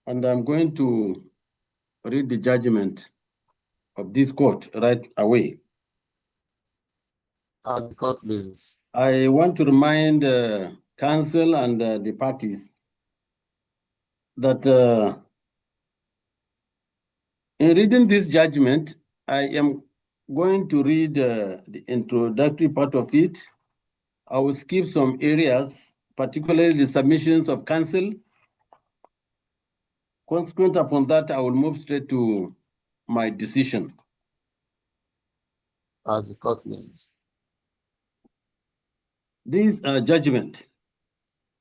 And I'm going to read the judgment of this court right away. The court pleases. I want to remind counsel and the parties that in reading this judgment, I am going to read the introductory part of it. I will skip some areas, particularly the submissions of counsel. Consequent upon that, I will move straight to my decision. As the court pleases. This judgment.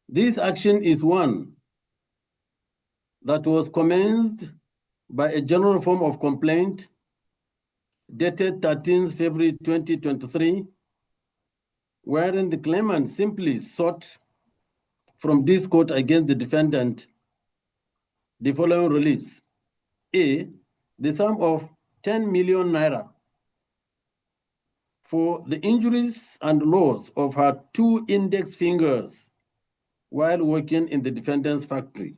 This action is one that was commenced by a general form of complaint dated 13th February 2023, wherein the claimant simply sought from this court against the defendant the following reliefs. A, the sum of 10 million naira for the injuries and loss of her 2 index fingers while working in the defendant's factory.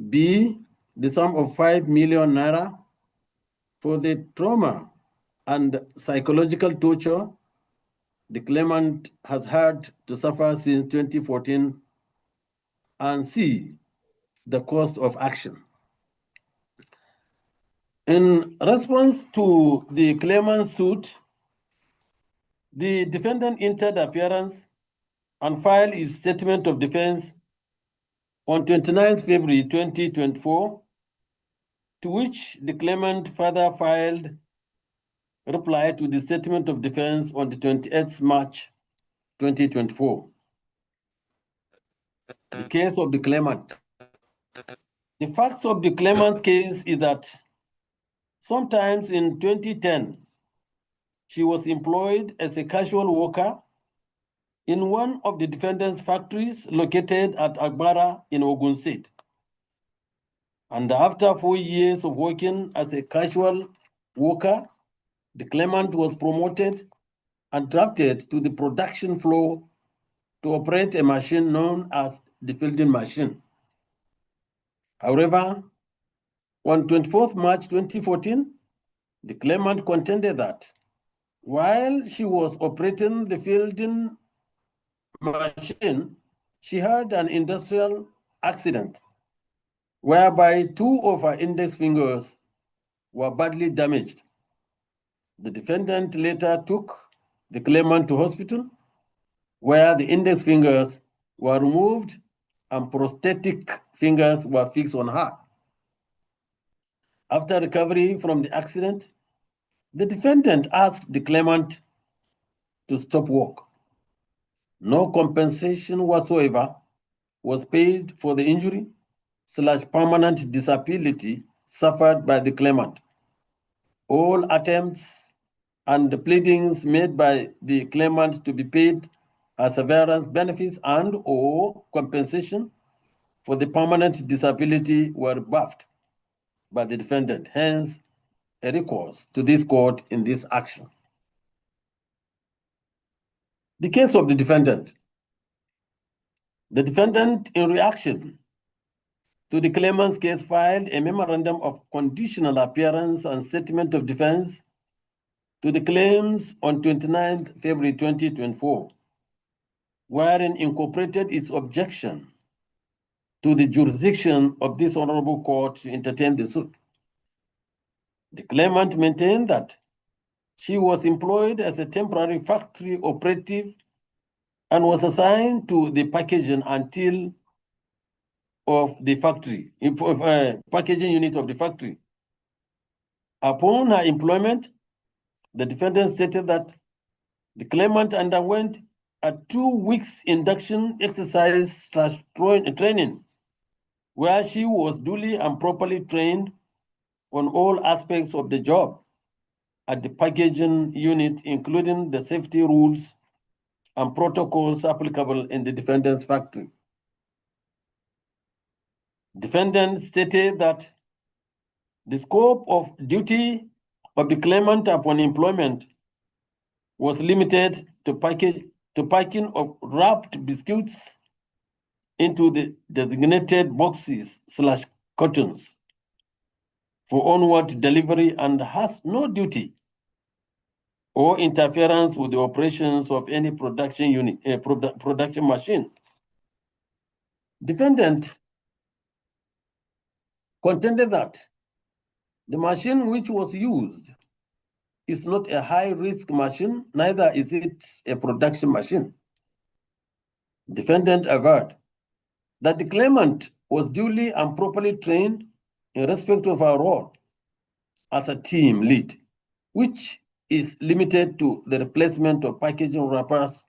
B, the sum of 5 million naira for the trauma and psychological torture the claimant has had to suffer since 2014. And C, the cost of action. In response to the claimant's suit, the defendant entered appearance and filed his statement of defense on 29th February 2024, to which the claimant further filed reply to the statement of defense on the 28th March 2024. The case of the claimant. The facts of the claimant's case is that sometimes in 2010, she was employed as a casual worker in one of the defendant's factories located at Agbara in Ogun State. And after 4 years of working as a casual worker, the claimant was promoted and drafted to the production floor to operate a machine known as the fielding machine. However, on 24th March 2014, the claimant contended that while she was operating the fielding machine, she had an industrial accident whereby 2 of her index fingers were badly damaged. The defendant later took the claimant to hospital where the index fingers were removed and prosthetic fingers were fixed on her. After recovery from the accident, the defendant asked the claimant to stop work. No compensation whatsoever was paid for the injury / permanent disability suffered by the claimant. All attempts and the pleadings made by the claimant to be paid as severance benefits and or compensation for the permanent disability were rebuffed by the defendant, hence a recourse to this court in this action. The case of the defendant. The defendant, in reaction to the claimant's case, filed a memorandum of conditional appearance and statement of defense to the claims on 29th February 2024, wherein incorporated its objection to the jurisdiction of this honorable court to entertain the suit. The claimant maintained that she was employed as a temporary factory operative and was assigned to the packaging until of the factory, packaging unit of the factory. Upon her employment, the defendant stated that the claimant underwent a 2 weeks induction exercise / training, where she was duly and properly trained on all aspects of the job at the packaging unit, including the safety rules and protocols applicable in the defendant's factory. Defendant stated that the scope of duty of the claimant upon employment was limited to packing of wrapped biscuits into the designated boxes / cottons for onward delivery and has no duty or interference with the operations of any production unit, production machine. Defendant contended that the machine which was used is not a high-risk machine, neither is it a production machine. Defendant averred that the claimant was duly and properly trained in respect of her role as a team lead, which is limited to the replacement of packaging wrappers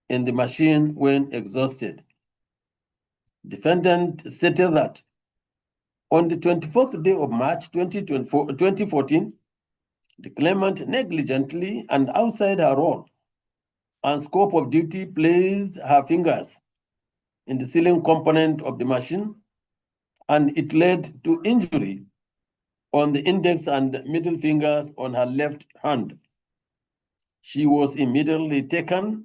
in the machine when exhausted. Defendant stated that on the 24th day of March 2014, the claimant negligently and outside her role and scope of duty placed her fingers in the sealing component of the machine, and it led to injury on the index and middle fingers on her left hand. She was immediately taken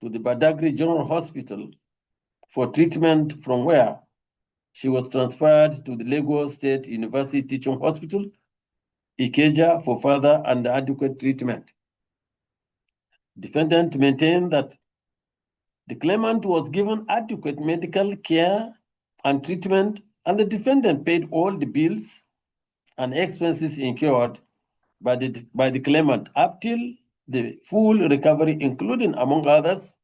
to the Badagry General Hospital for treatment, from where she was transferred to the Lagos State University Teaching Hospital, Ikeja, for further and adequate treatment. Defendant maintained that the claimant was given adequate medical care and treatment, and the defendant paid all the bills and expenses incurred by the claimant up till the full recovery, including, among others,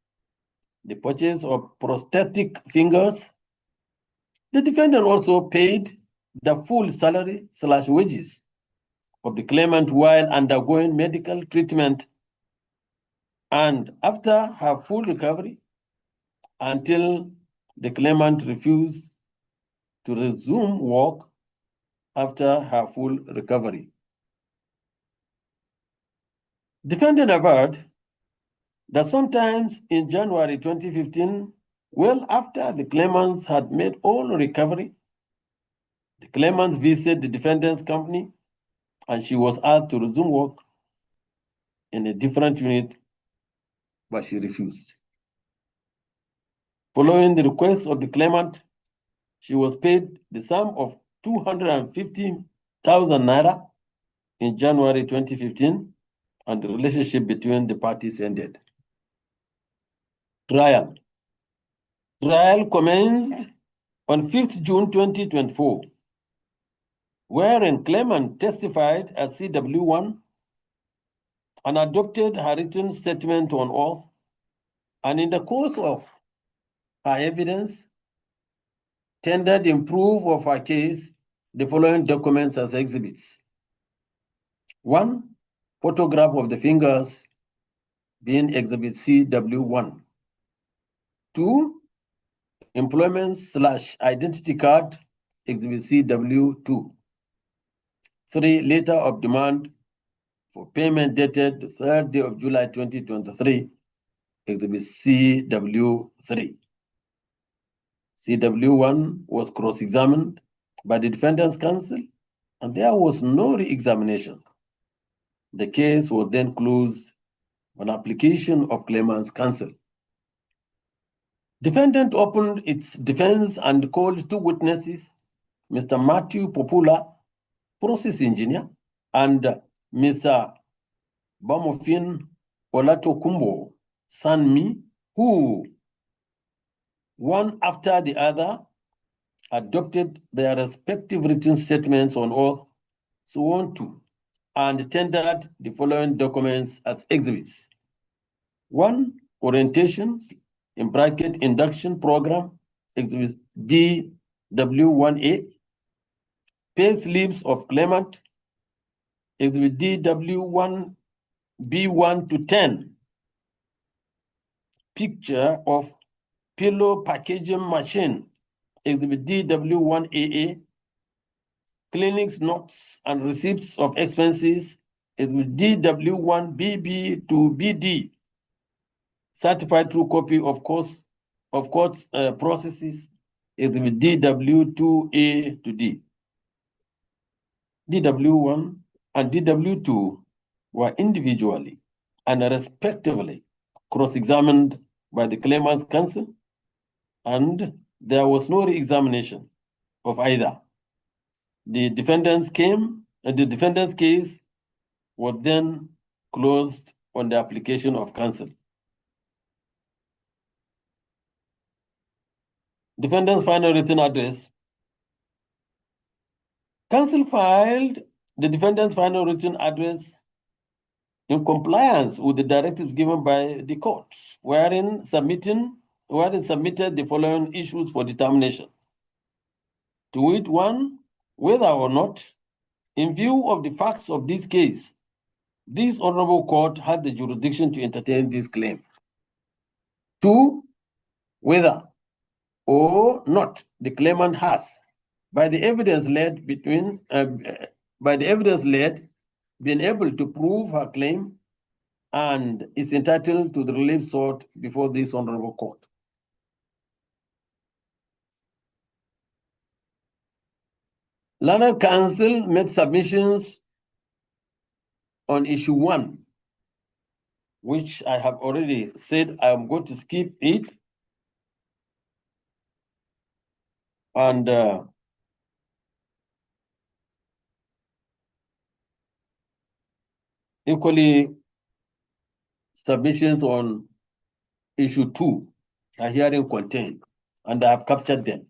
the purchase of prosthetic fingers. The defendant also paid the full salary/wages of the claimant while undergoing medical treatment and after her full recovery, until the claimant refused to resume work after her full recovery. Defendant averred that sometimes in January 2015, well after the claimants had made all recovery, the claimants visited the defendant's company and she was asked to resume work in a different unit, but she refused. Following the request of the claimant, she was paid the sum of 250,000 naira in January 2015, and the relationship between the parties ended. Trial. Trial commenced on 5th June 2024, wherein claimant testified as CW1 and adopted her written statement on oath, and in the course of her evidence, tendered in proof of her case the following documents as exhibits. 1, photograph of the fingers, being exhibit CW1. 2, employment/identity card, exhibit CW2. 3, letter of demand for payment dated the 3rd day of July 2023, exhibit CW3. CW1 was cross-examined by the defendant's counsel, and there was no re-examination. The case was then closed on application of claimant's counsel. Defendant opened its defense and called 2 witnesses, Mr. Matthew Popula, process engineer, and Mr. Bamofin Olatokumbo Sanmi, who, one after the other, adopted their respective written statements on oath sworn to and tendered the following documents as exhibits. 1, orientation, in bracket, induction program, exhibit DW1A, pay slips of claimant, exhibit DW1B1 to 10, picture of pillow packaging machine, exhibit DW1AA, clinics notes and receipts of expenses, exhibit DW1BB to BD, certified true copy of court processes, exhibit DW2A to D. DW1 and DW2 were individually and respectively cross-examined by the claimant's counsel, and there was no re-examination of either. The defendant's case was then closed on the application of counsel. Defendant's final written address. Counsel filed the defendant's final written address in compliance with the directives given by the court, wherein submitted the following issues for determination. To wit, one, whether or not, in view of the facts of this case, this honorable court had the jurisdiction to entertain this claim. Two, whether or not the claimant has, by the evidence led, been able to prove her claim and is entitled to the relief sought before this honorable court. Learned counsel made submissions on issue 1, which I have already said I am going to skip it. And equally, submissions on issue 2 are herein contained, and I have captured them.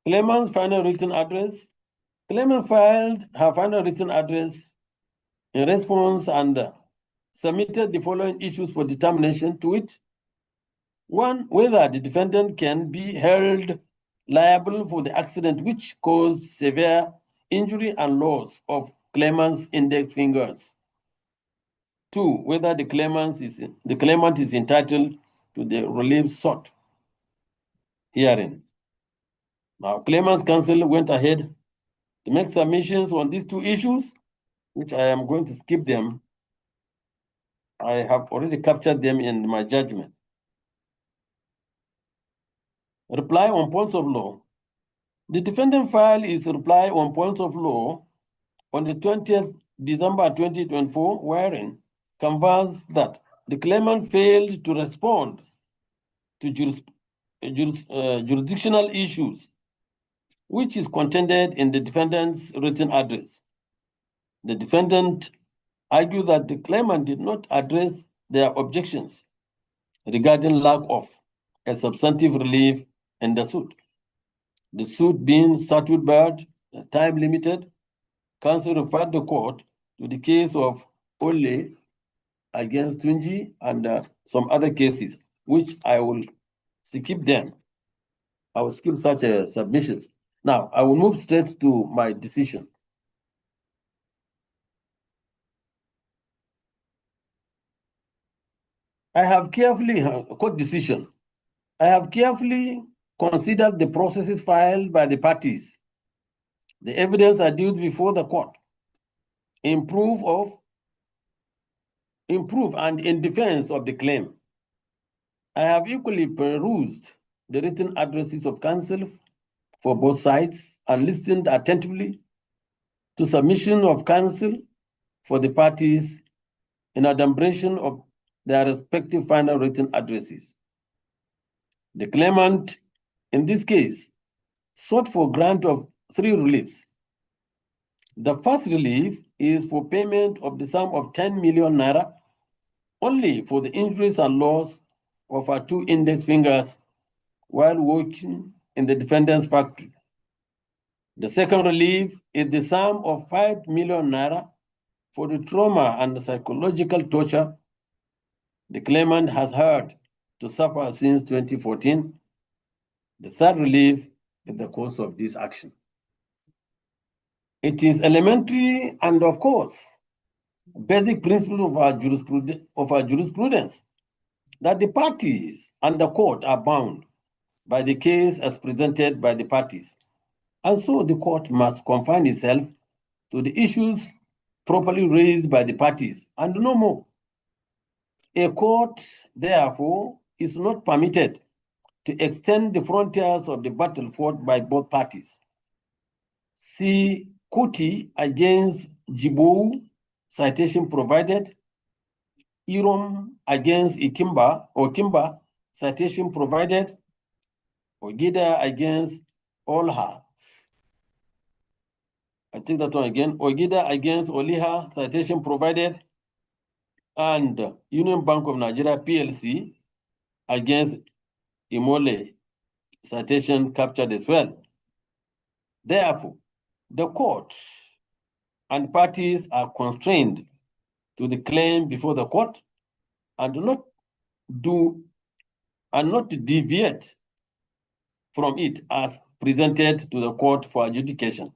Claimant's final written address. Claimant filed her final written address in response and submitted the following issues for determination to it. One, whether the defendant can be held liable for the accident which caused severe injury and loss of claimant's index fingers. Two, whether the claimant is entitled to the relief sought herein. Now, claimant's counsel went ahead to make submissions on these two issues, which I am going to skip them. I have already captured them in my judgment. Reply on points of law. The defendant filed its reply on points of law on the 20th December 2024, wherein canvassed that the claimant failed to respond to jurisdictional issues, which is contended in the defendant's written address. The defendant argued that the claimant did not address their objections regarding lack of a substantive relief in the suit. The suit being statute barred, time limited, counsel referred the court to the case of Ole against Tunji and some other cases, which I will skip them. I will skip such submissions. Now, I will move straight to my decision. I have carefully, court decision. I have carefully considered the processes filed by the parties, the evidence adduced before the court, improve and in defense of the claim. I have equally perused the written addresses of counsel for both sides and listened attentively to submission of counsel for the parties in adumbration of their respective final written addresses. The claimant, in this case, sought for grant of 3 reliefs. The first relief is for payment of the sum of 10 million naira only for the injuries and loss of her 2 index fingers while working in the defendant's factory. The second relief is the sum of 5 million naira for the trauma and the psychological torture the claimant has had to suffer since 2014. The third relief is the course of this action. It is elementary and, of course, basic principle of our jurisprudence that the parties and the court are bound by the case as presented by the parties. And so the court must confine itself to the issues properly raised by the parties and no more. A court, therefore, is not permitted to extend the frontiers of the battle fought by both parties. See Kuti against Djibou, citation provided. Irom against Kimba, citation provided. Ogida against Olha. I take that one again. Ogida against Oliha, citation provided. And Union Bank of Nigeria PLC against Imole, citation captured as well. Therefore, the court and parties are constrained to the claim before the court and not to deviate from it as presented to the court for adjudication.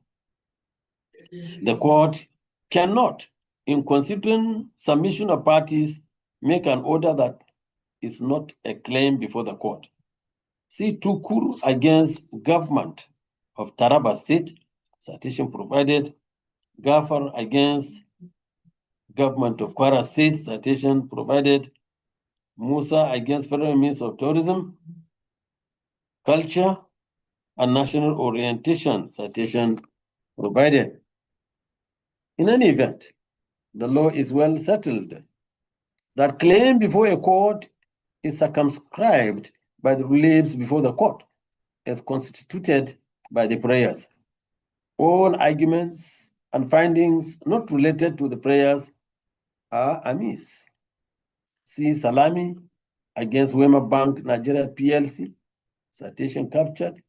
The court cannot, in considering submission of parties, make an order that is not a claim before the court. See Tukur against government of Taraba State, citation provided. Gafar against government of Kwara State, citation provided. Musa against Federal Ministry of Tourism, Culture, and National Orientation, citation provided. In any event, the law is well settled that claim before a court is circumscribed by the reliefs before the court as constituted by the prayers. All arguments and findings not related to the prayers are amiss. See Salami against Wema Bank Nigeria PLC, citation captured,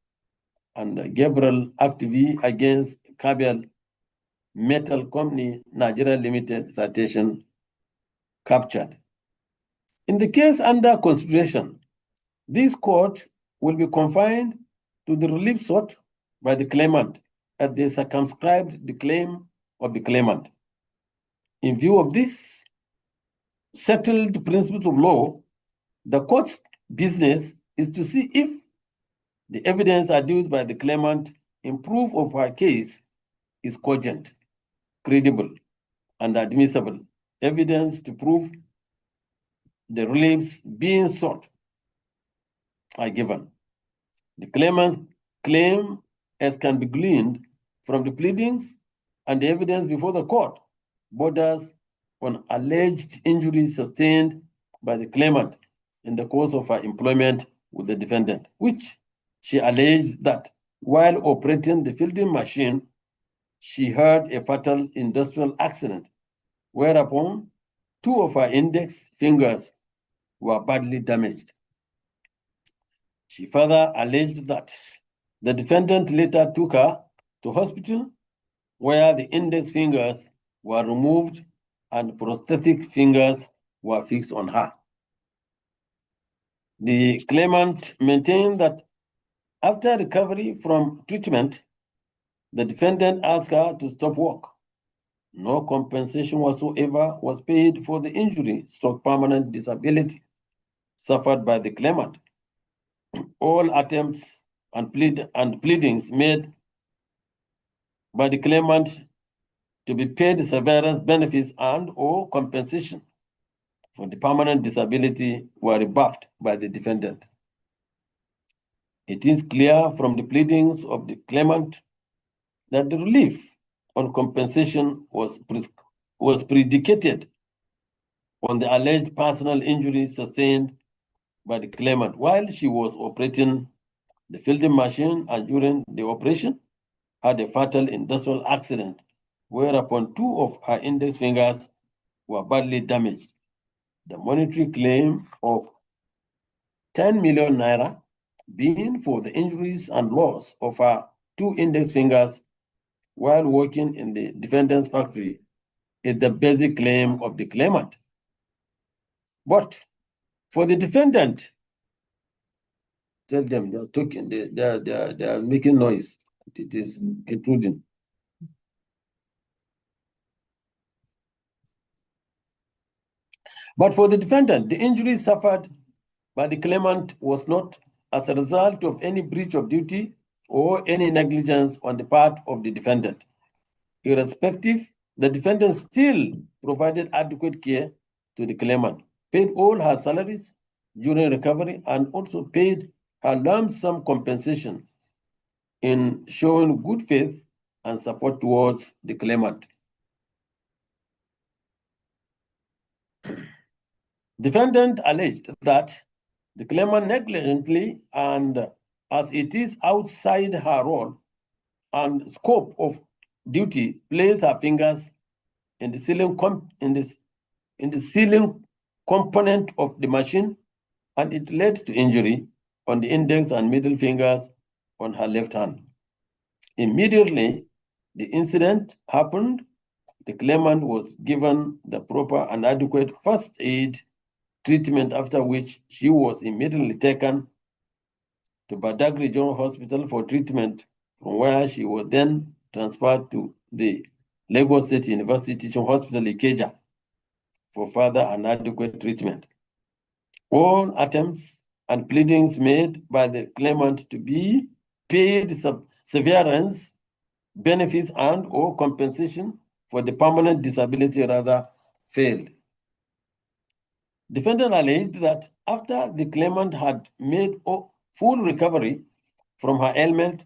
and Gabriel Activi against Kabial Metal Company Nigeria Limited, citation captured. In the case under consideration, this court will be confined to the relief sought by the claimant as they circumscribed the claim of the claimant. In view of this settled principles of law, the court's business is to see if the evidence adduced by the claimant in proof of her case is cogent, credible, and admissible evidence to prove the reliefs being sought are given. The claimant's claim, as can be gleaned from the pleadings and the evidence before the court, borders on alleged injuries sustained by the claimant in the course of her employment with the defendant, which she alleged that while operating the fielding machine, she had a fatal industrial accident, whereupon 2 of her index fingers were badly damaged. She further alleged that the defendant later took her to hospital where the index fingers were removed and prosthetic fingers were fixed on her. The claimant maintained that after recovery from treatment, the defendant asked her to stop work. No compensation whatsoever was paid for the injury, permanent disability suffered by the claimant. All attempts and pleadings made by the claimant to be paid severance benefits and or compensation for the permanent disability were rebuffed by the defendant. It is clear from the pleadings of the claimant that the relief on compensation was predicated on the alleged personal injuries sustained by the claimant while she was operating the fielding machine and during the operation had a fatal industrial accident whereupon 2 of her index fingers were badly damaged. The monetary claim of 10 million naira being for the injuries and loss of her 2 index fingers while working in the defendant's factory is the basic claim of the claimant. But for the defendant, tell them they're talking, they are making noise. It is intruding. But for the defendant, the injury suffered by the claimant was not as a result of any breach of duty or any negligence on the part of the defendant. Irrespective, the defendant still provided adequate care to the claimant, paid all her salaries during recovery, and also paid her lump sum compensation in showing good faith and support towards the claimant. Defendant alleged that the claimant negligently and as it is outside her role and scope of duty, placed her fingers in the sealing component of the machine, and it led to injury on the index and middle fingers on her left hand. Immediately, the incident happened. The claimant was given the proper and adequate first aid treatment, after which she was immediately taken to Badagry General Hospital for treatment, from where she was then transferred to the Lagos State University Teaching Hospital, Ikeja, for further and adequate treatment. All attempts and pleadings made by the claimant to be paid severance, benefits, and or compensation for the permanent disability rather failed. Defendant alleged that after the claimant had made full recovery from her ailment,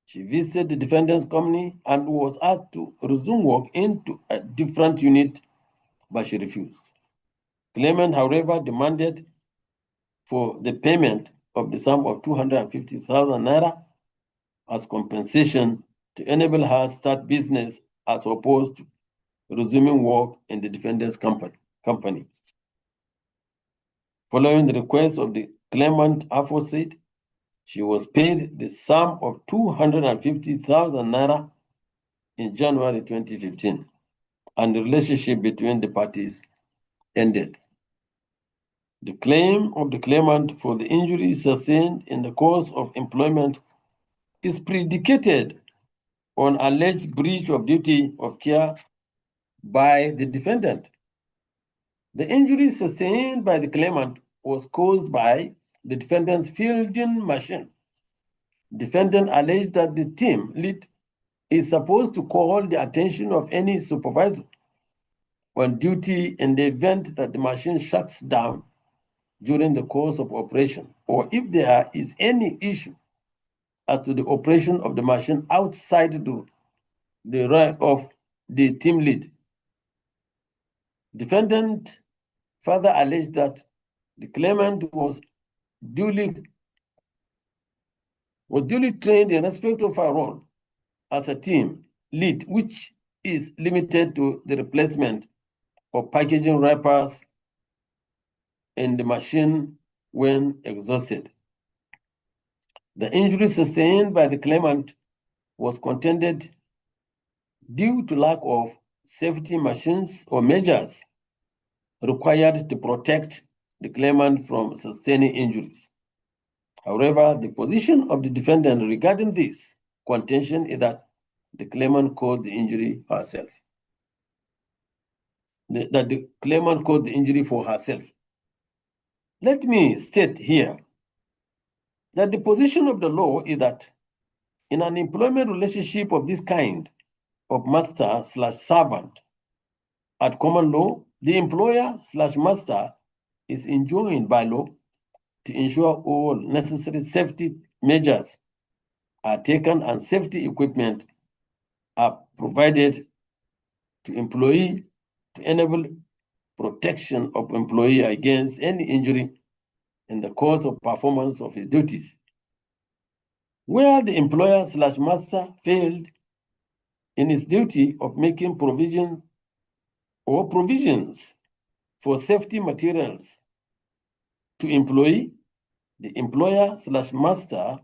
she visited the defendant's company and was asked to resume work into a different unit, but she refused. Claimant, however, demanded for the payment of the sum of 250,000 naira as compensation to enable her start business, as opposed to resuming work in the defendant's company. Following the request of the claimant aforesaid, she was paid the sum of 250,000 naira in January 2015, and the relationship between the parties ended. The claim of the claimant for the injuries sustained in the course of employment is predicated on alleged breach of duty of care by the defendant. The injury sustained by the claimant was caused by the defendant's fielding machine. Defendant alleged that the team lead is supposed to call the attention of any supervisor on duty in the event that the machine shuts down during the course of operation, or if there is any issue as to the operation of the machine outside the right of the team lead. Defendant further alleged that the claimant was duly trained in respect of her role as a team lead, which is limited to the replacement of packaging wrappers in the machine when exhausted. The injury sustained by the claimant was contended due to lack of safety machines or measures required to protect the claimant from sustaining injuries. However, the position of the defendant regarding this contention is that the claimant caused the injury herself. That the claimant caused the injury for herself. Let me state here that the position of the law is that in an employment relationship of this kind, of master/servant, at common law, the employer/master is enjoined by law to ensure all necessary safety measures are taken and safety equipment are provided to employee to enable protection of employee against any injury in the course of performance of his duties. Where the employer/master failed in his duty of making provisions for safety materials to employee, the employer/master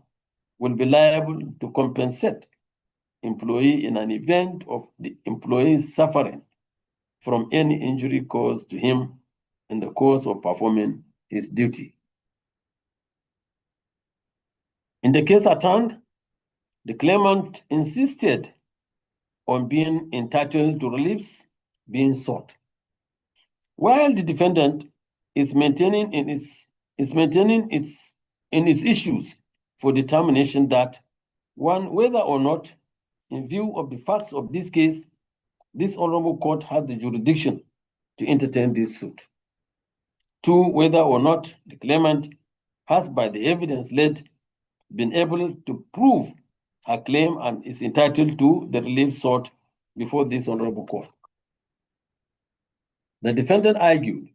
will be liable to compensate employee in an event of the employee suffering from any injury caused to him in the course of performing his duty. In the case at hand, the claimant insisted on being entitled to reliefs being sought, while the defendant is maintaining its issues for determination that, one, whether or not, in view of the facts of this case, this honorable court has the jurisdiction to entertain this suit. Two, whether or not the claimant has, by the evidence led, been able to prove her claim and is entitled to the relief sought before this honorable court. The defendant argued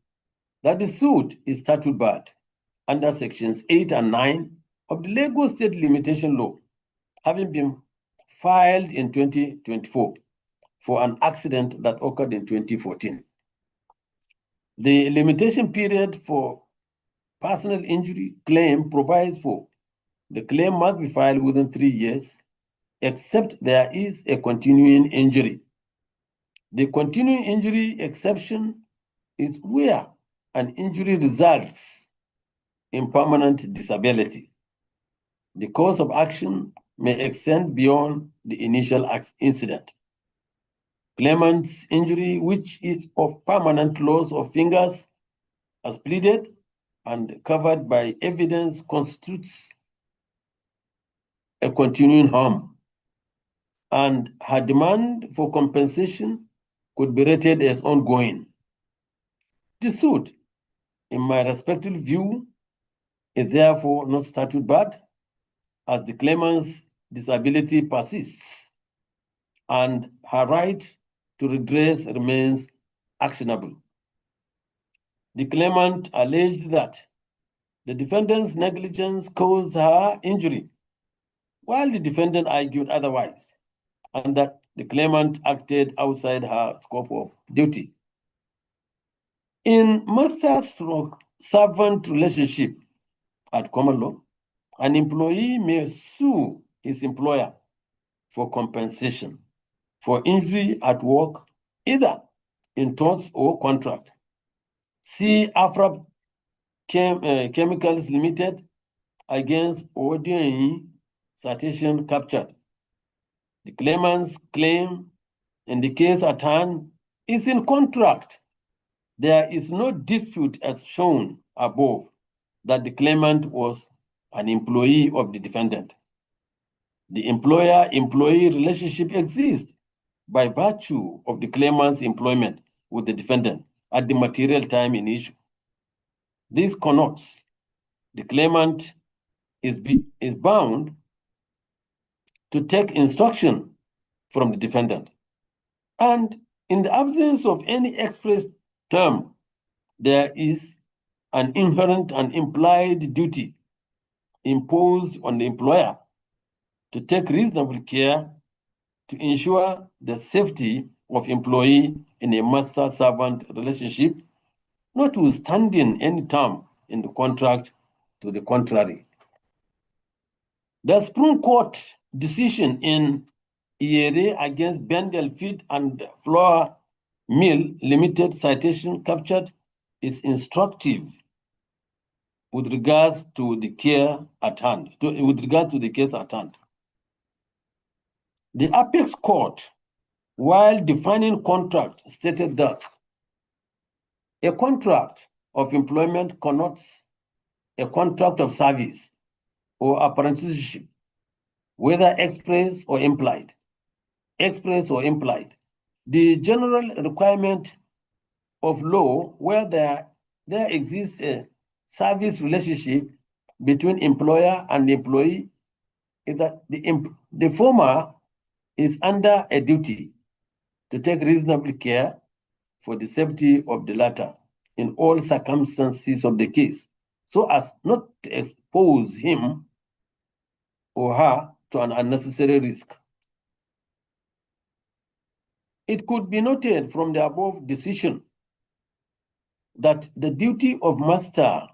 that the suit is statute barred under sections 8 and 9 of the Lagos State Limitation Law having been filed in 2024 for an accident that occurred in 2014. The limitation period for personal injury claim provides for the claim must be filed within 3 years, except there is a continuing injury. The continuing injury exception is where an injury results in permanent disability. The course of action may extend beyond the initial incident. Claimant's injury, which is of permanent loss of fingers, as pleaded and covered by evidence, constitutes a continuing harm, and her demand for compensation could be rated as ongoing. The suit, in my respective view, is therefore not statute barred, as the claimant's disability persists and her right to redress remains actionable. The claimant alleged that the defendant's negligence caused her injury, while the defendant argued otherwise, and that the claimant acted outside her scope of duty. In master-servant relationship at common law, an employee may sue his employer for compensation for injury at work, either in torts or contract. See Afrap Chemicals Limited against Odion citation captured. The claimant's claim in the case at hand is in contract. There is no dispute as shown above that the claimant was an employee of the defendant. The employer-employee relationship exists by virtue of the claimant's employment with the defendant at the material time in issue. This connotes the claimant is bound to take instruction from the defendant. And in the absence of any express term, there is an inherent and implied duty imposed on the employer to take reasonable care to ensure the safety of employee in a master-servant relationship, notwithstanding any term in the contract to the contrary. The Supreme Court decision in Iyere against Bendel Feed and Flour Mill Limited citation captured is instructive with regards to the care at hand, with regard to the case at hand. The Apex Court, while defining contract, stated thus: a contract of employment connotes a contract of service or apprenticeship, whether express or implied. Express or implied. The general requirement of law where there exists a service relationship between employer and employee is that the former is under a duty to take reasonable care for the safety of the latter in all circumstances of the case, so as not to expose him or her to an unnecessary risk. It could be noted from the above decision that the duty of master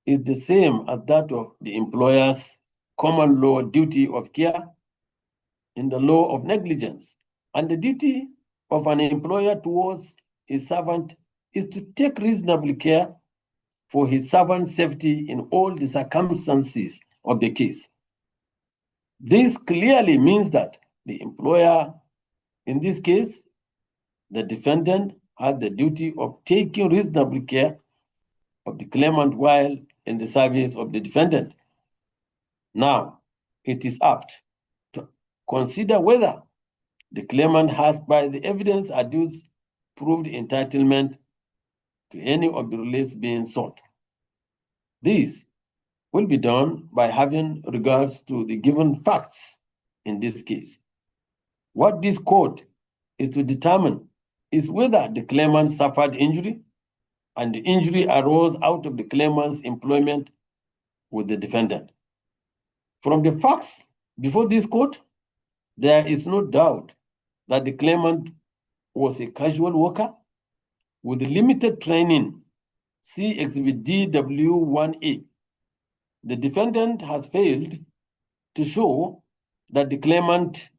is the same as that of the employer's common law duty of care in the law of negligence, and the duty of an employer towards his servant is to take reasonable care for his servant's safety in all the circumstances of the case. This clearly means that the employer, in this case, the defendant, has the duty of taking reasonable care of the claimant while in the service of the defendant. Now, it is apt to consider whether the claimant has, by the evidence adduced, proved entitlement to any of the reliefs being sought. This will be done by having regards to the given facts in this case. What this court is to determine is whether the claimant suffered injury and the injury arose out of the claimant's employment with the defendant. From the facts before this court, there is no doubt that the claimant was a casual worker with limited training. See Exhibit DW1A. The defendant has failed to show that the claimant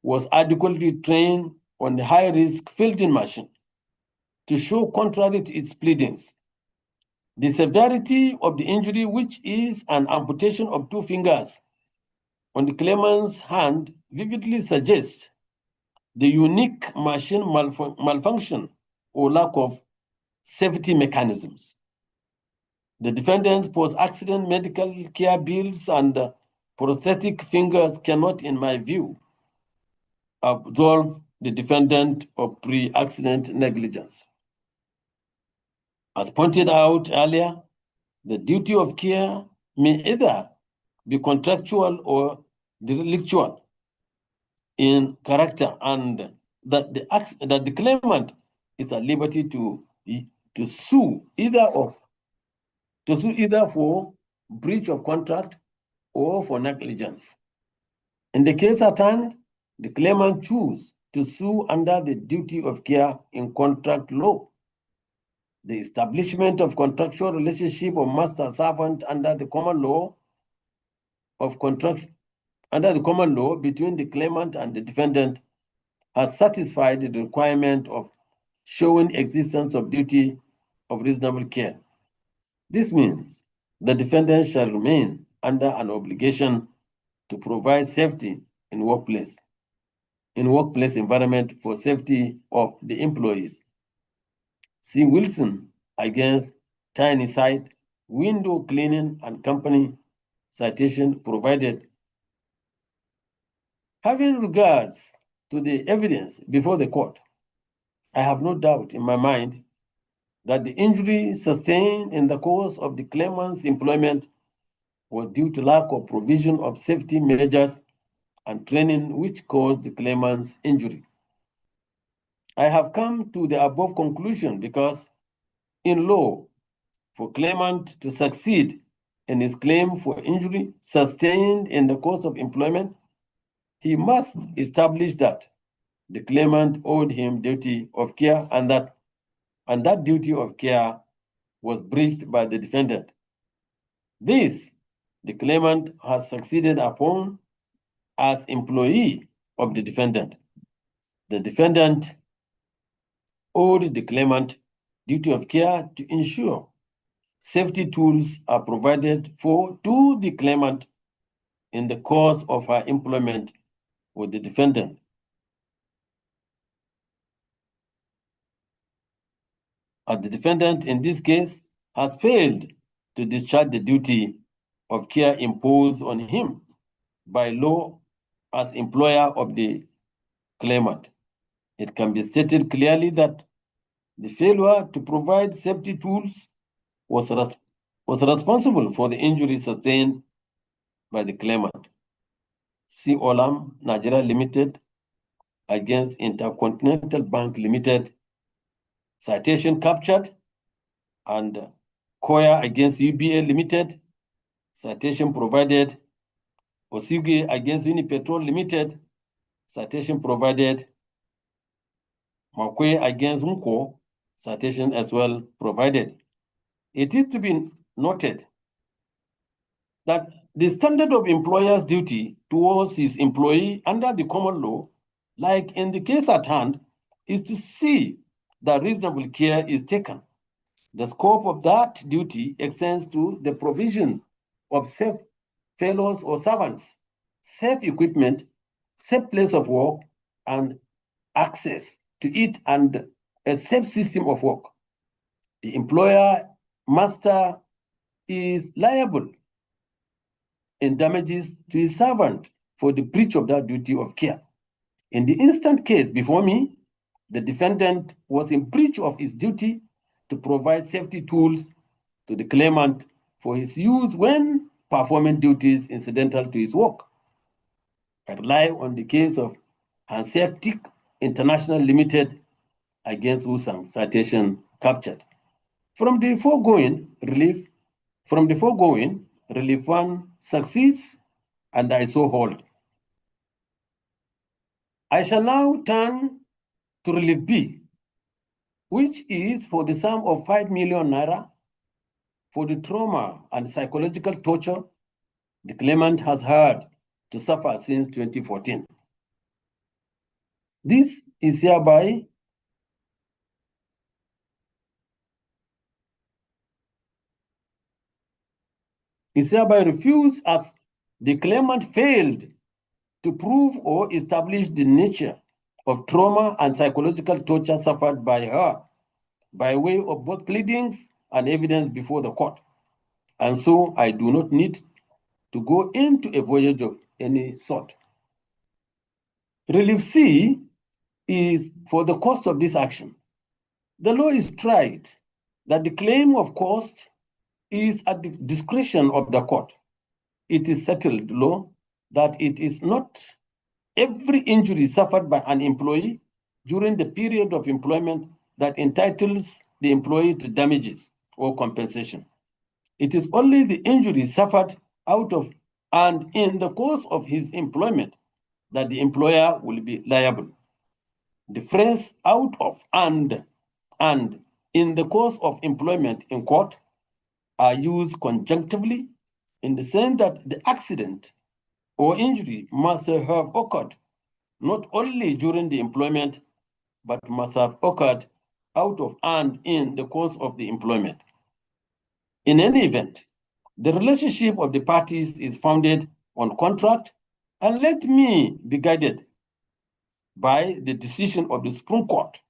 was adequately trained on the high-risk filtering machine to show contrary to its pleadings. The severity of the injury, which is an amputation of 2 fingers on the claimant's hand, vividly suggests the unique machine malfunction or lack of safety mechanisms. The defendant's post-accident medical care bills and prosthetic fingers cannot, in my view, absolve the defendant of pre-accident negligence. As pointed out earlier, the duty of care may either be contractual or delictual in character, and that the claimant is at liberty to sue either for breach of contract or for negligence. In the case at hand, the claimant choose to sue under the duty of care in contract law. The establishment of contractual relationship of master-servant under the common law between the claimant and the defendant has satisfied the requirement of showing existence of duty of reasonable care. This means the defendant shall remain under an obligation to provide safety in workplace environment for safety of the employees. See Wilson against Tiny Site, Window Cleaning and Company, citation provided. Having regards to the evidence before the court, I have no doubt in my mind that the injury sustained in the course of the claimant's employment was due to lack of provision of safety measures and training which caused the claimant's injury. I have come to the above conclusion because in law, for claimant to succeed in his claim for injury sustained in the course of employment, he must establish that the claimant owed him duty of care and that duty of care was breached by the defendant. This, the claimant has succeeded upon as employee of the defendant. The defendant owed the claimant duty of care to ensure safety tools are provided to the claimant in the course of her employment with the defendant. As the defendant in this case has failed to discharge the duty of care imposed on him by law as employer of the claimant, it can be stated clearly that the failure to provide safety tools was responsible for the injury sustained by the claimant. See Olam Nigeria Limited against Intercontinental Bank Limited, citation captured, and Koya against UBA Limited, citation provided, Osuge against Unipetrol Limited, citation provided, Makwe against Unko, citation as well provided. It is to be noted that the standard of employer's duty towards his employee under the common law, like in the case at hand, is to see that reasonable care is taken. The scope of that duty extends to the provision of safe fellows or servants, safe equipment, safe place of work, and access to it and a safe system of work. The employer master is liable in damages to his servant for the breach of that duty of care. In the instant case before me, the defendant was in breach of his duty to provide safety tools to the claimant for his use when performing duties incidental to his work. I rely on the case of Hanseatic International Limited against Usang, citation captured. From the foregoing, relief one succeeds and I so hold. I shall now turn to Relief B, which is for the sum of 5 million naira for the trauma and psychological torture the claimant has had to suffer since 2014. This is hereby refused as the claimant failed to prove or establish the nature of trauma and psychological torture suffered by her by way of both pleadings and evidence before the court. And so I do not need to go into a voyage of any sort. Relief C is for the cost of this action. The law is tried that the claim of cost is at the discretion of the court. It is settled law that it is not every injury suffered by an employee during the period of employment that entitles the employee to damages or compensation. It is only the injury suffered out of and in the course of his employment that the employer will be liable. The phrase out of and in the course of employment in court are used conjunctively in the sense that the accident or injury must have occurred not only during the employment, but must have occurred out of and in the course of the employment. In any event, the relationship of the parties is founded on contract, and let me be guided by the decision of the Supreme Court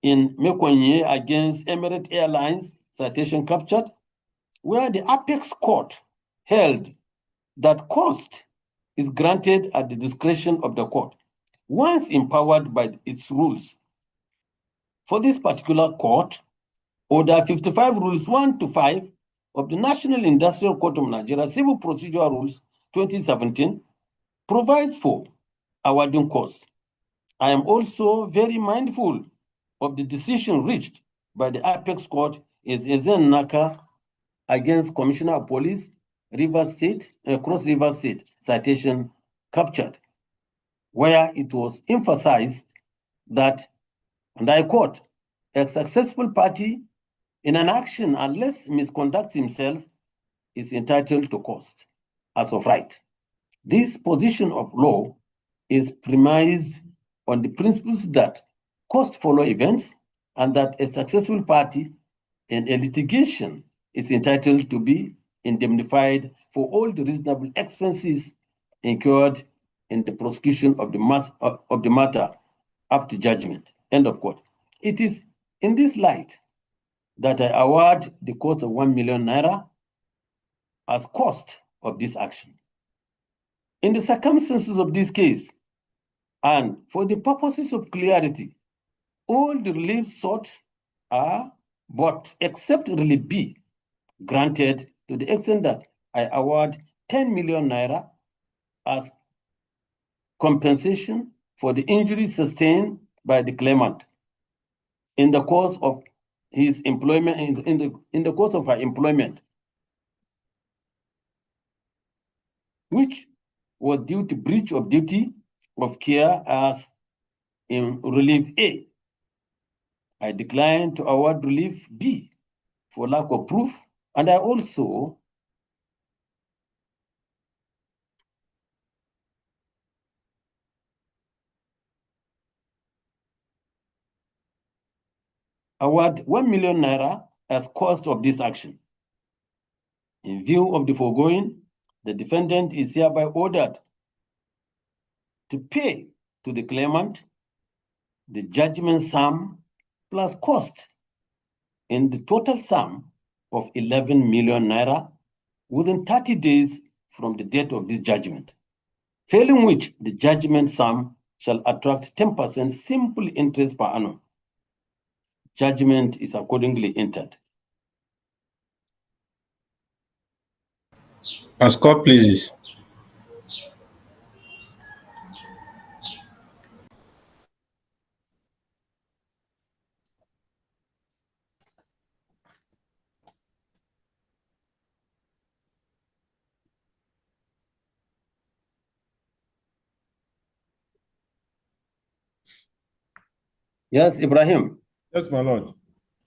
in Mekonye against Emirates Airlines, citation captured, where the apex court held that cost is granted at the discretion of the court, once empowered by its rules. For this particular court, Order 55 Rules 1 to 5 of the National Industrial Court of Nigeria Civil Procedure Rules 2017 provides for awarding costs. I am also very mindful of the decision reached by the apex court is Ezen Naka against Commissioner of Police, Rivers State, Cross River State, citation captured, where it was emphasized that, and I quote, a successful party in an action, unless misconducts himself, is entitled to cost as of right. This position of law is premised on the principles that costs follow events and that a successful party in a litigation is entitled to be indemnified for all the reasonable expenses incurred in the prosecution of the matter up to judgment. End of quote. It is in this light that I award the cost of 1 million naira as cost of this action. In the circumstances of this case, and for the purposes of clarity, all the reliefs sought are, but except relief B, granted to the extent that I award 10 million naira as compensation for the injuries sustained by the claimant in the course of his employment, in the course of her employment, which was due to breach of duty of care as in relief A. I decline to award relief B for lack of proof, and I also award 1 million naira as cost of this action. In view of the foregoing, the defendant is hereby ordered to pay to the claimant the judgment sum plus cost in the total sum of 11 million naira within 30 days from the date of this judgment, failing which the judgment sum shall attract 10% simple interest per annum. Judgment is accordingly entered. As court pleases. Yes, Ibrahim. Yes, my lord.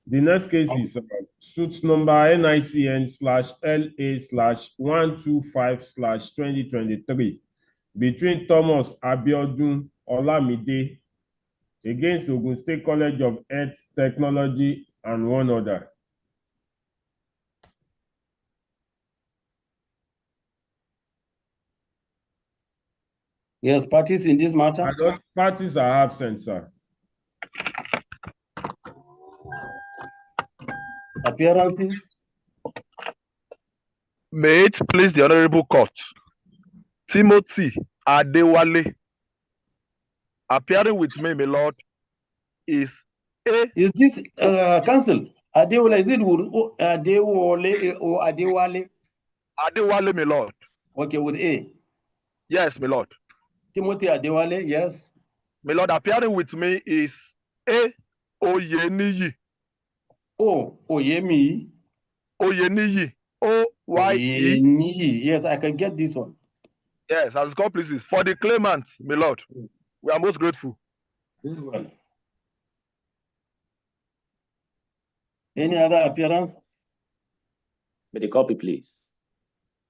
The next case is suit number NICN/LA/125/2023 between Thomas Abiodun Olamide against Ogun State College of Health Technology and one other. Yes, parties in this matter. Parties are absent, sir. Appearances. May it please the Honorable Court. Timothy Adewale, appearing with me, my lord, is A. Is this counsel? Adewale, is it Adewale or Adewale? Adewale, my lord. Okay, with A. Yes, my lord. Timothy Adewale, yes. My lord, appearing with me is A. Oyeniyi. Oh, Oyemi. Oyeniyi. O-Y-E. Oyeniyi. Yes, I can get this one. Yes, as God pleases. For the claimant, my lord, we are most grateful. Very well. Any other appearance? May the copy, please.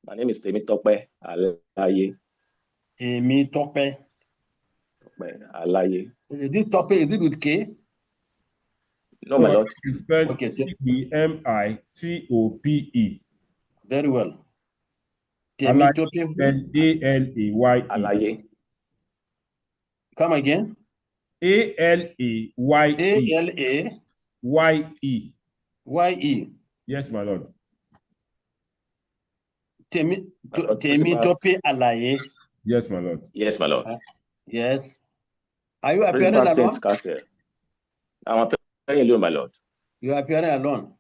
My name is Temitope Alaye. Temitope. Alaye. This tope, is it with K? No, my lord. It's spelled Okay, Temitope. Very well. Temitope. Temitope. Alaye. Alaye. Come again. Alaye. Alaye. Ye. Yes, my lord. Temitope Alaye. Yes, my lord. Yes, my lord. Yes. Are you appearing alone? I'm appearing alone, my lord. You are appearing alone?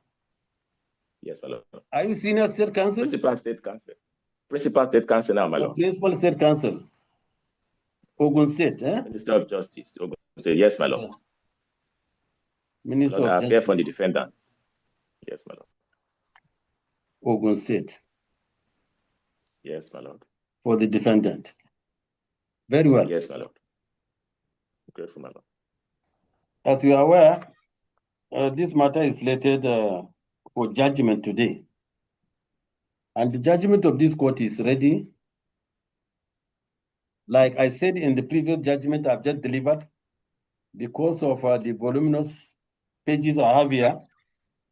Yes, my lord. Are you senior state counsel? Principal state counsel. Principal state counsel now, my lord. Principal state counsel. Ogun State, eh? Minister of Justice. Ogun State. Yes, my lord. Yes. Minister Lord, of I appear Justice. for the defendant. Yes, my lord. Ogun State. Yes, my lord. For the defendant. Very well. Yes, my lord. Grateful, my lord. As you are aware, this matter is slated for judgment today. And the judgment of this court is ready. Like I said in the previous judgment I've just delivered, because of the voluminous pages I have here,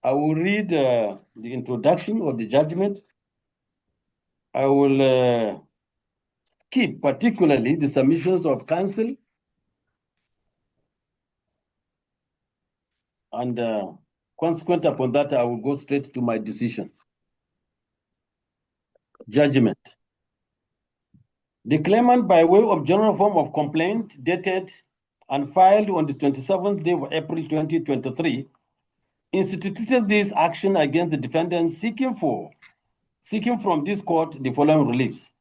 I will read the introduction of the judgment. I will keep particularly the submissions of counsel and consequent upon that, I will go straight to my decision. Judgment. The claimant, by way of general form of complaint dated and filed on the 27th day of April 2023, instituted this action against the defendant seeking from this court the following reliefs.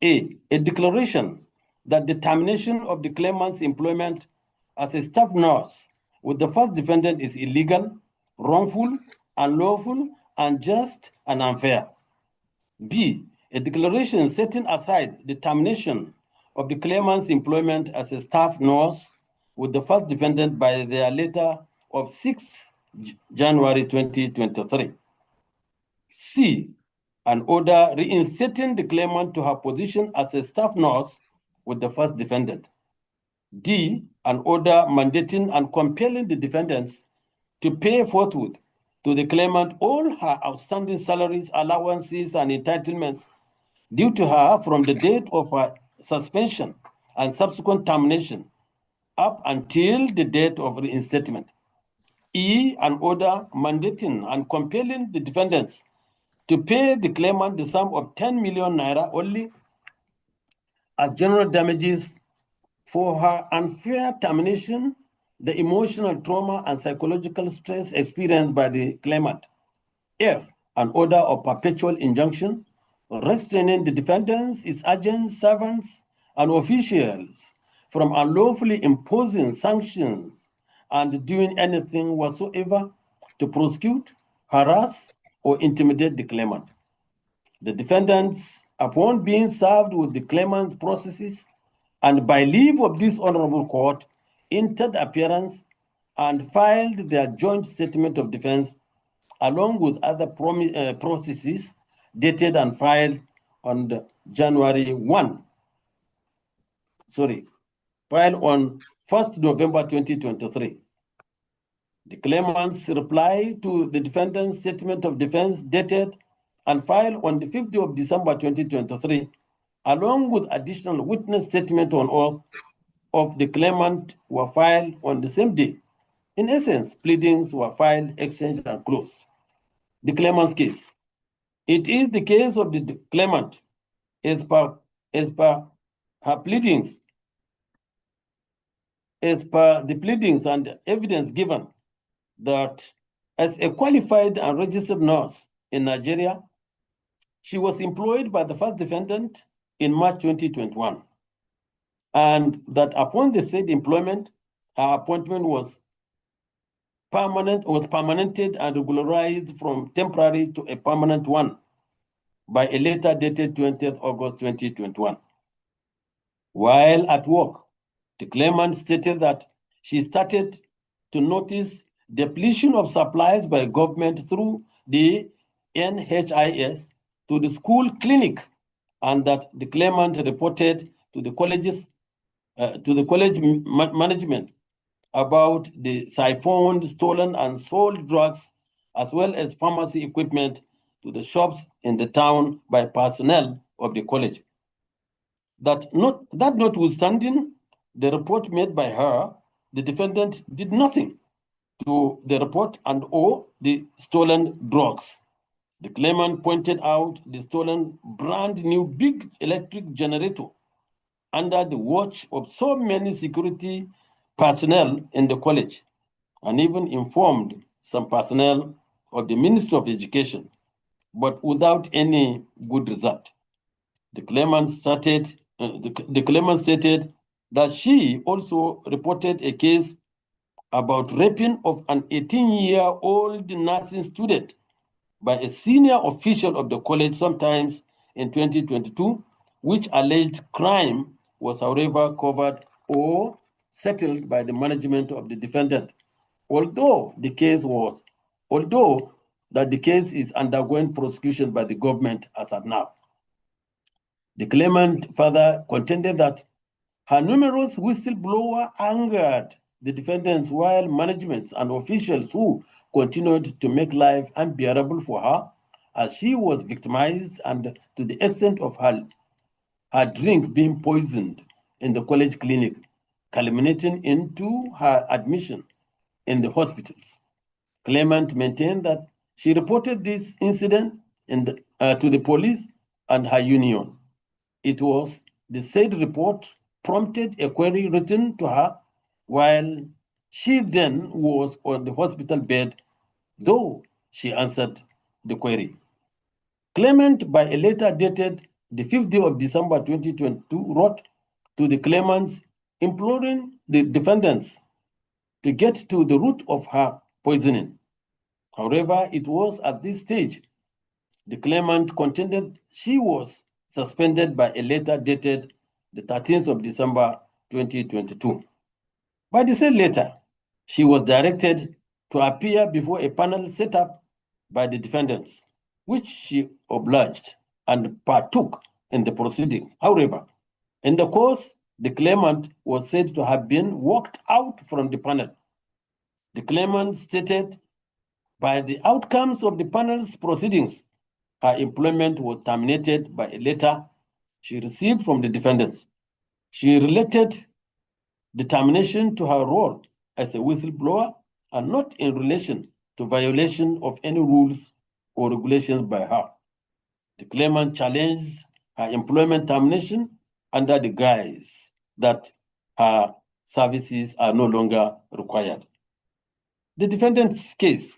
A declaration that the termination of the claimant's employment as a staff nurse with the first defendant is illegal, wrongful, unlawful, unjust, and unfair. B, a declaration setting aside the termination of the claimant's employment as a staff nurse with the first defendant by their letter of 6 January 2023. C, an order reinstating the claimant to her position as a staff nurse with the first defendant. D, an order mandating and compelling the defendants to pay forthwith to the claimant all her outstanding salaries, allowances, and entitlements due to her from the date of her suspension and subsequent termination up until the date of reinstatement. E, an order mandating and compelling the defendants to pay the claimant the sum of 10 million naira only as general damages for her unfair termination, the emotional trauma and psychological stress experienced by the claimant. F, an order of perpetual injunction restraining the defendants, its agents, servants, and officials from unlawfully imposing sanctions and doing anything whatsoever to prosecute, harass, or intimidate the claimant. The defendants, upon being served with the claimant's processes and by leave of this honorable court, entered appearance and filed their joint statement of defense along with other processes dated and filed on the January 1. Filed on 1st November 2023. The claimant's reply to the defendant's statement of defense dated and filed on the 5th of December 2023, along with additional witness statement on oath of the claimant were filed on the same day. In essence, pleadings were filed, exchanged, and closed. The claimant's case. It is the case of the claimant as per her pleadings, as per the pleadings and evidence given, that as a qualified and registered nurse in Nigeria, she was employed by the first defendant in March 2021, and that upon the said employment, her appointment was permanented and regularized from temporary to a permanent one by a letter dated 20th August 2021. While at work, the claimant stated that she started to notice depletion of supplies by government through the NHIS to the school clinic, and that the claimant reported to the colleges, management about the siphoned, stolen, and sold drugs, as well as pharmacy equipment to the shops in the town by personnel of the college. That notwithstanding the report made by her, the defendant did nothing to the report and or the stolen drugs. The claimant pointed out the stolen brand new big electric generator under the watch of so many security personnel in the college, and even informed some personnel of the Ministry of Education, but without any good result. The claimant stated that she also reported a case about raping of an 18-year-old nursing student by a senior official of the college sometimes in 2022, which alleged crime was, however, covered or settled by the management of the defendant, although the case is undergoing prosecution by the government as of now. The claimant further contended that her numerous whistleblower angered the defendants, while management and officials who continued to make life unbearable for her as she was victimized, and to the extent of her drink being poisoned in the college clinic, culminating into her admission in the hospitals. Claimant maintained that she reported this incident to the police and her union. It was the said report prompted a query written to her while she then was on the hospital bed, though she answered the query. Claimant, by a letter dated the 5th day of December 2022, wrote to the claimants imploring the defendants to get to the root of her poisoning. However, it was at this stage the claimant contended she was suspended by a letter dated the 13th of December 2022. By the same letter, she was directed to appear before a panel set up by the defendants, which she obliged and partook in the proceedings. However, in the course, the claimant was said to have been walked out from the panel. The claimant stated, by the outcomes of the panel's proceedings, her employment was terminated by a letter she received from the defendants. She related the termination to her role as a whistleblower and not in relation to violation of any rules or regulations by her. The claimant challenged her employment termination under the guise that her services are no longer required. The defendant's case.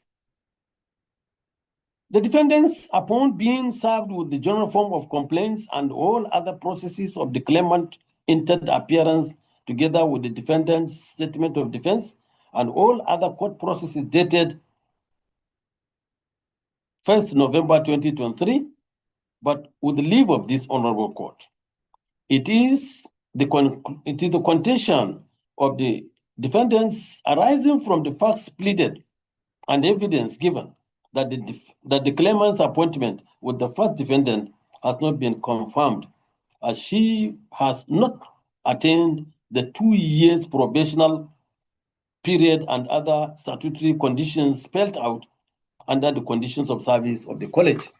The defendants, upon being served with the general form of complaints and all other processes of the claimant entered appearance together with the defendant's statement of defense and all other court processes dated 1st November 2023, but with the leave of this honorable court. It is the contention of the Defendants, arising from the facts pleaded and evidence given that the claimant's appointment with the first defendant has not been confirmed, as she has not attained the 2 years probational period and other statutory conditions spelled out under the conditions of service of the college.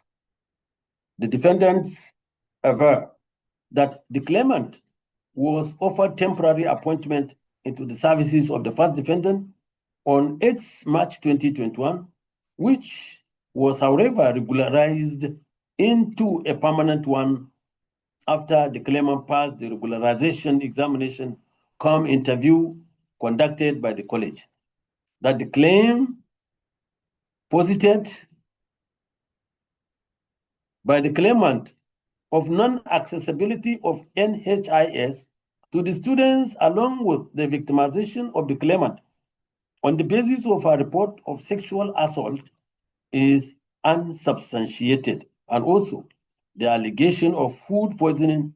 The defendants aver that the claimant was offered temporary appointment into the services of the first defendant on 8 March 2021, which was, however, regularized into a permanent one after the claimant passed the regularization examination cum interview conducted by the college. That the claim posited by the claimant of non-accessibility of NHIS to the students, along with the victimization of the claimant on the basis of a report of sexual assault, is unsubstantiated. And also, the allegation of food poisoning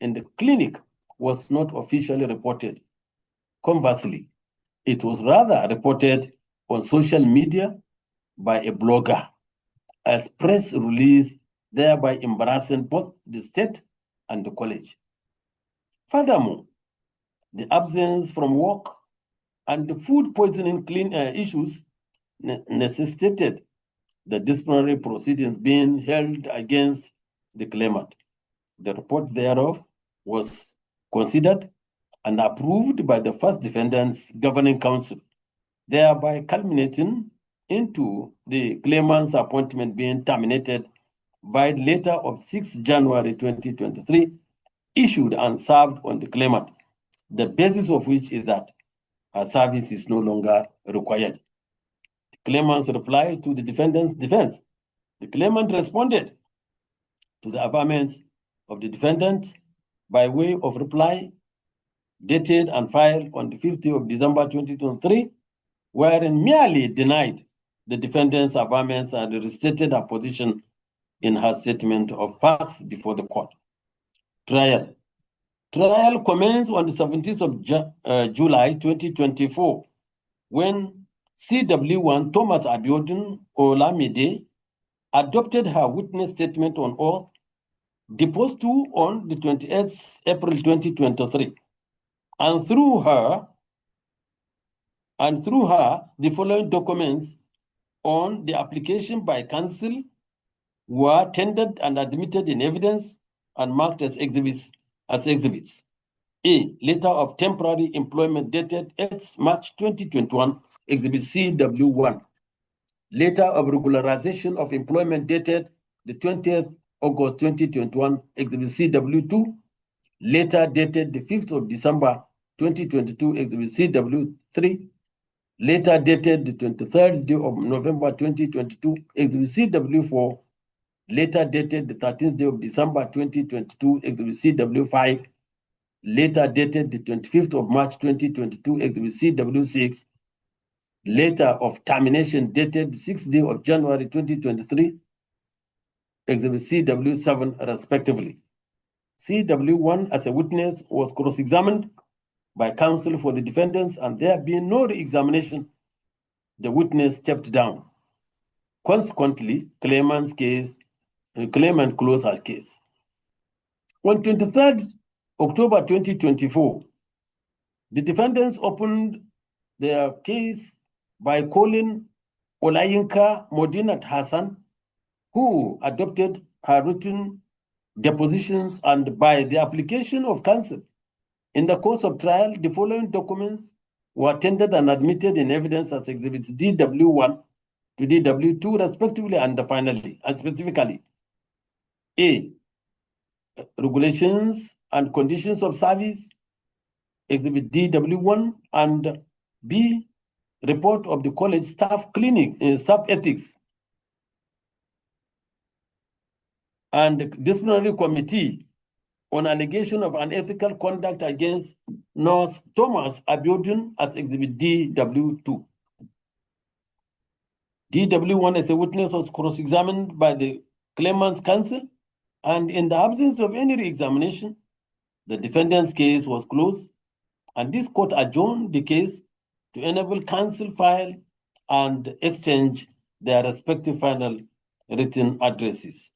in the clinic was not officially reported. Conversely, it was rather reported on social media by a blogger as press release, thereby embarrassing both the state and the college. Furthermore, the absence from work and the food poisoning issues necessitated the disciplinary proceedings being held against the claimant. The report thereof was considered and approved by the first defendant's governing council, thereby culminating into the claimant's appointment being terminated by the letter of 6 January 2023, issued and served on the claimant, the basis of which is that her service is no longer required. The claimant's reply to the defendant's defense. The claimant responded to the affirmance of the defendant by way of reply dated and filed on the 15th of December 2023, wherein merely denied the defendant's affirmance and restated her position in her statement of facts before the court. Trial. Trial commenced on the 17th of July 2024, when CW1 Thomas Abiodun Olamide adopted her witness statement on oath, deposed to on the 28th April 2023, and through her, the following documents on the application by counsel were tendered and admitted in evidence and marked as exhibits. A letter of temporary employment dated 8 March 2021, Exhibit CW1. Letter of regularization of employment dated the 20th August 2021, Exhibit CW2. Letter dated the 5th of December 2022, Exhibit CW3. Later dated the 23rd day of November 2022, Exhibit CW4. Later dated the 13th day of December 2022, Exhibit CW5. Later dated the 25th of March 2022, Exhibit CW6. Letter of termination dated the 6th day of January 2023, Exhibit CW7 respectively. CW1 as a witness was cross-examined by counsel for the defendants, and there being no re-examination, the witness stepped down. Consequently, claimant closed her case. On 23rd October 2024, the defendants opened their case by calling Olayinka Modinat Hassan, who adopted her written depositions, and by the application of counsel. In the course of trial, the following documents were tendered and admitted in evidence as exhibits DW1 to DW2 respectively, and finally, and specifically, A, regulations and conditions of service, exhibit DW1, and B, report of the college staff clinic, staff ethics, and disciplinary committee on allegation of unethical conduct against Nurse Thomas Abiodun as exhibit DW2. DW1 as a witness was cross-examined by the claimant's counsel, and in the absence of any re-examination, the defendant's case was closed And this court adjourned the case to enable counsel file and exchange their respective final written addresses.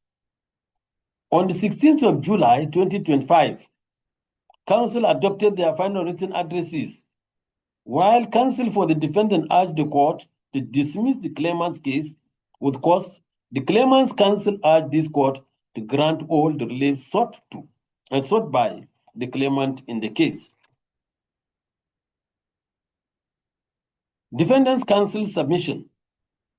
On the 16th of July, 2025, counsel adopted their final written addresses, while counsel for the defendant urged the court to dismiss the claimant's case with cause. The claimant's counsel urged this court to grant all the relief sought by the claimant in the case. Defendant's counsel's submission.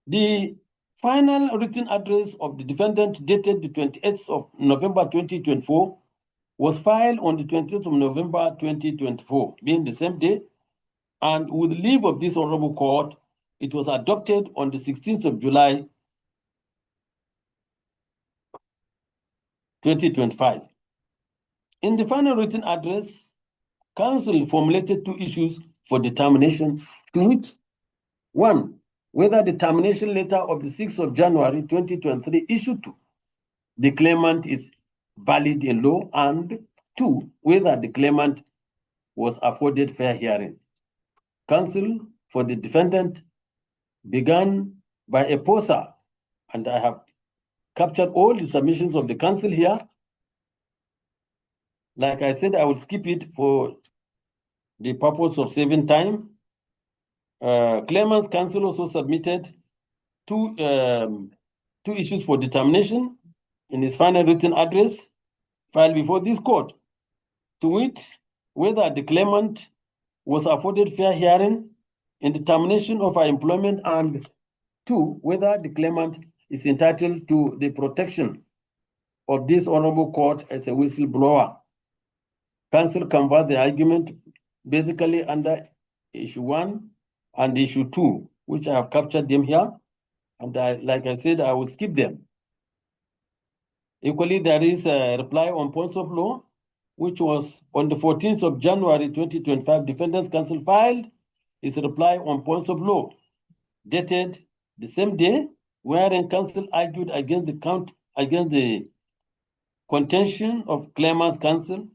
The final written address of the defendant, dated the 28th of November 2024, was filed on the 20th of November 2024, being the same day, and with leave of this honorable court, it was adopted on the 16th of July 2025. In the final written address, counsel formulated two issues for determination, to which: one, whether the termination letter of the 6th of January 2023 issued to the claimant is valid in law, and two, whether the claimant was afforded fair hearing. Counsel for the defendant began by a poser, and I have captured all the submissions of the counsel here. Like I said, I will skip it for the purpose of saving time. Claimant's counsel also submitted two issues for determination in his final written address filed before this court, to which: whether the claimant was afforded fair hearing in the termination of her employment, and two, whether the claimant is entitled to the protection of this honorable court as a whistleblower. Counsel canvassed the argument basically under issue 1 and issue 2, which I have captured them here, and like I said, I will skip them. Equally, there is a reply on points of law, which was on the 14th of January 2025. Defendant's counsel filed his reply on points of law, dated the same day, wherein counsel argued against the contention of claimant's counsel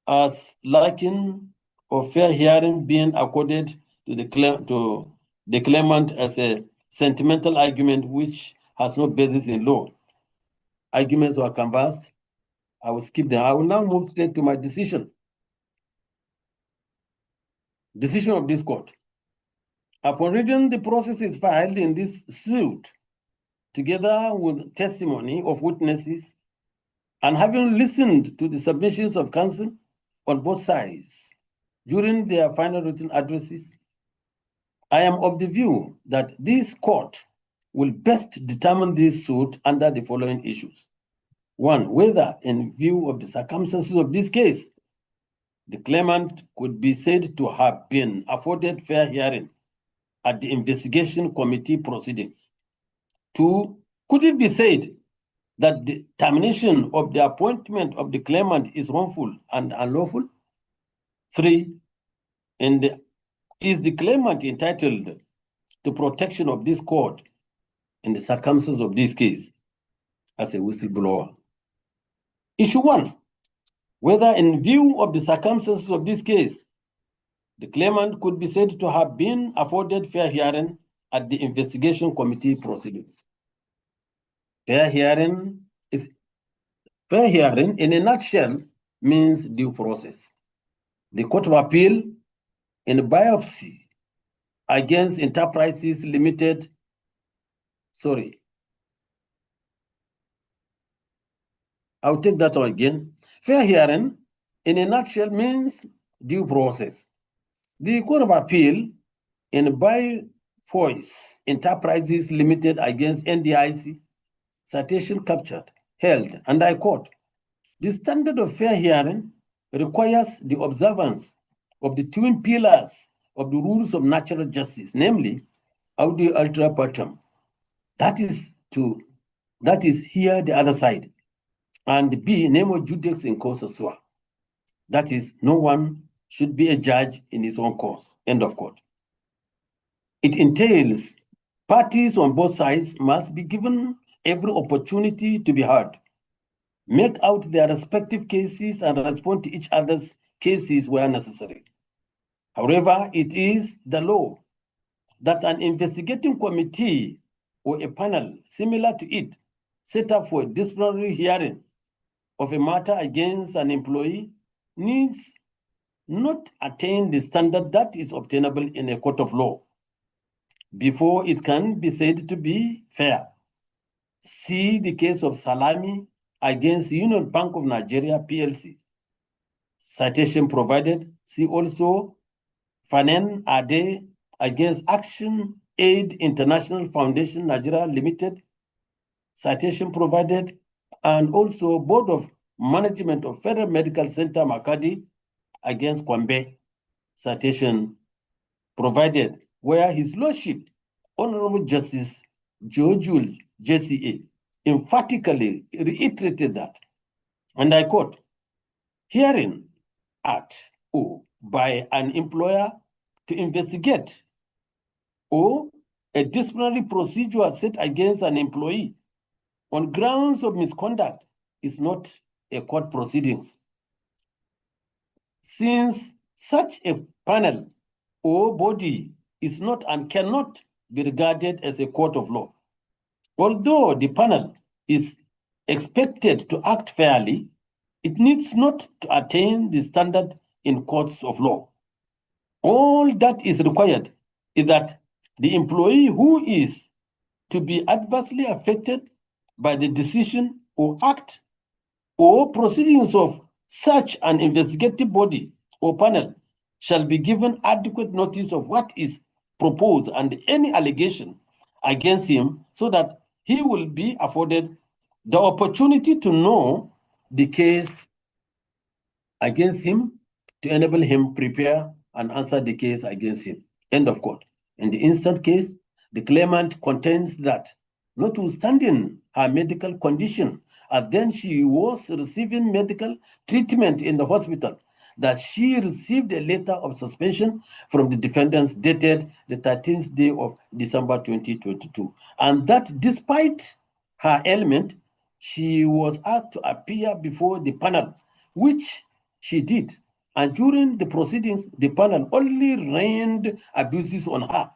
as lacking of fair hearing being accorded to the claimant as a sentimental argument which has no basis in law. Arguments were canvassed. I will skip them. I will now move straight to my decision. Decision of this court. Upon reading the processes filed in this suit, together with testimony of witnesses, and having listened to the submissions of counsel on both sides during their final written addresses, I am of the view that this court will best determine this suit under the following issues. 1, whether in view of the circumstances of this case, the claimant could be said to have been afforded fair hearing at the investigation committee proceedings. 2, could it be said that the termination of the appointment of the claimant is wrongful and unlawful? 3, is the claimant entitled to protection of this court in the circumstances of this case as a whistleblower? Issue 1, whether in view of the circumstances of this case, the claimant could be said to have been afforded fair hearing at the investigation committee proceedings. Fair hearing in a nutshell means due process. The Court of Appeal in biopsy against Enterprises Limited, I'll take that one again. Fair hearing in a nutshell means due process. The Court of Appeal in Biopsy Enterprises Limited against NDIC, citation captured, held, and I quote, the standard of fair hearing requires the observance of the twin pillars of the rules of natural justice, namely, audio ultra partem. That is here the other side. And B, nemo judex in causa sua. That is, no one should be a judge in his own cause, end of quote. It entails parties on both sides must be given every opportunity to be heard, make out their respective cases, and respond to each other's cases where necessary. However, it is the law that an investigating committee or a panel similar to it set up for a disciplinary hearing of a matter against an employee needs not attain the standard that is obtainable in a court of law before it can be said to be fair. See the case of Salami against Union Bank of Nigeria PLC. Citation provided. See also Fanen Ade against Action Aid International Foundation Nigeria Limited. Citation provided. And also Board of Management of Federal Medical Center Makadi against Kwambe. Citation provided, where His Lordship, Honorable Justice George JCA, emphatically reiterated that, and I quote, hearing at or by an employer to investigate or a disciplinary procedure set against an employee on grounds of misconduct is not a court proceedings. Since such a panel or body is not and cannot be regarded as a court of law. Although the panel is expected to act fairly, it needs not to attain the standard in courts of law. All that is required is that the employee who is to be adversely affected by the decision or act or proceedings of such an investigative body or panel shall be given adequate notice of what is proposed and any allegation against him, so that he will be afforded the opportunity to know the case against him, to enable him prepare and answer the case against him. End of quote. In the instant case, the claimant contends that, notwithstanding her medical condition, and then she was receiving medical treatment in the hospital, that she received a letter of suspension from the defendants dated the 13th day of December 2022. And that despite her ailment, she was asked to appear before the panel, which she did. And during the proceedings, the panel only rained abuses on her.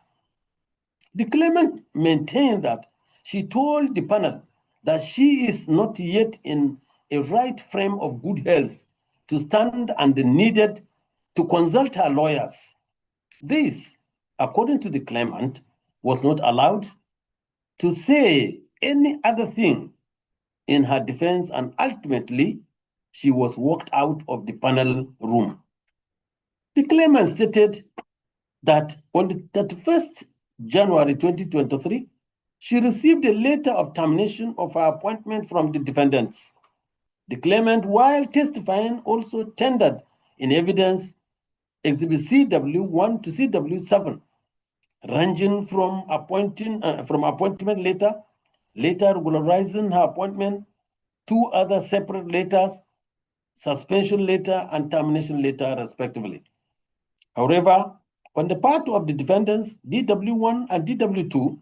The claimant maintained that she told the panel that she is not yet in a right frame of good health to stand and needed to consult her lawyers. This, according to the claimant, was not allowed to say any other thing in her defense, and ultimately she was walked out of the panel room. The claimant stated that on the 31st January 2023, she received a letter of termination of her appointment from the defendants. The claimant, while testifying, also tendered in evidence Exhibit CW1 to CW7, ranging from appointment letter regularizing her appointment, two other separate letters, suspension letter and termination letter, respectively. However, on the part of the defendants, DW1 and DW2,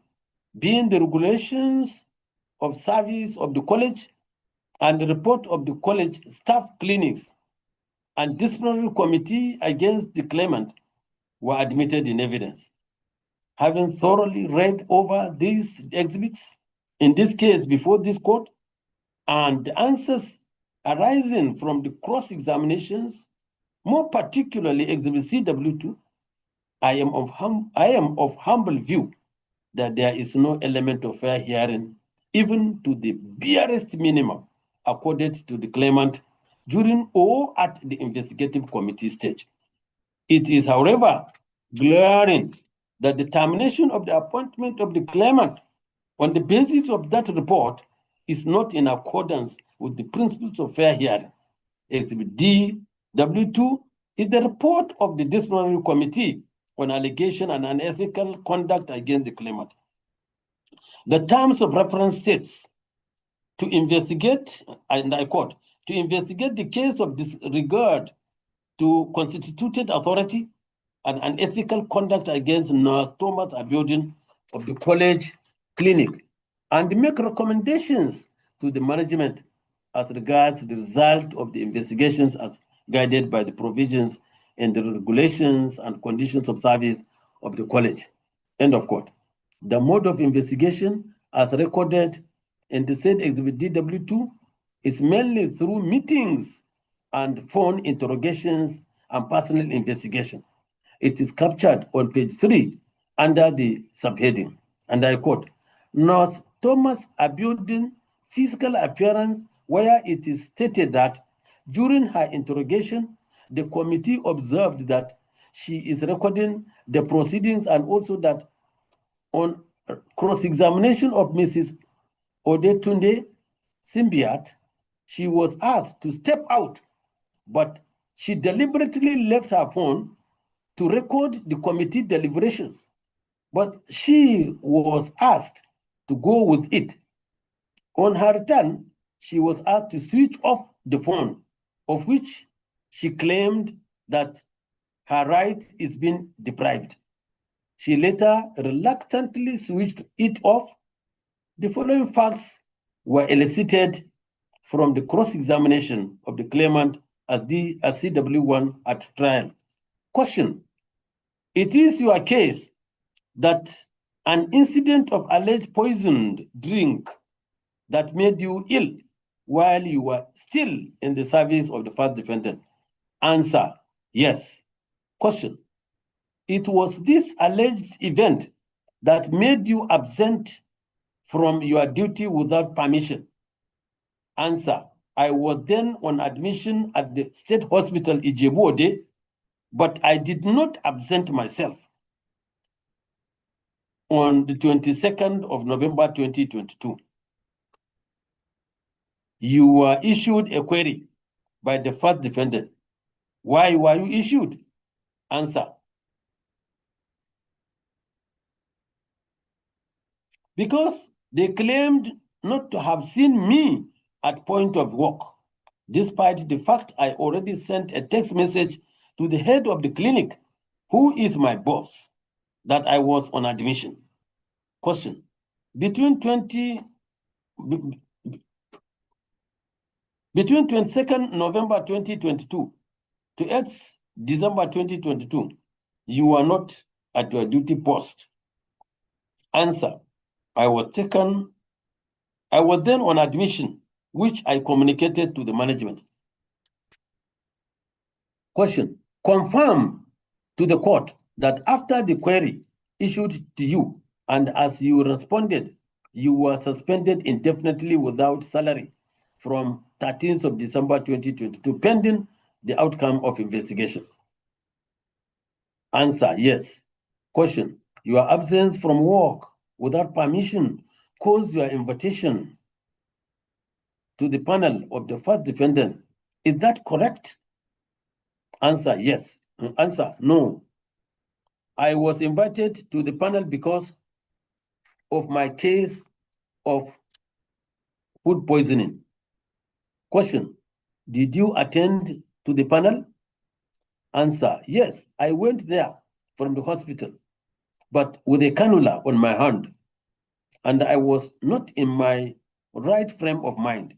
being the regulations of service of the college and the report of the college staff clinics and disciplinary committee against the claimant, were admitted in evidence. Having thoroughly read over these exhibits, in this case before this court, and the answers arising from the cross-examinations, more particularly Exhibit CW2, I am of humble view that there is no element of fair hearing, even to the barest minimum accorded to the claimant during or at the investigative committee stage. It is, however, glaring that the termination of the appointment of the claimant on the basis of that report is not in accordance with the principles of fair hearing. Exhibit DW2 is the report of the disciplinary committee on allegation and unethical conduct against the claimant. The terms of reference states to investigate, and I quote, to investigate the case of disregard to constituted authority and unethical conduct against Nurse Thomas Abiodun of the college clinic, and make recommendations to the management as regards the result of the investigations as guided by the provisions and the regulations and conditions of service of the college. End of quote. The mode of investigation, as recorded in the said Exhibit DW2, is mainly through meetings and phone interrogations and personal investigation. It is captured on page 3 under the subheading, and I quote, Nurse Thomas Abiodun physical appearance, where it is stated that during her interrogation, the committee observed that she is recording the proceedings, and also that on cross-examination of Mrs. Odetunde Simbiat, she was asked to step out, but she deliberately left her phone to record the committee deliberations. But she was asked to go with it. On her return, she was asked to switch off the phone, of which she claimed that her right is being deprived. She later reluctantly switched it off. The following facts were elicited from the cross-examination of the claimant as CW1 at trial. Question: it is your case that an incident of alleged poisoned drink that made you ill while you were still in the service of the first defendant? Answer: yes. Question: it was this alleged event that made you absent from your duty without permission? Answer: I was then on admission at the State Hospital Ijebu-Ode, but I did not absent myself. On the 22nd of November 2022, you were issued a query by the first defendant. Why were you issued? Answer: because they claimed not to have seen me at point of work, despite the fact I already sent a text message to the head of the clinic, who is my boss, that I was on admission. Question: between 22nd November 2022 to 8th December 2022, you were not at your duty post. Answer: I was then on admission, which I communicated to the management. Question: confirm to the court that after the query issued to you, and as you responded, you were suspended indefinitely without salary from 13th of December 2022, pending the outcome of investigation. Answer: yes. Question: your absence from work without permission caused your invitation to the panel of the first defendant. Is that correct? Answer: yes. Answer: no. I was invited to the panel because of my case of food poisoning. Question: did you attend to the panel? Answer: yes, I went there from the hospital, but with a cannula on my hand, and I was not in my right frame of mind.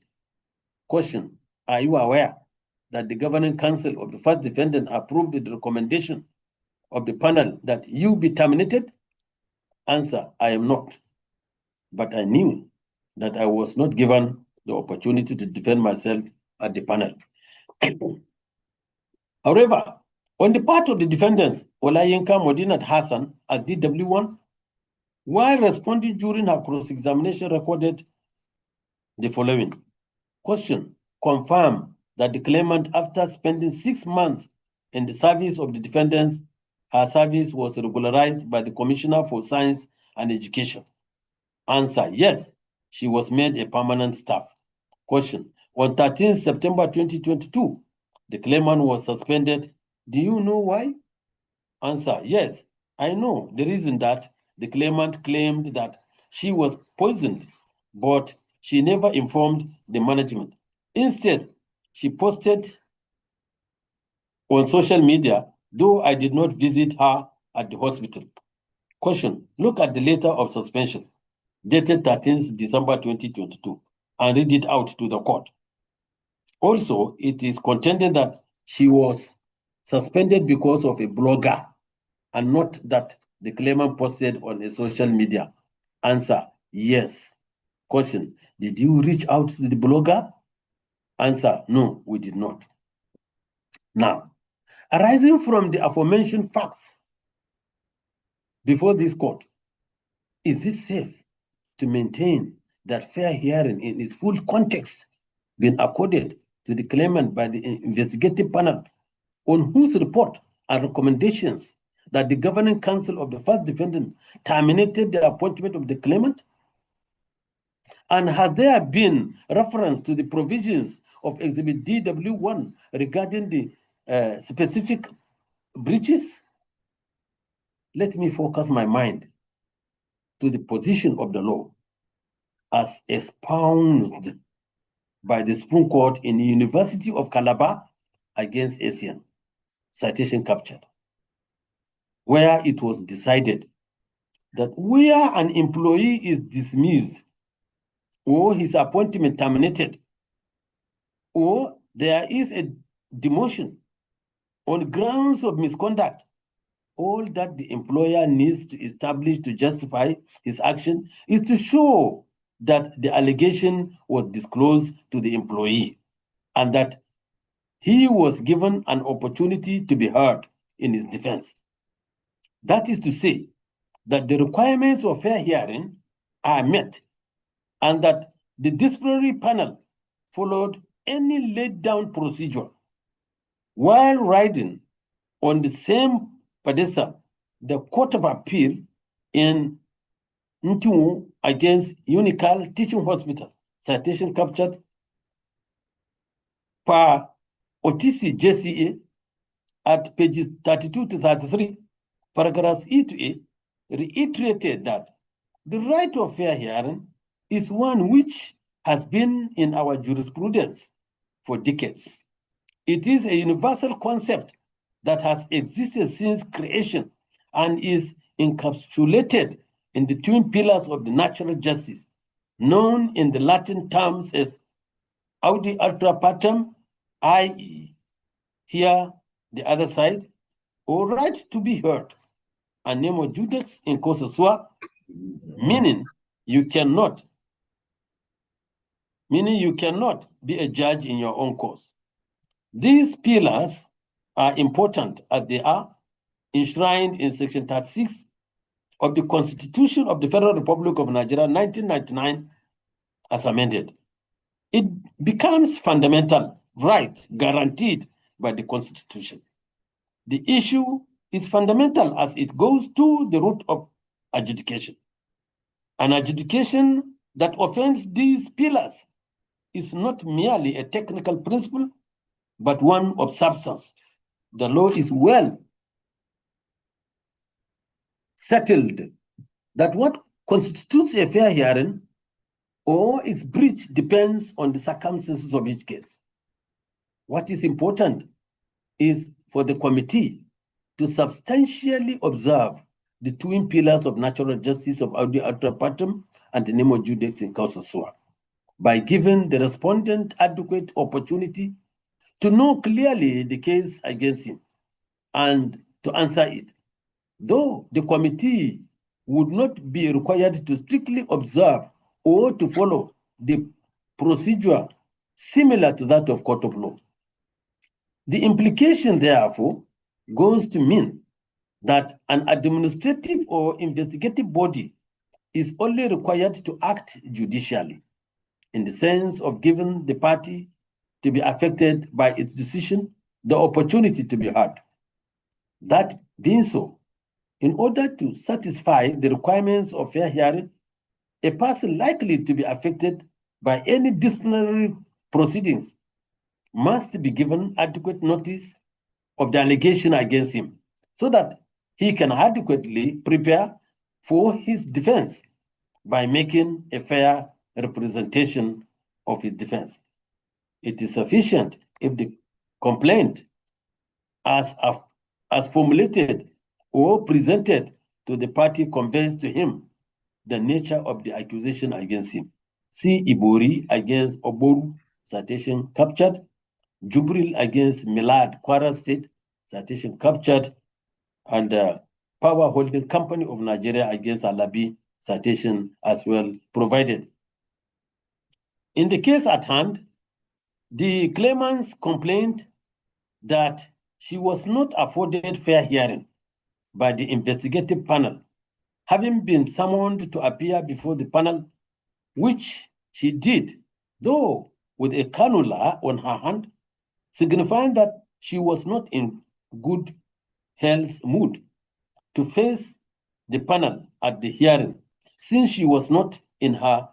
Question: are you aware that the governing council of the first defendant approved the recommendation of the panel that you be terminated? Answer: I am not, but I knew that I was not given the opportunity to defend myself at the panel. However, on the part of the defendants, Olayinka Modinat Hassan at DW1, while responding during her cross-examination, recorded the following. Question: confirm that the claimant, after spending 6 months in the service of the defendants, her service was regularized by the Commissioner for Science and Education. Answer: yes, she was made a permanent staff. Question: on 13th September 2022, the claimant was suspended. Do you know why? Answer: yes, I know the reason. That the claimant claimed that she was poisoned, but she never informed the management. Instead, she posted on social media, though I did not visit her at the hospital. Question: look at the letter of suspension dated 13th December 2022 and read it out to the court. Also, it is contended that she was suspended because of a blogger and not that the claimant posted on a social media? Answer, yes. Question, did you reach out to the blogger? Answer, no, we did not. Now, arising from the aforementioned facts before this court, is it safe to maintain that fair hearing in its full context been accorded to the claimant by the investigative panel, on whose report and recommendations that the governing council of the first defendant terminated the appointment of the claimant? And has there been reference to the provisions of Exhibit DW1 regarding the specific breaches? Let me focus my mind to the position of the law as expounded by the Supreme Court in the University of Calabar against ASEAN, citation captured, where it was decided that where an employee is dismissed or his appointment terminated, or there is a demotion on grounds of misconduct, all that the employer needs to establish to justify his action is to show that the allegation was disclosed to the employee and that he was given an opportunity to be heard in his defense. That is to say that the requirements of fair hearing are met and that the disciplinary panel followed any laid down procedure while riding on the same pedestal. The Court of Appeal in Ntu against Unical Teaching Hospital, citation captured, per OTC JCA at pages 32 to 33, paragraphs E to A, reiterated that the right of fair hearing is one which has been in our jurisprudence for decades. It is a universal concept that has existed since creation and is encapsulated in the twin pillars of the natural justice, known in the Latin terms as audi ultra partem, i.e., hear the other side, or right to be heard, and nemo judex in causa sua, meaning you cannot be a judge in your own cause. These pillars are important as they are enshrined in Section 36 of the Constitution of the Federal Republic of Nigeria, 1999, as amended. It becomes fundamental right guaranteed by the Constitution. The issue is fundamental as it goes to the root of adjudication. An adjudication that offends these pillars is not merely a technical principle, but one of substance. The law is well settled that what constitutes a fair hearing or its breach depends on the circumstances of each case. What is important is for the committee to substantially observe the twin pillars of natural justice of audi ultra partem and the nemo judex in causa sua by giving the respondent adequate opportunity to know clearly the case against him and to answer it. Though the committee would not be required to strictly observe or to follow the procedure similar to that of court of law. The implication, therefore, goes to mean that an administrative or investigative body is only required to act judicially in the sense of giving the party to be affected by its decision the opportunity to be heard. That being so, in order to satisfy the requirements of fair hearing, a person likely to be affected by any disciplinary proceedings must be given adequate notice of the allegation against him so that he can adequately prepare for his defense by making a fair representation of his defense. It is sufficient if the complaint as formulated or presented to the party conveys to him the nature of the accusation against him. See Ibori against Oboru, citation captured, Jubril against Milad, Kwara State, citation captured, and Power Holding Company of Nigeria against Alabi, citation as well provided. In the case at hand, the claimants complained that she was not afforded fair hearing by the investigative panel, having been summoned to appear before the panel, which she did, though with a cannula on her hand, signifying that she was not in good health mood to face the panel at the hearing, since she was not in her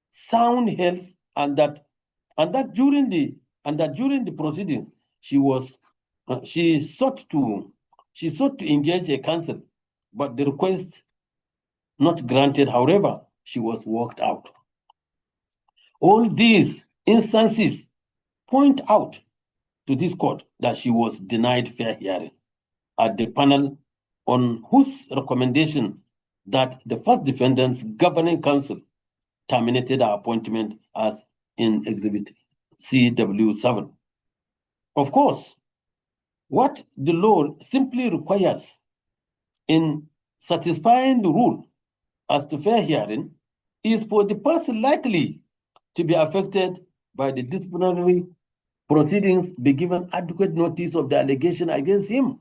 sound health, and that during the proceedings she sought to engage a counsel, but the request not granted. However, she was walked out. All these instances point out to this court that she was denied fair hearing at the panel, on whose recommendation that the first defendant's governing council terminated her appointment as in Exhibit CW7. Of course, what the law simply requires in satisfying the rule as to fair hearing is for the person likely to be affected by the disciplinary proceedings be given adequate notice of the allegation against him,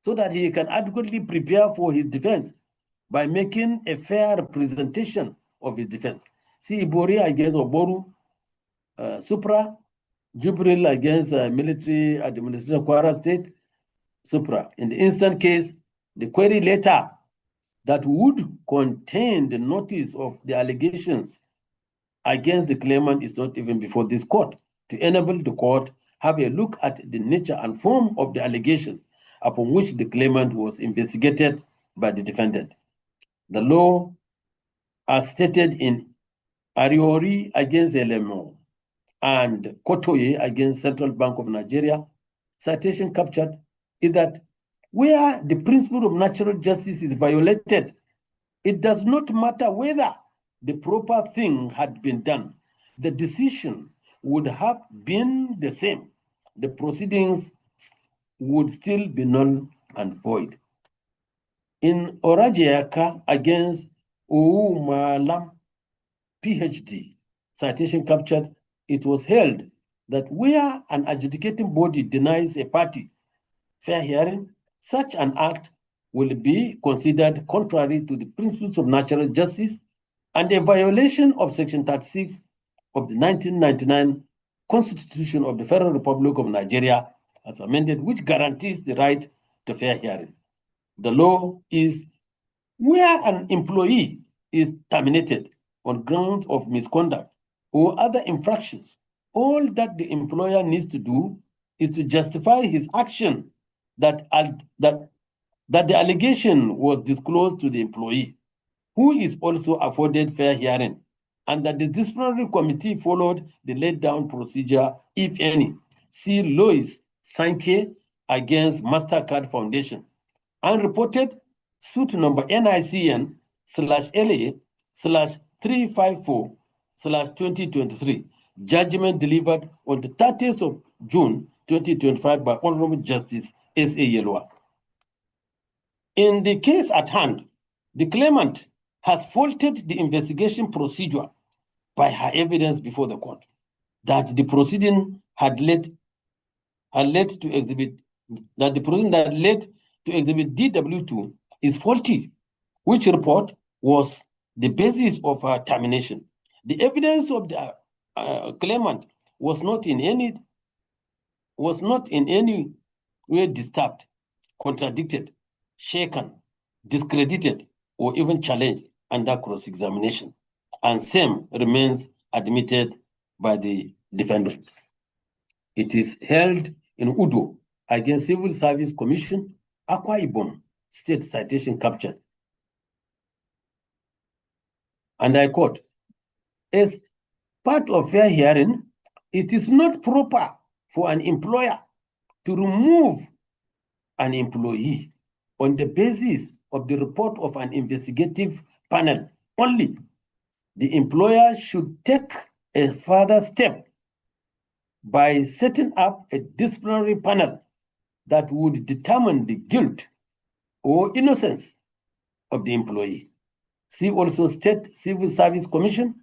so that he can adequately prepare for his defense by making a fair representation of his defense. See Ibori against Oboru, Supra, Jubril against military administration Kwara State, Supra. In the instant case, the query letter that would contain the notice of the allegations against the claimant is not even before this court, to enable the court have a look at the nature and form of the allegation upon which the claimant was investigated by the defendant. The law, as stated in Ariori against LMO and Kotoye against Central Bank of Nigeria, citation captured, is that where the principle of natural justice is violated, it does not matter whether the proper thing had been done. The decision would have been the same. The proceedings would still be null and void. In Orajeaka against Oumalam, PhD, citation captured, it was held that where an adjudicating body denies a party fair hearing, such an act will be considered contrary to the principles of natural justice and a violation of Section 36 of the 1999 Constitution of the Federal Republic of Nigeria, as amended, which guarantees the right to fair hearing. The law is where an employee is terminated on grounds of misconduct or other infractions, all that the employer needs to do is to justify his action that the allegation was disclosed to the employee, who is also afforded fair hearing, and that the disciplinary committee followed the laid down procedure, if any. See Lois Sankey against MasterCard Foundation. Unreported suit number NICN/LA/354/2023. Judgment delivered on the 30th of June 2025 by Honorable Justice S.A. Yelwa. In the case at hand, the claimant has faulted the investigation procedure by her evidence before the court that the proceeding had led to exhibit DW2 is faulty, which report was the basis of her termination. The evidence of the claimant was not in any way disturbed, contradicted, shaken, discredited, or even challenged under cross-examination, and same remains admitted by the defendants. It is held in Udo against Civil Service Commission, Akwa Ibom State, citation captured. And I quote, as part of fair hearing, it is not proper for an employer to remove an employee on the basis of the report of an investigative panel only. The employer should take a further step by setting up a disciplinary panel that would determine the guilt or innocence of the employee. See also State Civil Service Commission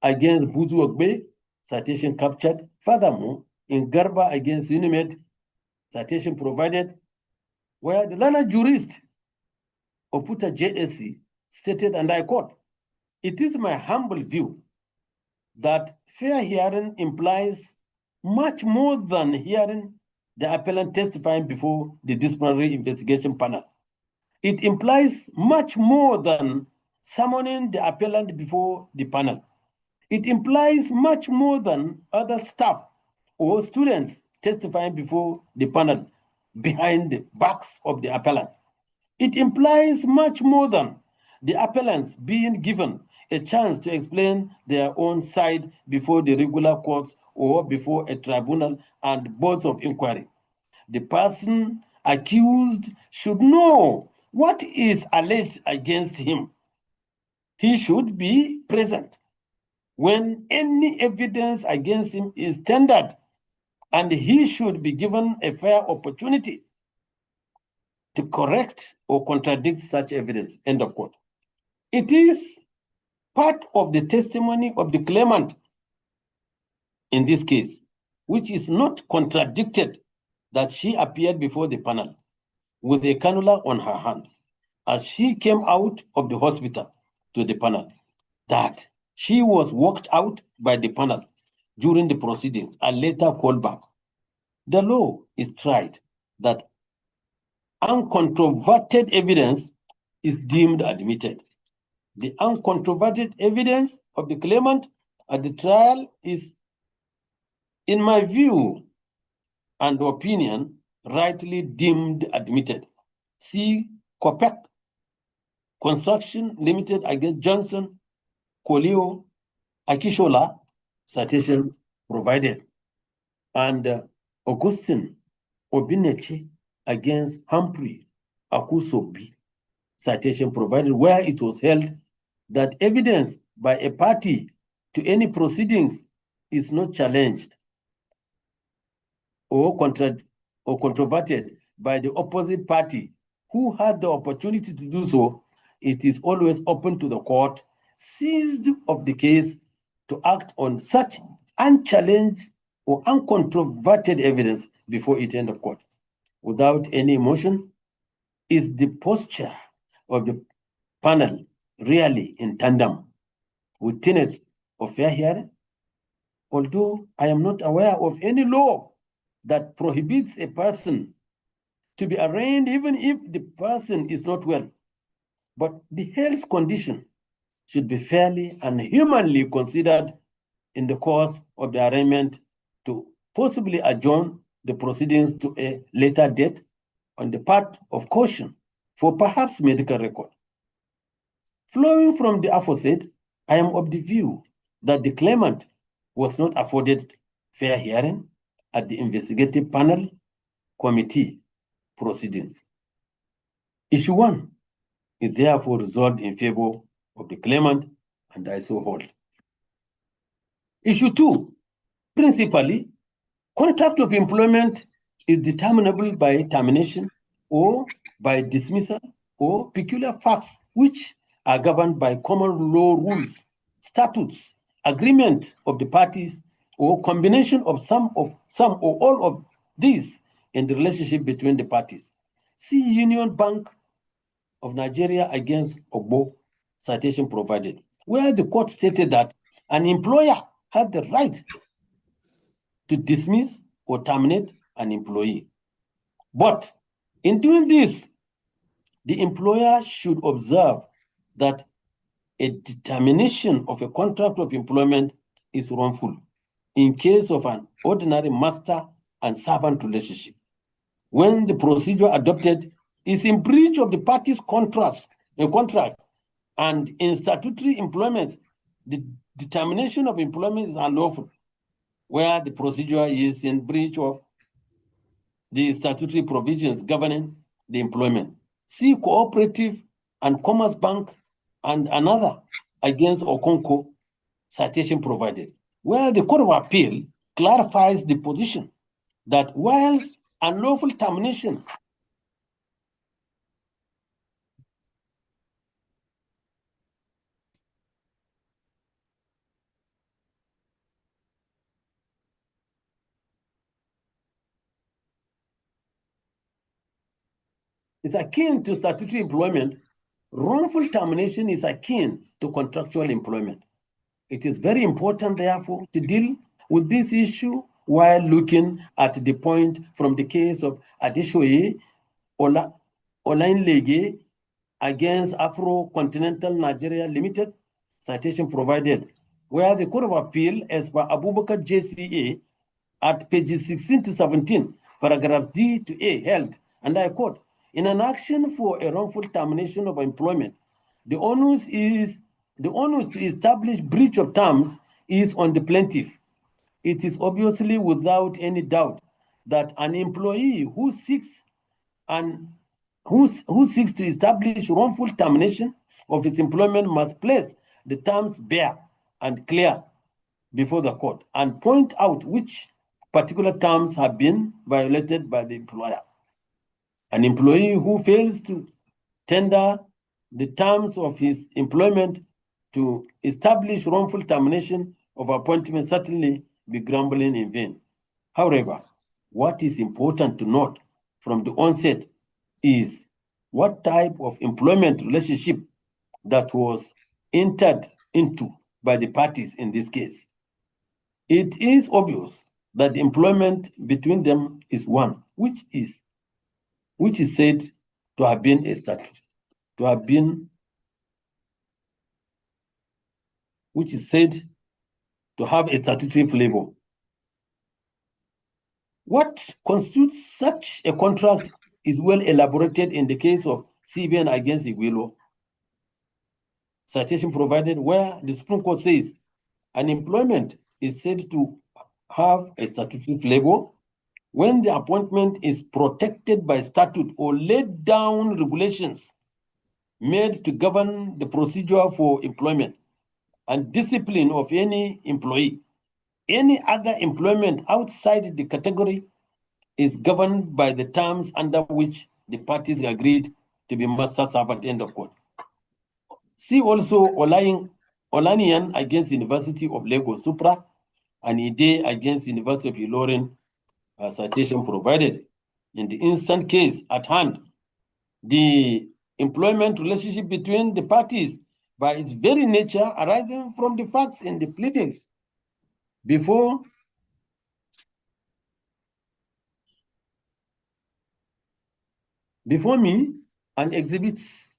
against Buzu Ogbe, citation captured. Furthermore, in Garba against Unimed, citation provided, where the learned jurist Oputa JSC stated, and I quote, "It is my humble view that fair hearing implies much more than hearing the appellant testifying before the disciplinary investigation panel. It implies much more than summoning the appellant before the panel. It implies much more than other staff or students testifying before the panel behind the backs of the appellant. It implies much more than the appellants being given a chance to explain their own side before the regular courts or before a tribunal and boards of inquiry. The person accused should know what is alleged against him. He should be present when any evidence against him is tendered, and he should be given a fair opportunity to correct or contradict such evidence," end of quote. It is part of the testimony of the claimant in this case, which is not contradicted, that she appeared before the panel with a cannula on her hand as she came out of the hospital to the panel, that she was walked out by the panel during the proceedings and later called back. The law is tried that uncontroverted evidence is deemed admitted. The uncontroverted evidence of the claimant at the trial is, in my view and opinion, rightly deemed admitted. See Copec Construction Limited against Johnson, Kolio, Akishola, citation provided. And Augustine Obineche against Humphrey Akusobi, citation provided, where it was held that evidence by a party to any proceedings is not challenged or controverted by the opposite party who had the opportunity to do so. It is always open to the court seized of the case to act on such unchallenged or uncontroverted evidence before it end of court without any emotion. Is the posture of the panel really in tandem with tenets of fair hearing? Although I am not aware of any law that prohibits a person to be arraigned even if the person is not well, but the health condition should be fairly and humanly considered in the course of the arraignment to possibly adjourn the proceedings to a later date on the part of caution for perhaps medical record. Flowing from the aforesaid, I am of the view that the claimant was not afforded fair hearing at the investigative panel committee proceedings. Issue 1 is therefore resolved in favor of the claimant, and I so hold. Issue 2, principally, contract of employment is determinable by termination or by dismissal or peculiar facts which are governed by common law rules, statutes, agreement of the parties, or combination of some or all of these in the relationship between the parties. See Union Bank of Nigeria against Ogbo, citation provided, where the court stated that an employer had the right to dismiss or terminate an employee. But in doing this, the employer should observe that a determination of a contract of employment is wrongful in case of an ordinary master and servant relationship, when the procedure adopted is in breach of the parties' contract, and in statutory employment, the determination of employment is unlawful, where the procedure is in breach of the statutory provisions governing the employment. See Cooperative and Commerce Bank and another against Okonko, citation provided, where the Court of Appeal clarifies the position that whilst unlawful termination is akin to statutory employment, wrongful termination is akin to contractual employment. It is very important, therefore, to deal with this issue while looking at the point from the case of Adeshoye Olainlege against Afro-Continental Nigeria Limited, citation provided, where the Court of Appeal, as per Abubakar JCA, at pages 16 to 17, paragraph D to A, held, and I quote, in an action for a wrongful termination of employment, the onus to establish breach of terms is on the plaintiff. It is obviously without any doubt that an employee who seeks to establish wrongful termination of its employment must place the terms bare and clear before the court and point out which particular terms have been violated by the employer. An employee who fails to tender the terms of his employment to establish wrongful termination of appointment certainly be grumbling in vain. However, what is important to note from the onset is what type of employment relationship that was entered into by the parties in this case. It is obvious that the employment between them is one which is said to have been a statute, which is said to have a statutory flavor. What constitutes such a contract is well elaborated in the case of CBN against Yelwa. Citation provided where the Supreme Court says an employment is said to have a statutory flavor when the appointment is protected by statute or laid down regulations made to govern the procedure for employment and discipline of any employee. Any other employment outside the category is governed by the terms under which the parties agreed to be master servant, end of quote. See also Olaniyan against University of Lagos Supra and Ide against University of Ilorin, citation provided. In the instant case at hand, the employment relationship between the parties by its very nature arising from the facts in the pleadings before me and exhibits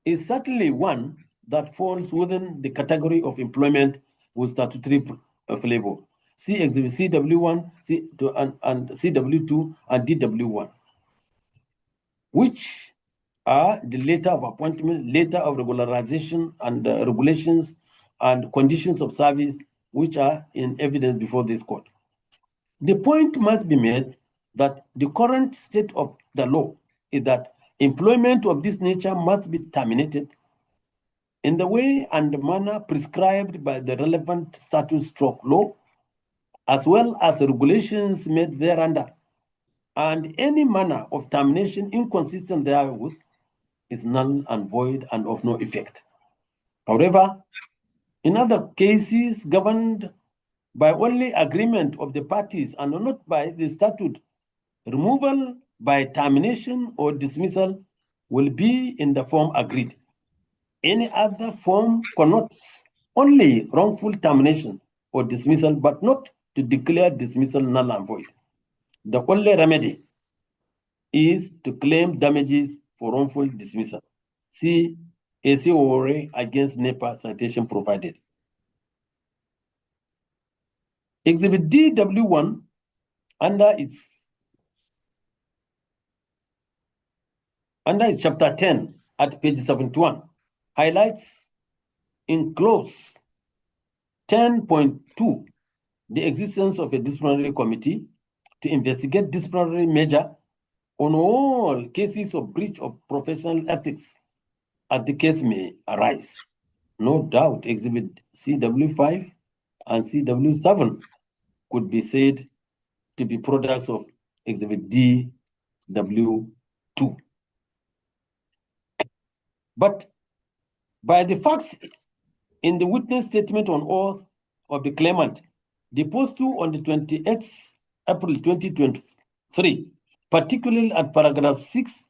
is certainly one that falls within the category of employment with statutory flavor. See exhibit CW1 and CW2 and DW1, which are the letter of appointment, letter of regularization and regulations and conditions of service which are in evidence before this court. The point must be made that the current state of the law is that employment of this nature must be terminated in the way and the manner prescribed by the relevant statute/stroke law, as well as regulations made thereunder, and any manner of termination inconsistent therewith is null and void and of no effect. However, in other cases governed by only agreement of the parties and not by the statute, removal by termination or dismissal will be in the form agreed. Any other form connotes only wrongful termination or dismissal, but not to declare dismissal null and void. The only remedy is to claim damages for wrongful dismissal. See ACORA against NEPA, citation provided. Exhibit DW1 under its chapter 10 at page 71 highlights in clause 10.2 the existence of a disciplinary committee to investigate disciplinary measure on all cases of breach of professional ethics as the case may arise. No doubt exhibit CW5 and CW7 could be said to be products of Exhibit DW2. But by the facts in the witness statement on oath of the claimant, deposed to on the 28th April 2023, particularly at paragraph 6,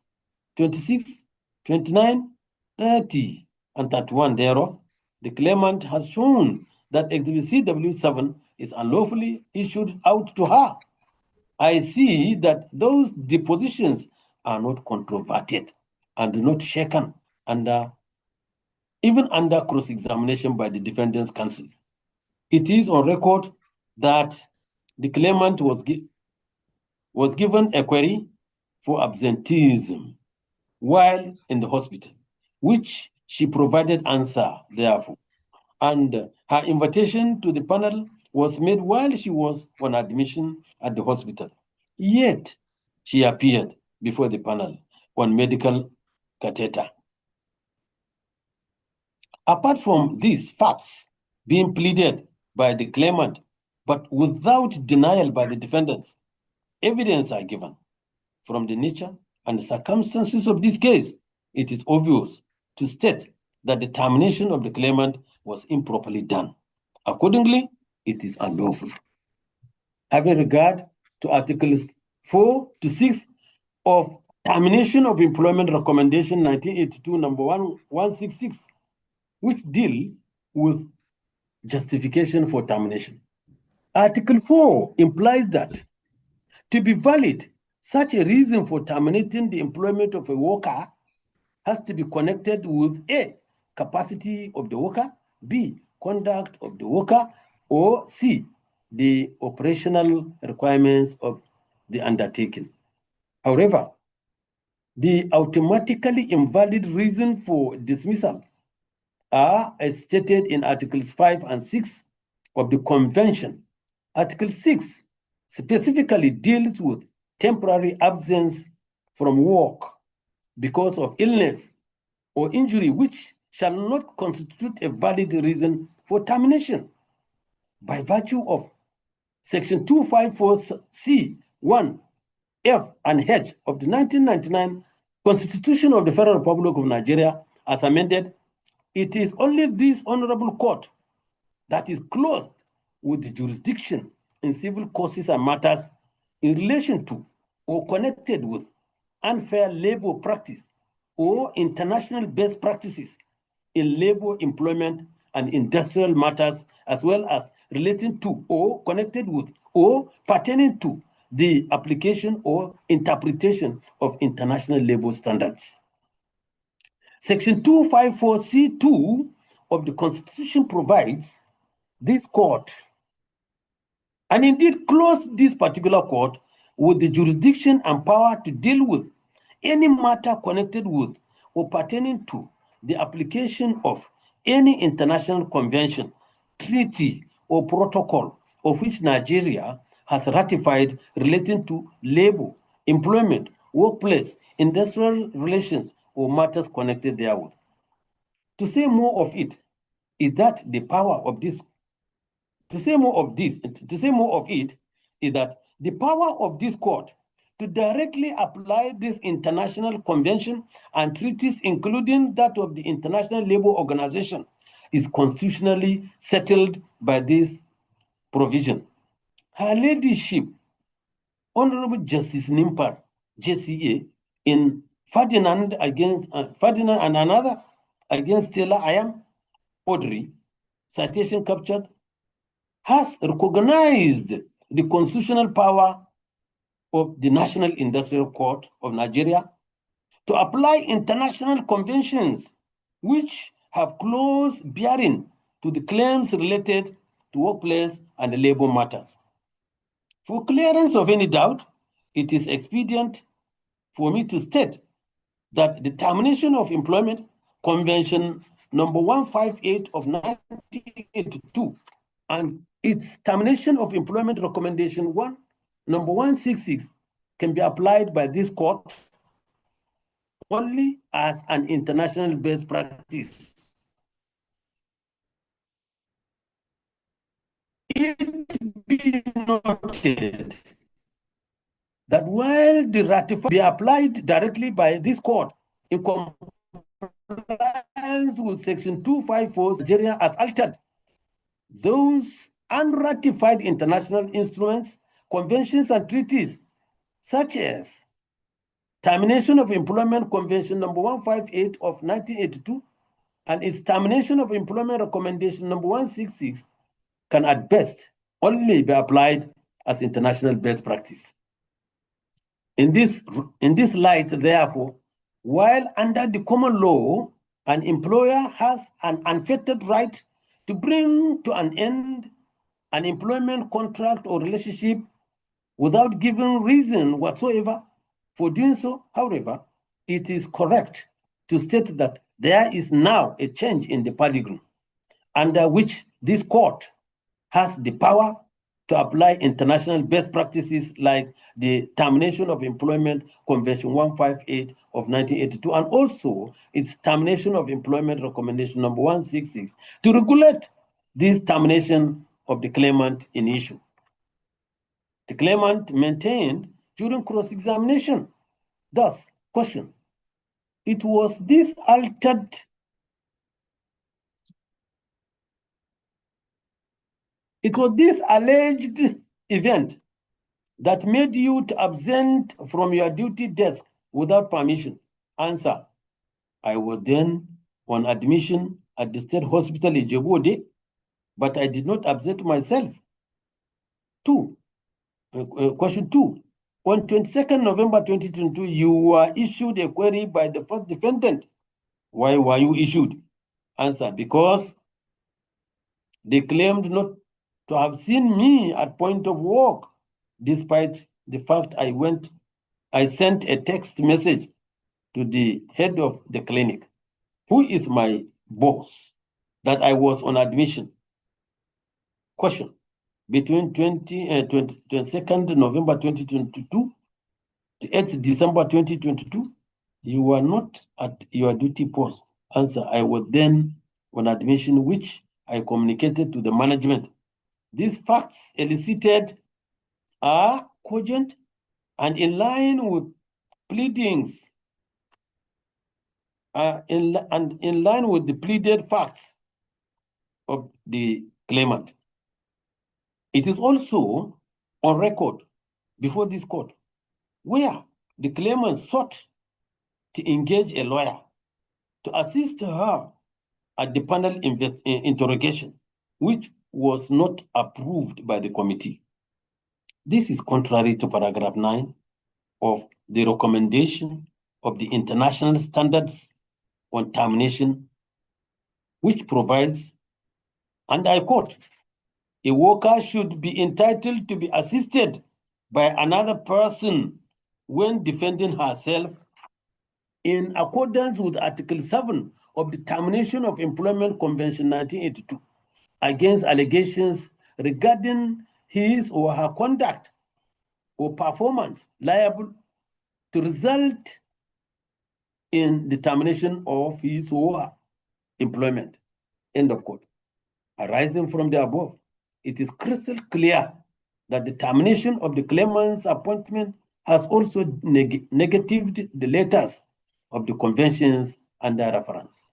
26, 29, 30, and 31 thereof, the claimant has shown that Exhibit CW7 is unlawfully issued out to her. I see that those depositions are not controverted and not shaken even under cross-examination by the defendant's counsel. It is on record that the claimant was given a query for absenteeism while in the hospital, which she provided answer therefore. And her invitation to the panel was made while she was on admission at the hospital. Yet, she appeared before the panel on medical catheter. Apart from these facts being pleaded by the claimant, but without denial by the defendants, evidence are given. From the nature and the circumstances of this case, it is obvious to state that the termination of the claimant was improperly done. Accordingly, it is unlawful. Having regard to Articles 4 to 6 of Termination of Employment Recommendation 1982, number 166, which deal with justification for termination. Article 4 implies that to be valid, such a reason for terminating the employment of a worker has to be connected with A, capacity of the worker, B, conduct of the worker, or C, the operational requirements of the undertaking. However, the automatically invalid reason for dismissal are as stated in Articles 5 and 6 of the Convention. Article 6 specifically deals with temporary absence from work because of illness or injury, which shall not constitute a valid reason for termination. By virtue of Section 254C(1), F, and H of the 1999 Constitution of the Federal Republic of Nigeria, as amended, it is only this honorable court that is clothed with the jurisdiction in civil causes and matters in relation to or connected with unfair labor practice or international best practices in labor, employment, and industrial matters, as well as relating to or connected with or pertaining to the application or interpretation of international labor standards. Section 254C(2) of the Constitution provides this court, and indeed clothes this particular court with the jurisdiction and power to deal with any matter connected with or pertaining to the application of any international convention, treaty, or protocol of which Nigeria has ratified relating to labor, employment, workplace, industrial relations, or matters connected therewith. To say more of it is that the power of this, to say more of it is that the power of this court to directly apply this international convention and treaties, including that of the International Labour Organization, is constitutionally settled by this provision. Her Ladyship, Honorable Justice Nimpar, JCA, in Ferdinand and another against Taylor Ayam, Audrey, citation captured, has recognized the constitutional power of the National Industrial Court of Nigeria to apply international conventions which have close bearing to the claims related to workplace and labor matters. For clearance of any doubt, it is expedient for me to state that the Termination of Employment Convention number 158 of 1982 and its Termination of Employment Recommendation number 166 can be applied by this court only as an international best practice. It be noted that while the ratification be applied directly by this court in compliance with Section 254, Nigeria has altered those unratified international instruments, conventions, and treaties, such as Termination of Employment Convention number 158 of 1982 and its Termination of Employment Recommendation number 166, can at best only be applied as international best practice. In this light, therefore, while under the common law, an employer has an unfettered right to bring to an end an employment contract or relationship without giving reason whatsoever for doing so, however, it is correct to state that there is now a change in the paradigm under which this court has the power to apply international best practices like the Termination of Employment Convention 158 of 1982 and also its Termination of Employment Recommendation number 166 to regulate this termination of the claimant in issue. The claimant maintained during cross-examination. Thus, question, it was this alleged event that made you to absent from your duty desk without permission. Answer, I was then on admission at the State Hospital in Ijebu-Ode, but I did not absent myself. Question 2. On 22nd November 2022, you were issued a query by the first defendant. Why were you issued? Answer, because they claimed not to have seen me at point of work, despite the fact I sent a text message to the head of the clinic, who is my boss, that I was on admission. Question, between 22nd November 2022 to 8th December 2022, you were not at your duty post. Answer, I was then on admission, which I communicated to the management. These facts elicited are cogent and in line with pleadings, in line with the pleaded facts of the claimant. It is also on record before this court, where the claimant sought to engage a lawyer to assist her at the panel interrogation, which was not approved by the committee. This is contrary to paragraph 9 of the recommendation of the international standards on termination, which provides, and I quote, a worker should be entitled to be assisted by another person when defending herself in accordance with Article 7 of the Termination of Employment Convention 1982 against allegations regarding his or her conduct or performance liable to result in the termination of his or her employment. End of quote. Arising from the above, it is crystal clear that the termination of the claimant's appointment has also negatived the letters of the conventions under reference,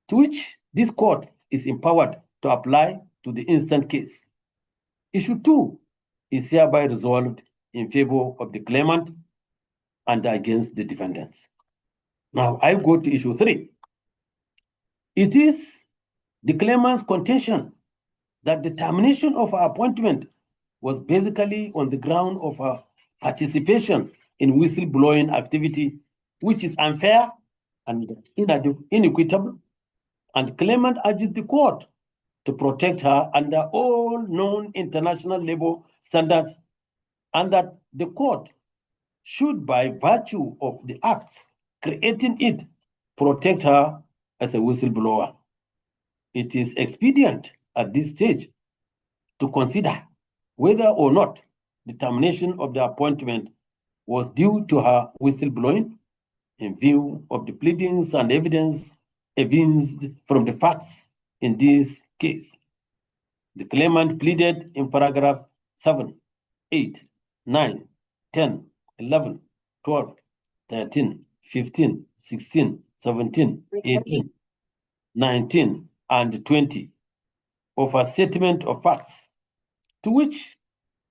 to which this court is empowered to apply to the instant case. Issue 2 is hereby resolved in favor of the claimant and against the defendants. Now I go to issue 3. It is the claimant's contention that the termination of her appointment was basically on the ground of her participation in whistleblowing activity, which is unfair and inequitable, and claimant urges the court to protect her under all known international labor standards, and that the court should, by virtue of the acts creating it, protect her as a whistleblower. It is expedient at this stage to consider whether or not the termination of the appointment was due to her whistleblowing in view of the pleadings and evidence evinced from the facts in this case. The claimant pleaded in paragraph 7, 8, 9, 10, 11, 12, 13, 15, 16, 17, 18, 19, and 20 of a statement of facts, to which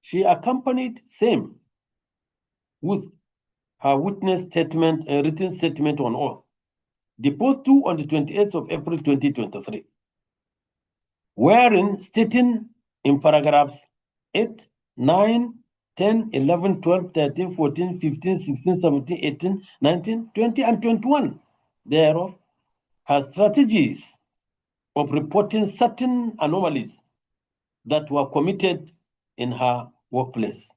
she accompanied same with her witness statement, a written statement on oath, deposed to on the 28th of April 2023, wherein stating in paragraphs 8, 9, 10, 11, 12, 13, 14, 15, 16, 17, 18, 19, 20, and 21 thereof, her strategies of reporting certain anomalies that were committed in her workplace.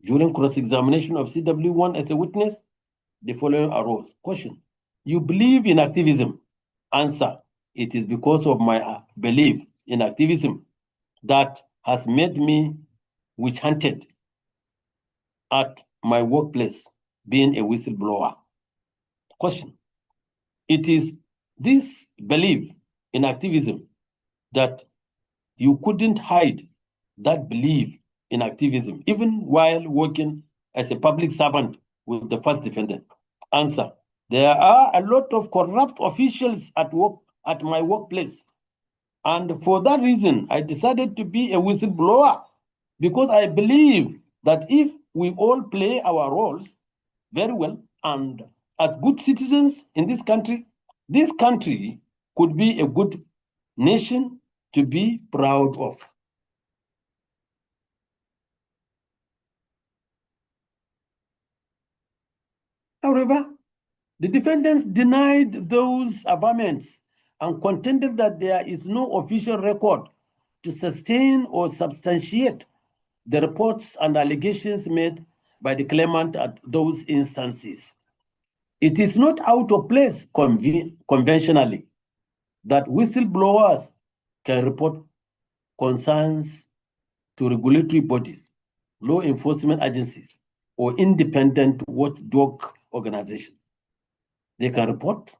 During cross-examination of CW1 as a witness, the following arose. Question: you believe in activism? Answer: it is because of my belief in activism that has made me witch hunted at my workplace, being a whistleblower. Question: it is this belief in activism that you couldn't hide that belief in activism, even while working as a public servant with the first defendant? Answer: there are a lot of corrupt officials at work at my workplace. And for that reason, I decided to be a whistleblower, because I believe that if we all play our roles very well and as good citizens in this country could be a good nation to be proud of. However, the defendants denied those averments and contended that there is no official record to sustain or substantiate the reports and allegations made by the claimant at those instances. It is not out of place conventionally that whistleblowers can report concerns to regulatory bodies, law enforcement agencies, or independent watchdog organizations. They can report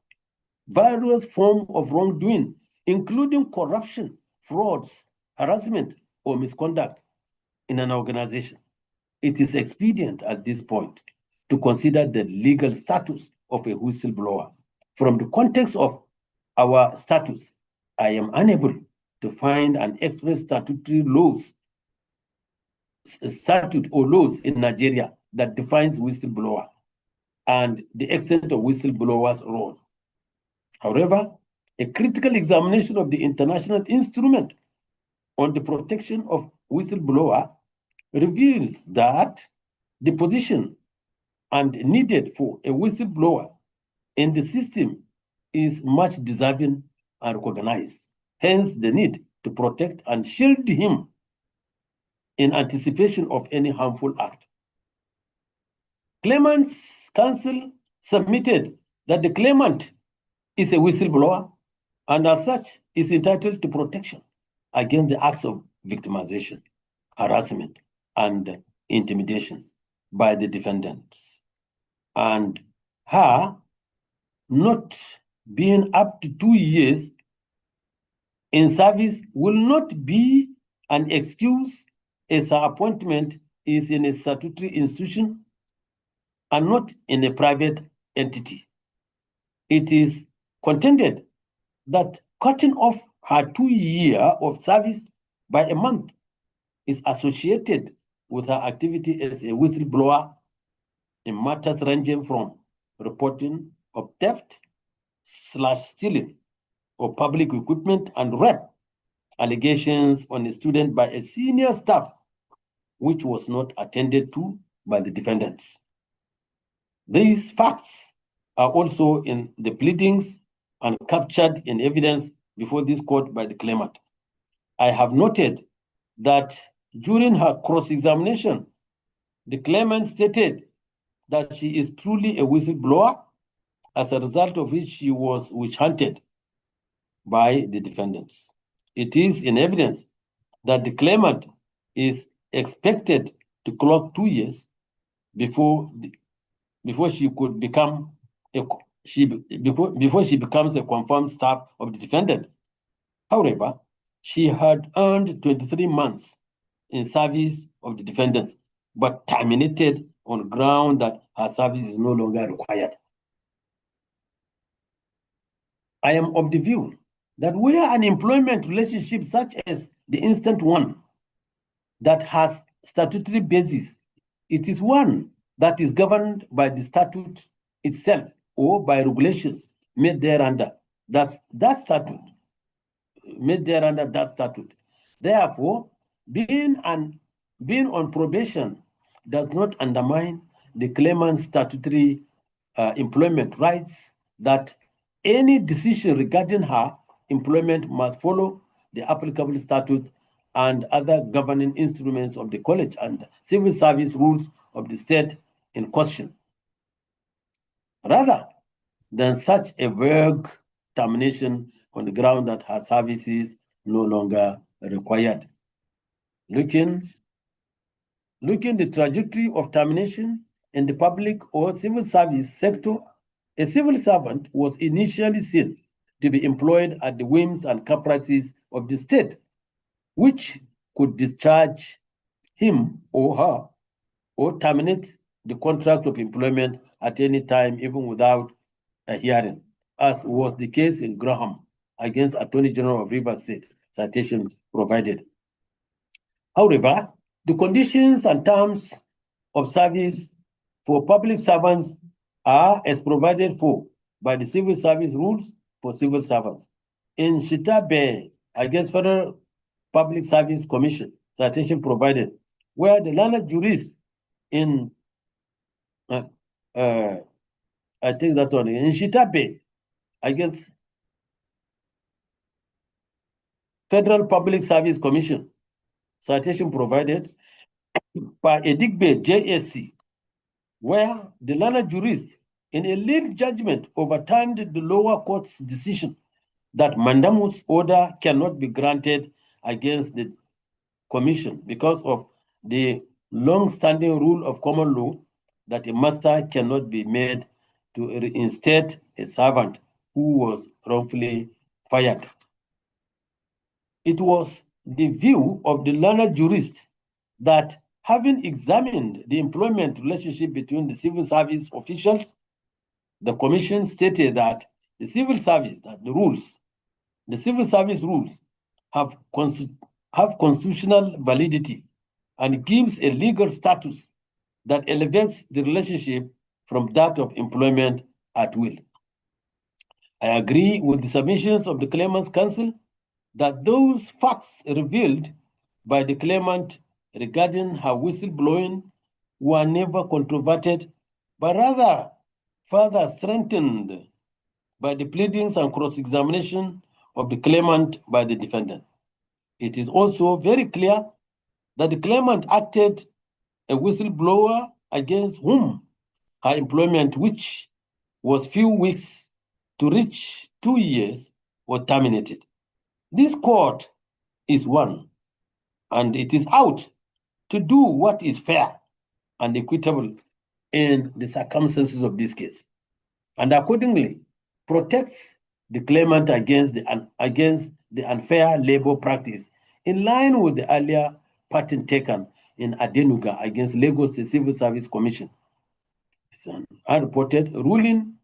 various forms of wrongdoing, including corruption, frauds, harassment, or misconduct in an organization. It is expedient at this point to consider the legal status of a whistleblower. From the context of our status, I am unable to find an express statute or laws in Nigeria that defines whistleblower and the extent of whistleblowers' role. However, a critical examination of the international instrument on the protection of whistleblower reveals that the position and needed for a whistleblower in the system is much deserving and recognized. Hence, the need to protect and shield him in anticipation of any harmful act. Claimant's counsel submitted that the claimant is a whistleblower and as such is entitled to protection against the acts of victimization, harassment, and intimidation by the defendants. And her not being up to 2 years in service will not be an excuse, as her appointment is in a statutory institution and not in a private entity. It is contended that cutting off her 2 years of service by a month is associated with her activity as a whistleblower in matters ranging from reporting of theft, stealing of public equipment, and rape allegations on a student by a senior staff, which was not attended to by the defendants. These facts are also in the pleadings and captured in evidence before this court by the claimant. I have noted that during her cross-examination, the claimant stated that she is truly a whistleblower, as a result of which she was witch-hunted by the defendants. It is in evidence that the claimant is expected to clock 2 years before she could become before she becomes a confirmed staff of the defendant. However, she had earned 23 months in service of the defendant, but terminated on ground that her service is no longer required. I am of the view that where an employment relationship such as the instant one that has statutory basis, it is one that is governed by the statute itself or by regulations made thereunder. That statute made thereunder that statute. Therefore, being on probation does not undermine the claimant's statutory employment rights, that any decision regarding her employment must follow the applicable statute and other governing instruments of the college and civil service rules of the state in question, rather than such a vague termination on the ground that her services no longer required. Looking the trajectory of termination in the public or civil service sector, a civil servant was initially seen to be employed at the whims and caprices of the state, which could discharge him or her or terminate the contract of employment at any time, even without a hearing, as was the case in Graham against Attorney General of Rivers State, citation provided. However, the conditions and terms of service for public servants are as provided for by the civil service rules for civil servants. In Shitabe against Federal Public Service Commission, citation provided, where the learned jurist in I think that one in Shitabe against Federal Public Service Commission, citation provided by Edigbe JSC, where the learned jurist in a lead judgment overturned the lower court's decision that mandamus order cannot be granted against the commission because of the long-standing rule of common law that a master cannot be made to reinstate a servant who was wrongfully fired. It was the view of the learned jurist that having examined the employment relationship between the civil service officials, the commission stated that the civil service rules have constitutional validity and gives a legal status that elevates the relationship from that of employment at will. I agree with the submissions of the Claimant's Counsel that those facts revealed by the claimant regarding her whistleblowing were never controverted, but rather further strengthened by the pleadings and cross-examination of the claimant by the defendant. It is also very clear that the claimant acted a whistleblower against whom her employment, which was few weeks to reach 2 years, was terminated. This court is one, and it is out to do what is fair and equitable in the circumstances of this case, and accordingly protects the claimant against the unfair labor practice in line with the earlier pattern taken in Adenuga against Lagos State Civil Service Commission. It's an unreported ruling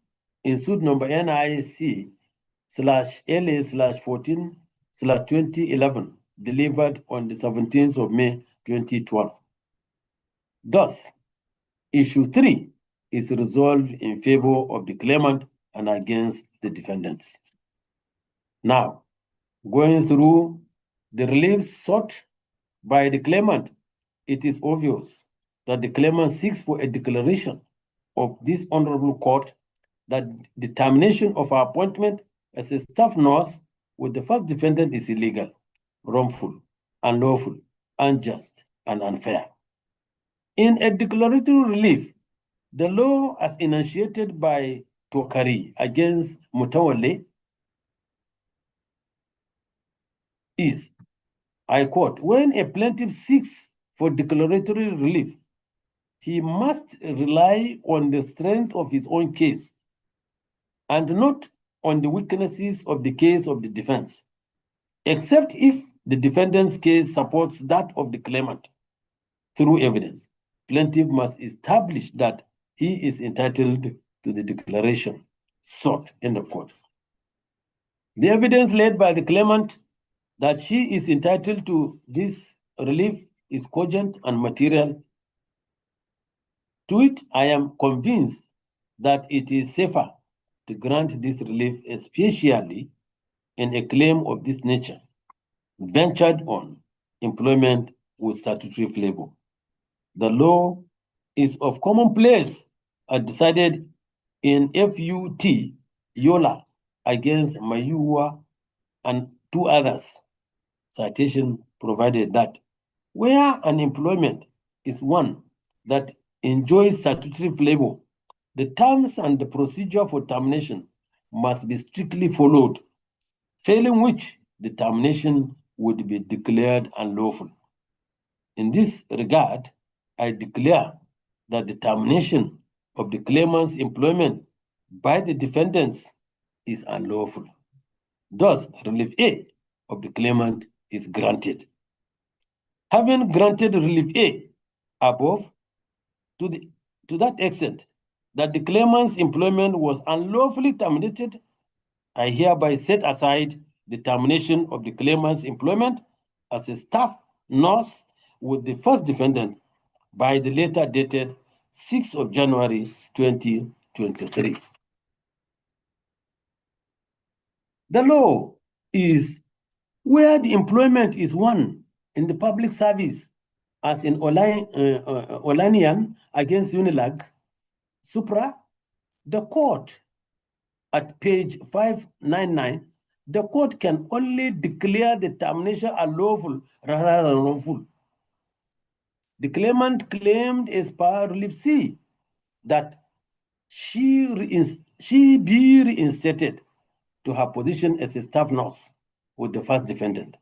in suit number NIC/LA/14/2011, delivered on the 17th of May 2012. Thus, issue 3 is resolved in favor of the claimant and against the defendants. Now, going through the relief sought by the claimant, it is obvious that the claimant seeks for a declaration of this honorable court that the termination of her appointment as a staff nurse with the first defendant is illegal, wrongful, unlawful, unjust, and unfair. In a declaratory relief, the law as enunciated by Tokari against Mutawale is, I quote, when a plaintiff seeks for declaratory relief, he must rely on the strength of his own case and not on the weaknesses of the case of the defense, except if the defendant's case supports that of the claimant through evidence, plaintiff must establish that he is entitled to the declaration sought in the court. The evidence laid by the claimant that she is entitled to this relief is cogent and material. To it, I am convinced that it is safer to grant this relief, especially in a claim of this nature, ventured on employment with statutory flavor. The law is of commonplace as decided in FUT Yola against Mayua and two others. Citation provided that where an employment is one that enjoys statutory flavor, the terms and the procedure for termination must be strictly followed, failing which the termination would be declared unlawful. In this regard, I declare that the termination of the claimant's employment by the defendants is unlawful. Thus, relief A of the claimant is granted. Having granted relief A above, to that extent that the claimant's employment was unlawfully terminated, I hereby set aside the termination of the claimant's employment as a staff nurse with the first defendant by the letter dated 6th of January 2023. The law is where the employment is one in the public service, as in Olanian against Unilag, Supra, the court at page 599, the court can only declare the termination unlawful rather than wrongful. The claimant claimed as per relief C that she be reinstated to her position as a staff nurse with the first defendant.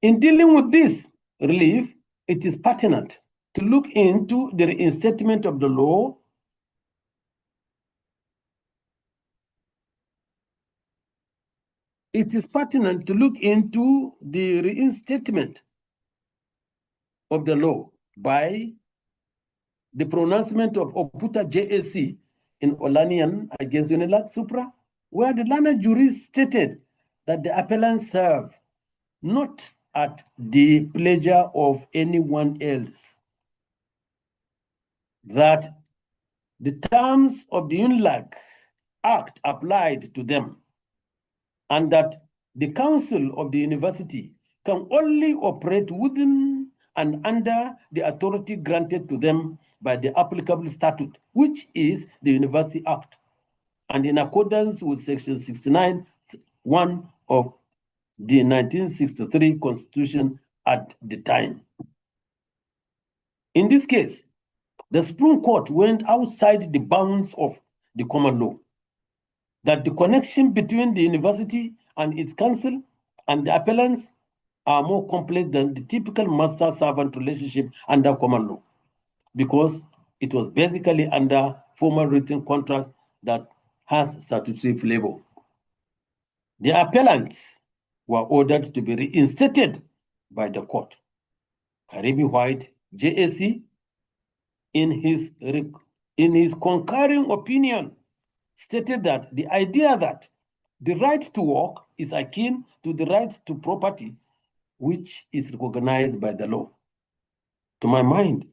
In dealing with this relief, it is pertinent to look into the reinstatement of the law. It is pertinent to look into the reinstatement of the law by the pronouncement of Oputa JAC in Olanian against Unilag Supra, where the learned jurist stated that the appellants serve not at the pleasure of anyone else, that the terms of the Unilag Act applied to them, and that the council of the university can only operate within and under the authority granted to them by the applicable statute, which is the University Act, and in accordance with section 69(1) of the 1963 Constitution at the time. In this case, the Supreme Court went outside the bounds of the common law, that the connection between the university and its council and the appellants are more complex than the typical master-servant relationship under common law, because it was basically under formal written contract that has statutory flavor. The appellants were ordered to be reinstated by the court. Karibi White, JAC, in his concurring opinion, stated that the idea that the right to work is akin to the right to property, which is recognized by the law. To my mind,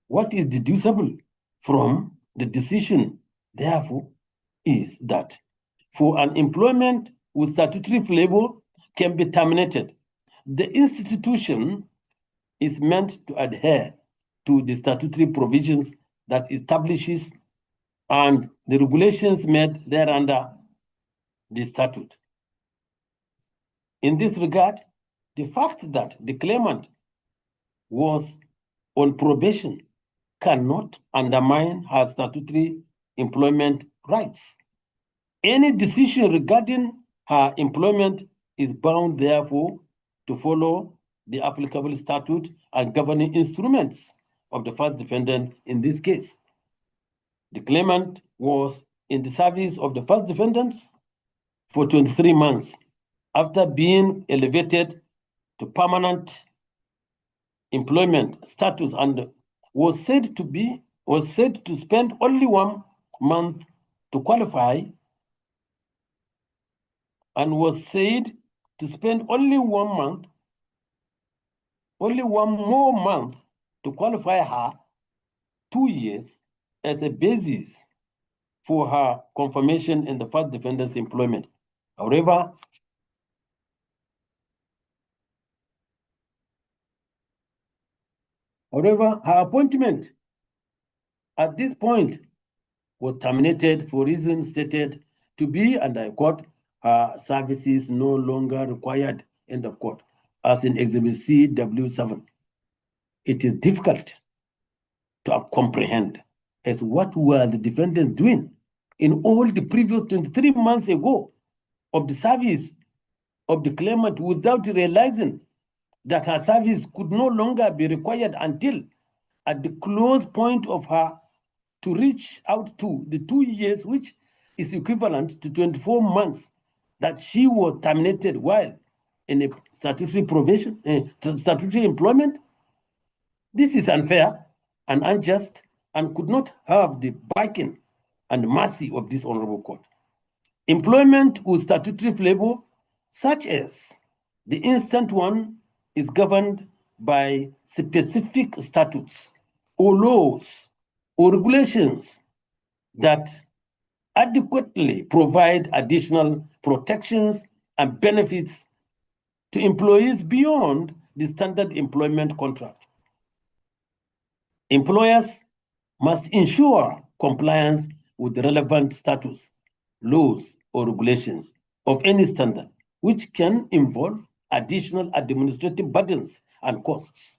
what is deducible from the decision, therefore, is that for an employment with statutory flavor can be terminated, the institution is meant to adhere to the statutory provisions that establishes and the regulations made thereunder the statute. In this regard, the fact that the claimant was on probation cannot undermine her statutory employment rights. Any decision regarding her employment is bound, therefore, to follow the applicable statute and governing instruments of the first defendant in this case. The claimant was in the service of the first defendant for 23 months after being elevated to permanent employment status and was said to spend only 1 month to qualify, and was said to spend only 1 month, only 1 more month to qualify her 2 years as a basis for her confirmation in the first defendant's employment. However, her appointment at this point was terminated for reasons stated to be, and I quote, her services no longer required, end of quote, as in Exhibit C, W7. It is difficult to comprehend as what were the defendants doing in all the previous 23 months ago of the service of the claimant without realizing that her service could no longer be required until at the close point of her to reach out to the 2 years, which is equivalent to 24 months that she was terminated while in a statutory statutory employment. This is unfair and unjust and could not have the backing and mercy of this honorable court. Employment with statutory flavor, such as the instant one, is governed by specific statutes or laws or regulations that adequately provide additional protections and benefits to employees beyond the standard employment contract. Employers must ensure compliance with the relevant statutes, laws, or regulations of any standard, which can involve additional administrative burdens and costs.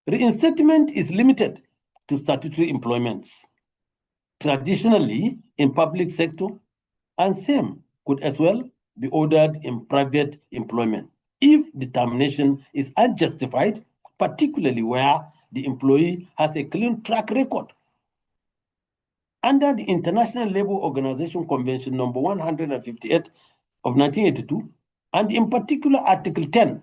Reinstatement is limited to statutory employments, traditionally in public sector, and same could as well be ordered in private employment if the termination is unjustified, particularly where the employee has a clean track record. Under the International Labour Organization Convention number 158 of 1982, and in particular Article 10,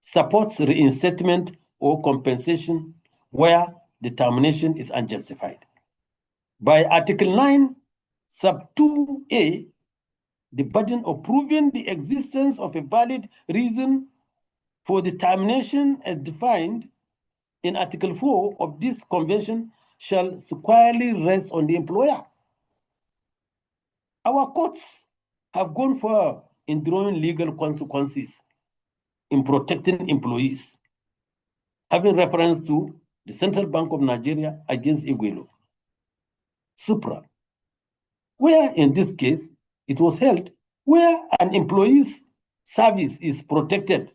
supports reinstatement or compensation where the termination is unjustified. By Article 9, sub 2A, the burden of proving the existence of a valid reason for the termination as defined in Article 4 of this convention shall squarely rest on the employer. Our courts have gone far in drawing legal consequences in protecting employees, having reference to the Central Bank of Nigeria against Igwelo, Supra, where in this case it was held where an employee's service is protected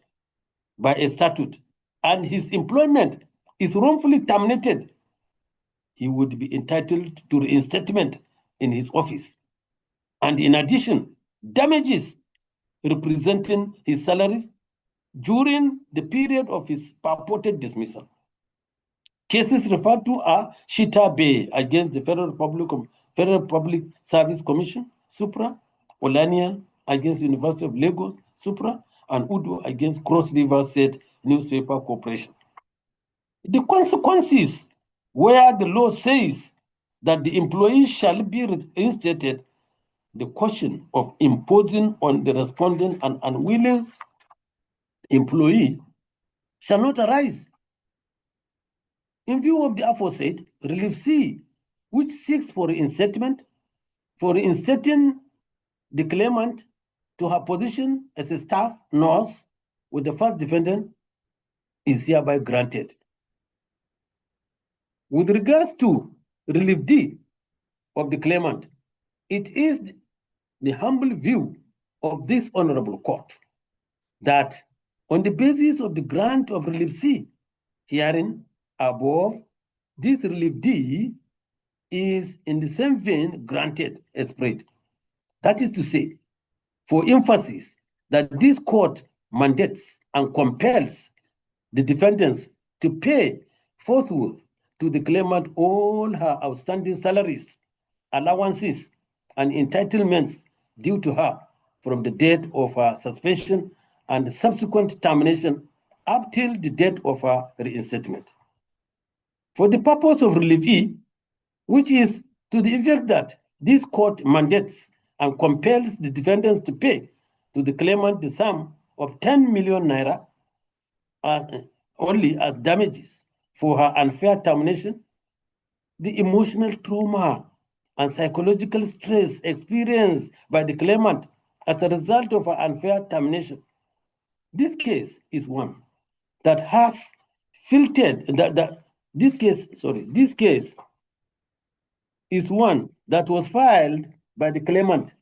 by a statute and his employment is wrongfully terminated, he would be entitled to reinstatement in his office. And in addition, damages representing his salaries during the period of his purported dismissal. Cases referred to are Shita Bay against the Federal Public Service Commission, Supra, Olanian against the University of Lagos, Supra, and Udo against Cross River State Newspaper Corporation. The consequences where the law says that the employee shall be reinstated, the question of imposing on the responding an unwilling employee shall not arise. In view of the aforesaid, Relief C, which seeks for reinstatement, for reinstating the claimant to her position as a staff nurse with the first defendant, is hereby granted. With regards to Relief D of the claimant, it is the humble view of this honorable court that on the basis of the grant of Relief C, herein above, this Relief D is in the same vein granted as prayed. That is to say, for emphasis, that this court mandates and compels the defendants to pay forthwith to the claimant all her outstanding salaries, allowances, and entitlements due to her from the date of her suspension and subsequent termination up till the date of her reinstatement. For the purpose of relief E, which is to the effect that this court mandates and compels the defendants to pay to the claimant the sum of 10 million naira only as damages for her unfair termination, the emotional trauma and psychological stress experienced by the claimant as a result of her unfair termination. This case is one that has filtered, this case is one that was filed by the claimant,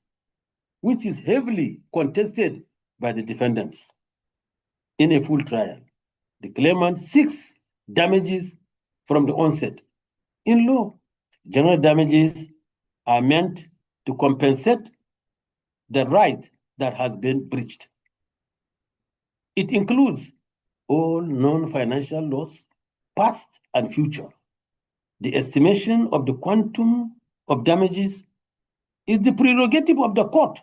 which is heavily contested by the defendants. In a full trial, the claimant seeks damages from the onset. In law, general damages are meant to compensate the right that has been breached. It includes all non-financial loss, past and future. The estimation of the quantum of damages is the prerogative of the court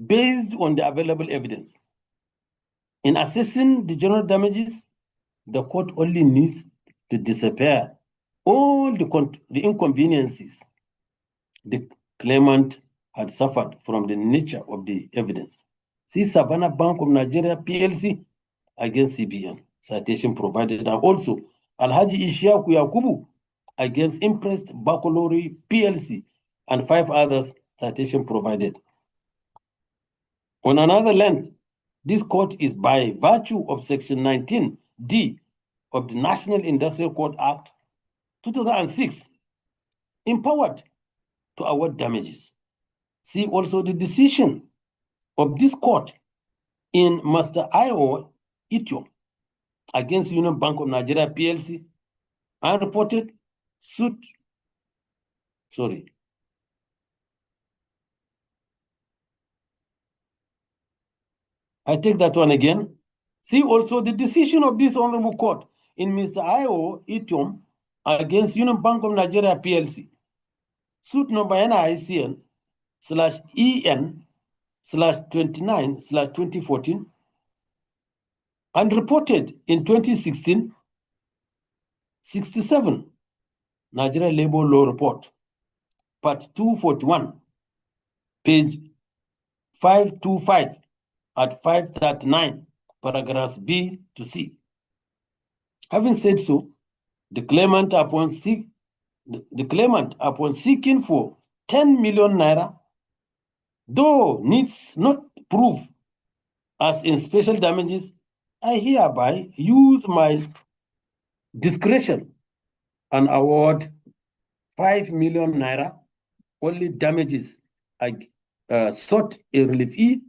based on the available evidence. In assessing the general damages, the court only needs to disappear all the inconveniences the claimant had suffered from the nature of the evidence. See Savannah Bank of Nigeria PLC against CBN, citation provided, and also Alhaji Ishaku Yakubu against Impressed Bacolori PLC and 5 others, citation provided. On another land, this court is by virtue of Section 19D of the National Industrial Code Act 2006 empowered to award damages. See also the decision of this court in Master Io Itiom against Union Bank of Nigeria PLC, unreported suit, I take that one again. See also the decision of this honorable court in Mr. Io Itiom against Union Bank of Nigeria PLC, suit number NICN/EN/29/2014, and reported in 2016, 67, Nigeria Labor Law Report, Part 241, page 525 at 539, paragraphs B to C. Having said so, the claimant upon seeking for 10 million naira, though needs not prove as in special damages, I hereby use my discretion and award 5 million naira only damages I sought in relief E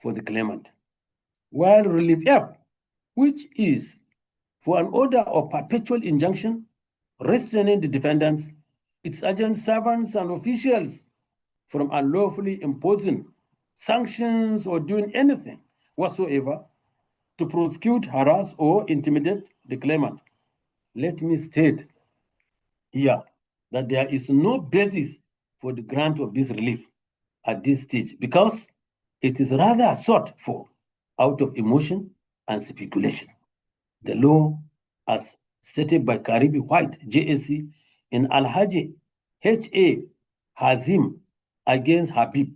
for the claimant, while relief F, which is for an order of perpetual injunction restraining the defendants, its agents, servants, and officials from unlawfully imposing sanctions or doing anything whatsoever to prosecute, harass, or intimidate the claimant. Let me state here that there is no basis for the grant of this relief at this stage because it is rather sought for out of emotion and speculation. The law, as stated by Karibi White, JSC, in Alhaji H.A. Hazim against Habib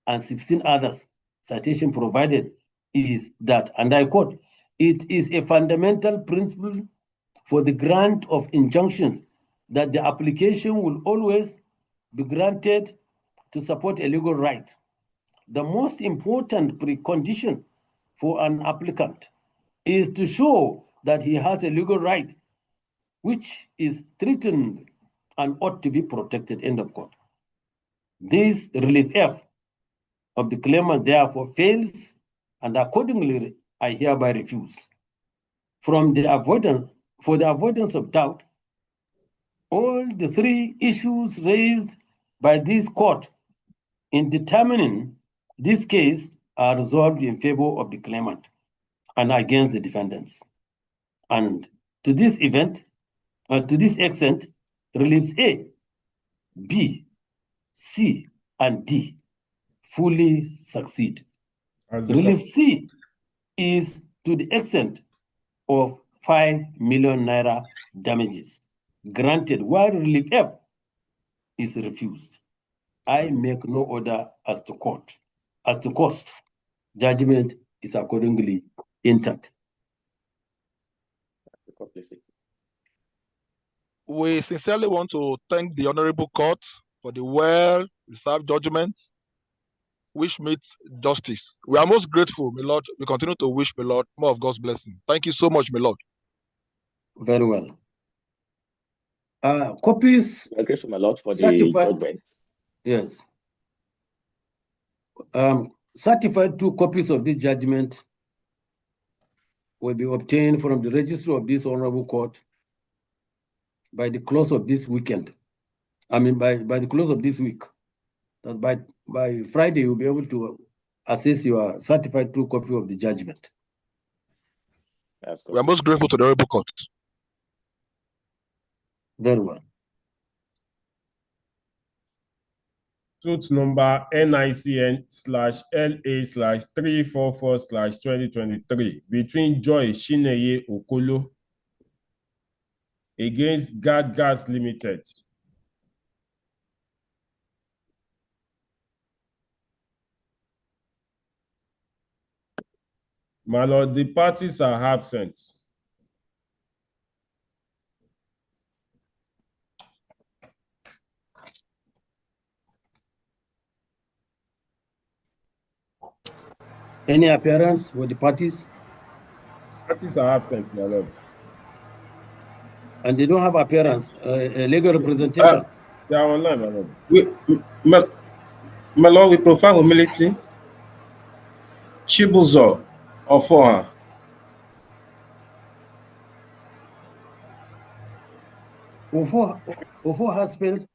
and 16 others, citation provided, is that, and I quote, it is a fundamental principle for the grant of injunctions that the application will always be granted to support a legal right. The most important precondition for an applicant is to show that he has a legal right which is threatened and ought to be protected, end of quote. This relief F of the claimant therefore fails, and accordingly I hereby refuse. For the avoidance of doubt, all the 3 issues raised by this court in determining this case are resolved in favor of the claimant and against the defendants. And to this extent, reliefs A, B, C, and D fully succeed. Relief C is to the extent of 5 million naira damages granted while relief F is refused. I make no order as to court. As to cost, judgment is accordingly entered. We sincerely want to thank the Honorable Court for the well-reserved judgment which meets justice. We are most grateful, my Lord. We continue to wish, my Lord, more of God's blessing. Thank you so much, my Lord. Very well. Copies. We are grateful, my Lord, for the certified, judgment. yes. Certified 2 copies of this judgment will be obtained from the registry of this honorable court by the close of this weekend. I mean, by the close of this week. That by Friday, you'll be able to access your certified 2 copy of the judgment. We are most grateful to the Honorable Court. Very well. Suit number NICN/LA/344/2023 between Joy Shineye Okolo against Guard Gas Limited. My Lord, the parties are absent. Any appearance with the parties? Parties are absent, my Lord. And they don't have appearance, a legal representation. They are online, my Lord. My Lord, we prefer humility. Chibuzo Ofoha. Ofo has spells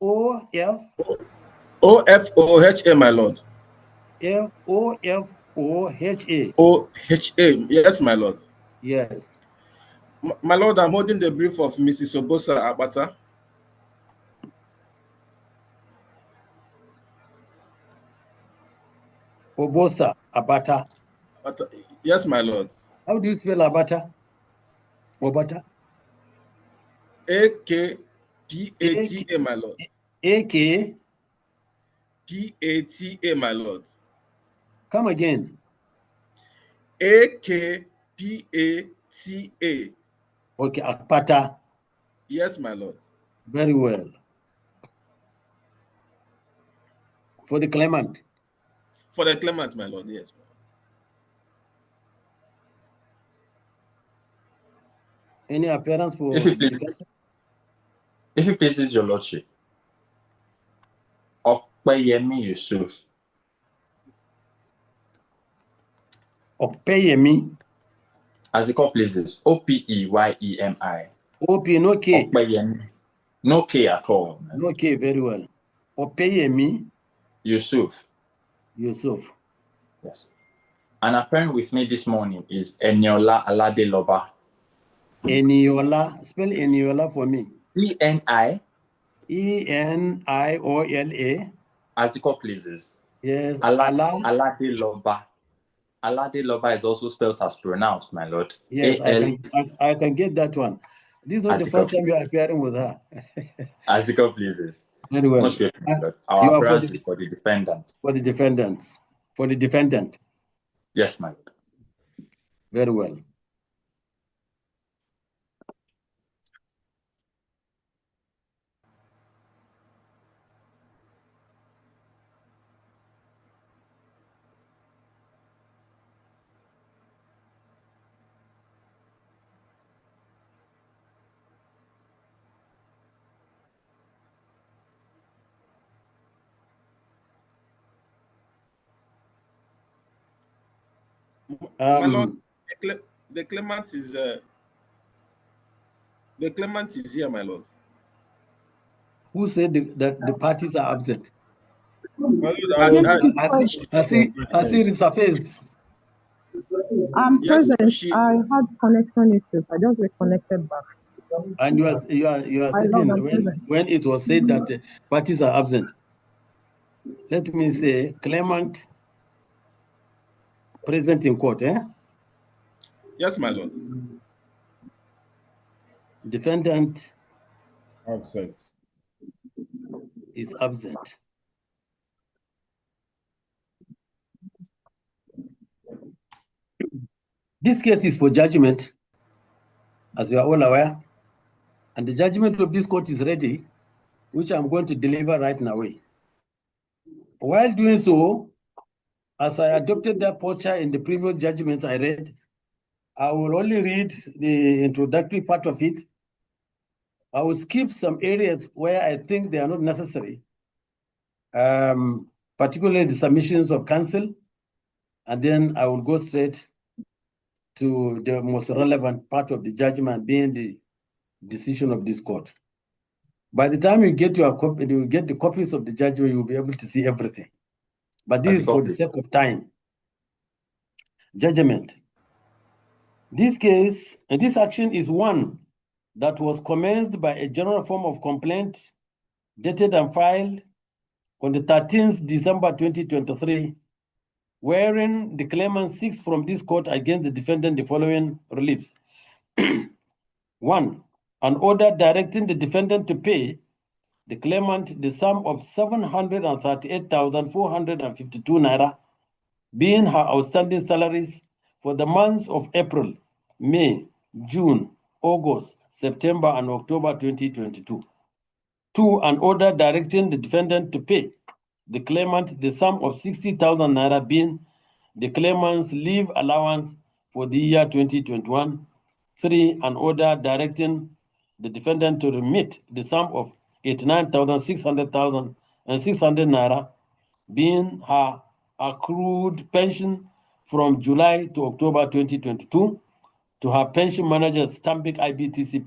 O-F-O-H-A, my Lord. F-O-F-O-H-A. O-H-A, yes, my Lord. Yes. My Lord, I'm holding the brief of Mrs. Obosa Abata. Obosa Abata. Yes, my Lord. How do you spell Abata? Obata? A-K-P-A-T-A, my Lord. A-K? P-A-T-A, my Lord. Come again. A-K-P-A-T-A. Okay, Akpata. Yes, my Lord. Very well. For the claimant. For the claimant, my Lord, yes. Any appearance for if it pleases your lordship, Opeyemi Yusuf. Opeyemi. As the court pleases, Opeyemi. O-P, no K. Opeyemi. No K at all. No K, very well. Opeyemi. Yusuf. Yusuf. Yes. And appearing with me this morning is Eniola Aladeloba. Eniola. Spell Eniola for me. E-N-I. E-N-I-O-L-A. As the court pleases. Yes. Aladeloba. Aladeloba is also spelled as pronounced, my lord. Yes, I can get that one. This is not the first time you are appearing with her. As the court pleases. Very well. Most grateful, my lord. Our appearance is for the defendant. For the defendant. For the defendant. Yes, my lord. Very well. My Lord, the claimant is here, my Lord. Who said that the parties are absent? I see resurfaced. I'm present. I had connection issues. I just reconnected back. And you are sitting when it was said that parties are absent. Let me say, claimant present in court, eh? Yes, my lord. Defendant Absent. is absent. This case is for judgment, as you are all aware, and the judgment of this court is ready, which I'm going to deliver right now. While doing so, as I adopted that posture in the previous judgments I read, I will only read the introductory part of it. I will skip some areas where I think they are not necessary, particularly the submissions of counsel, and then I will go straight to the most relevant part of the judgment, being the decision of this court. By the time you get your copy, you get the copies of the judgment, you'll be able to see everything. But this is for the sake of time. Judgment. This case, this action is one that was commenced by a general form of complaint dated and filed on the 13th December 2023, wherein the claimant seeks from this court against the defendant the following reliefs. 1. An order directing the defendant to pay the claimant the sum of 738,452 naira, being her outstanding salaries for the months of April, May, June, August, September, and October 2022. 2. An order directing the defendant to pay the claimant the sum of 60,000 naira, being the claimant's leave allowance for the year 2021. 3. An order directing the defendant to remit the sum of 89,600 naira, being her accrued pension from July to October 2022 to her pension managers, Stanbic IBTC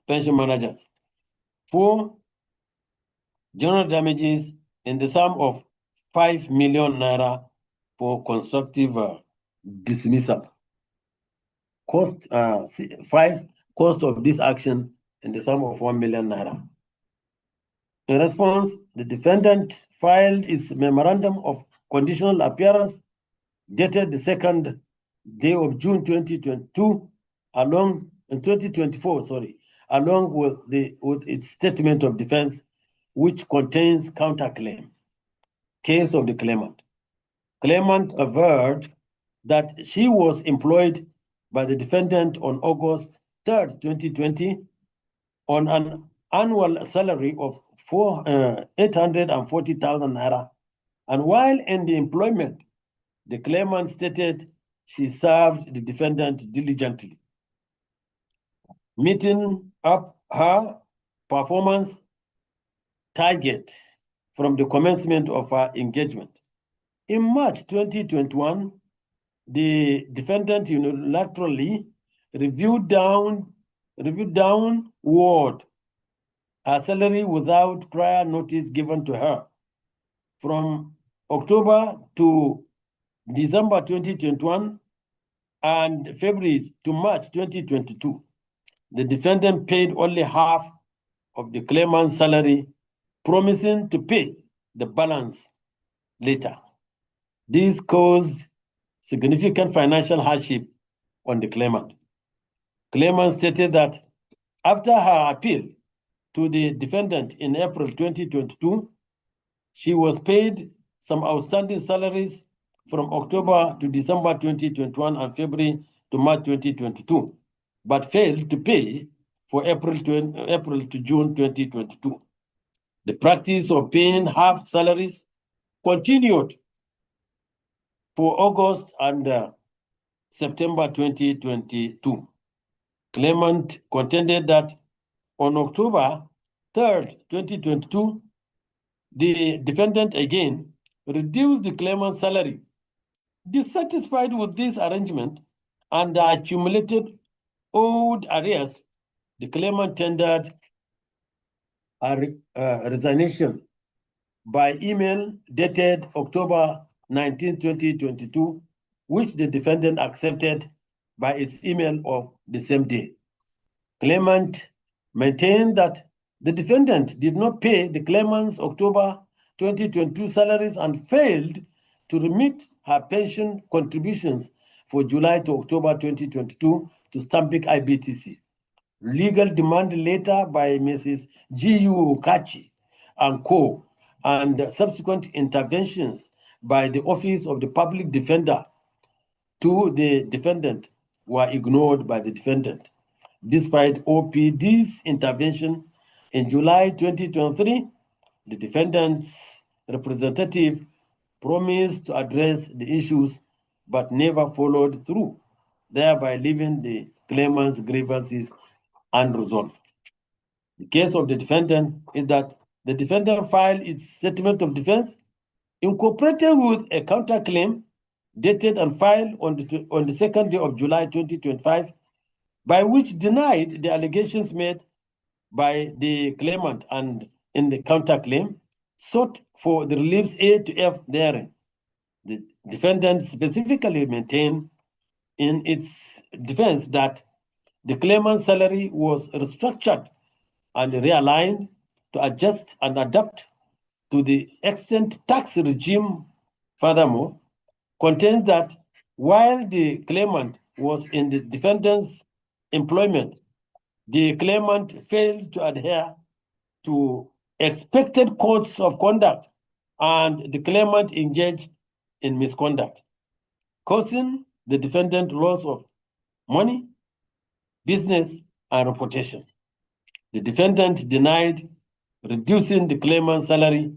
pension managers. 4. General damages in the sum of 5 million naira for constructive dismissal. Cost 5, cost of this action in the sum of 1 million naira. In response, the defendant filed its memorandum of conditional appearance dated the 2nd day of June 2022, along with its statement of defense, which contains counterclaim. Case of the claimant. Claimant averred that she was employed by the defendant on August 3rd, 2020, on an annual salary of 840,000 naira. And while in the employment, the claimant stated she served the defendant diligently, meeting up her performance target from the commencement of her engagement. In March 2021, the defendant unilaterally reviewed downward her salary without prior notice given to her. From October to December 2021 and February to March 2022, the defendant paid only half of the claimant's salary, promising to pay the balance later. This caused significant financial hardship on the claimant. Claimant stated that after her appeal to the defendant in April 2022, she was paid some outstanding salaries from October to December 2021 and February to March 2022, but failed to pay for April to June 2022. The practice of paying half salaries continued for August and September 2022. Claimant contended that on October 3rd, 2022, the defendant again reduced the claimant's salary. Dissatisfied with this arrangement and the accumulated owed arrears, the claimant tendered a resignation by email dated October 19, 2022, which the defendant accepted by its email of the same day. Claimant maintained that the defendant did not pay the claimant's October 2022 salaries and failed to remit her pension contributions for July to October 2022 to Stanbic IBTC. Legal demand letter by Mrs. G.U. Kachi and Co. and subsequent interventions by the Office of the Public Defender to the defendant were ignored by the defendant. Despite OPD's intervention in July 2023, the defendant's representative promised to address the issues but never followed through, thereby leaving the claimant's grievances unresolved. The case of the defendant is that the defendant filed its statement of defense incorporated with a counterclaim dated and filed on the 2nd day of July 2025, by which denied the allegations made by the claimant and in the counterclaim sought for the reliefs A to F therein. The defendant specifically maintained in its defense that the claimant's salary was restructured and realigned to adjust and adapt to the extent tax regime. Furthermore, contains that while the claimant was in the defendant's employment, the claimant failed to adhere to expected codes of conduct and the claimant engaged in misconduct, causing the defendant loss of money, business, and reputation. The defendant denied reducing the claimant's salary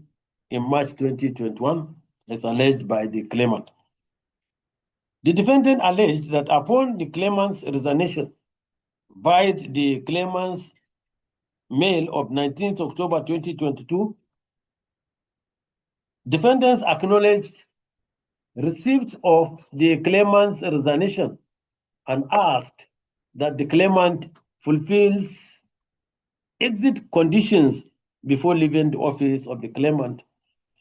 in March 2021, as alleged by the claimant. The defendant alleged that upon the claimant's resignation, via the claimant's mail of 19th October 2022, defendants acknowledged receipt of the claimant's resignation and asked that the claimant fulfills exit conditions before leaving the office of the claimant,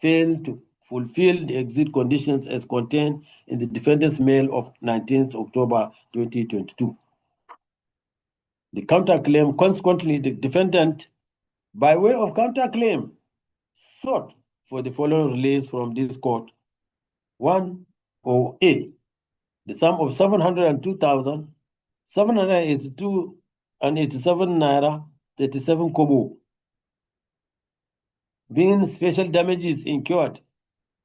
failed to fulfill the exit conditions as contained in the defendant's mail of 19th October 2022. The counterclaim, consequently, the defendant, by way of counterclaim, sought for the following release from this court. 1, or A, the sum of 702,782 and 87 naira 37 kobo, being special damages incurred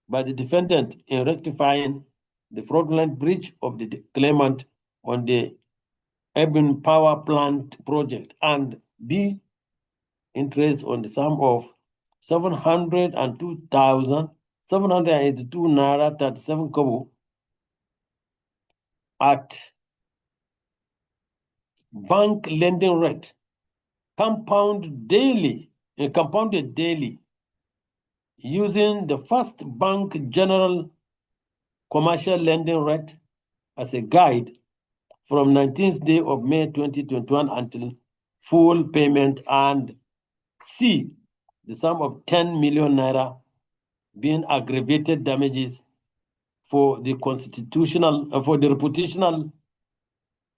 by the defendant in rectifying the fraudulent breach of the claimant on the Urban Power Plant project, and B, interest on the sum of 702,782 naira 37 kobo at bank lending rate, compounded daily, using the First Bank General Commercial Lending Rate as a guide from 19th day of May 2021 until full payment, and C, the sum of 10 million naira being aggravated damages for the reputational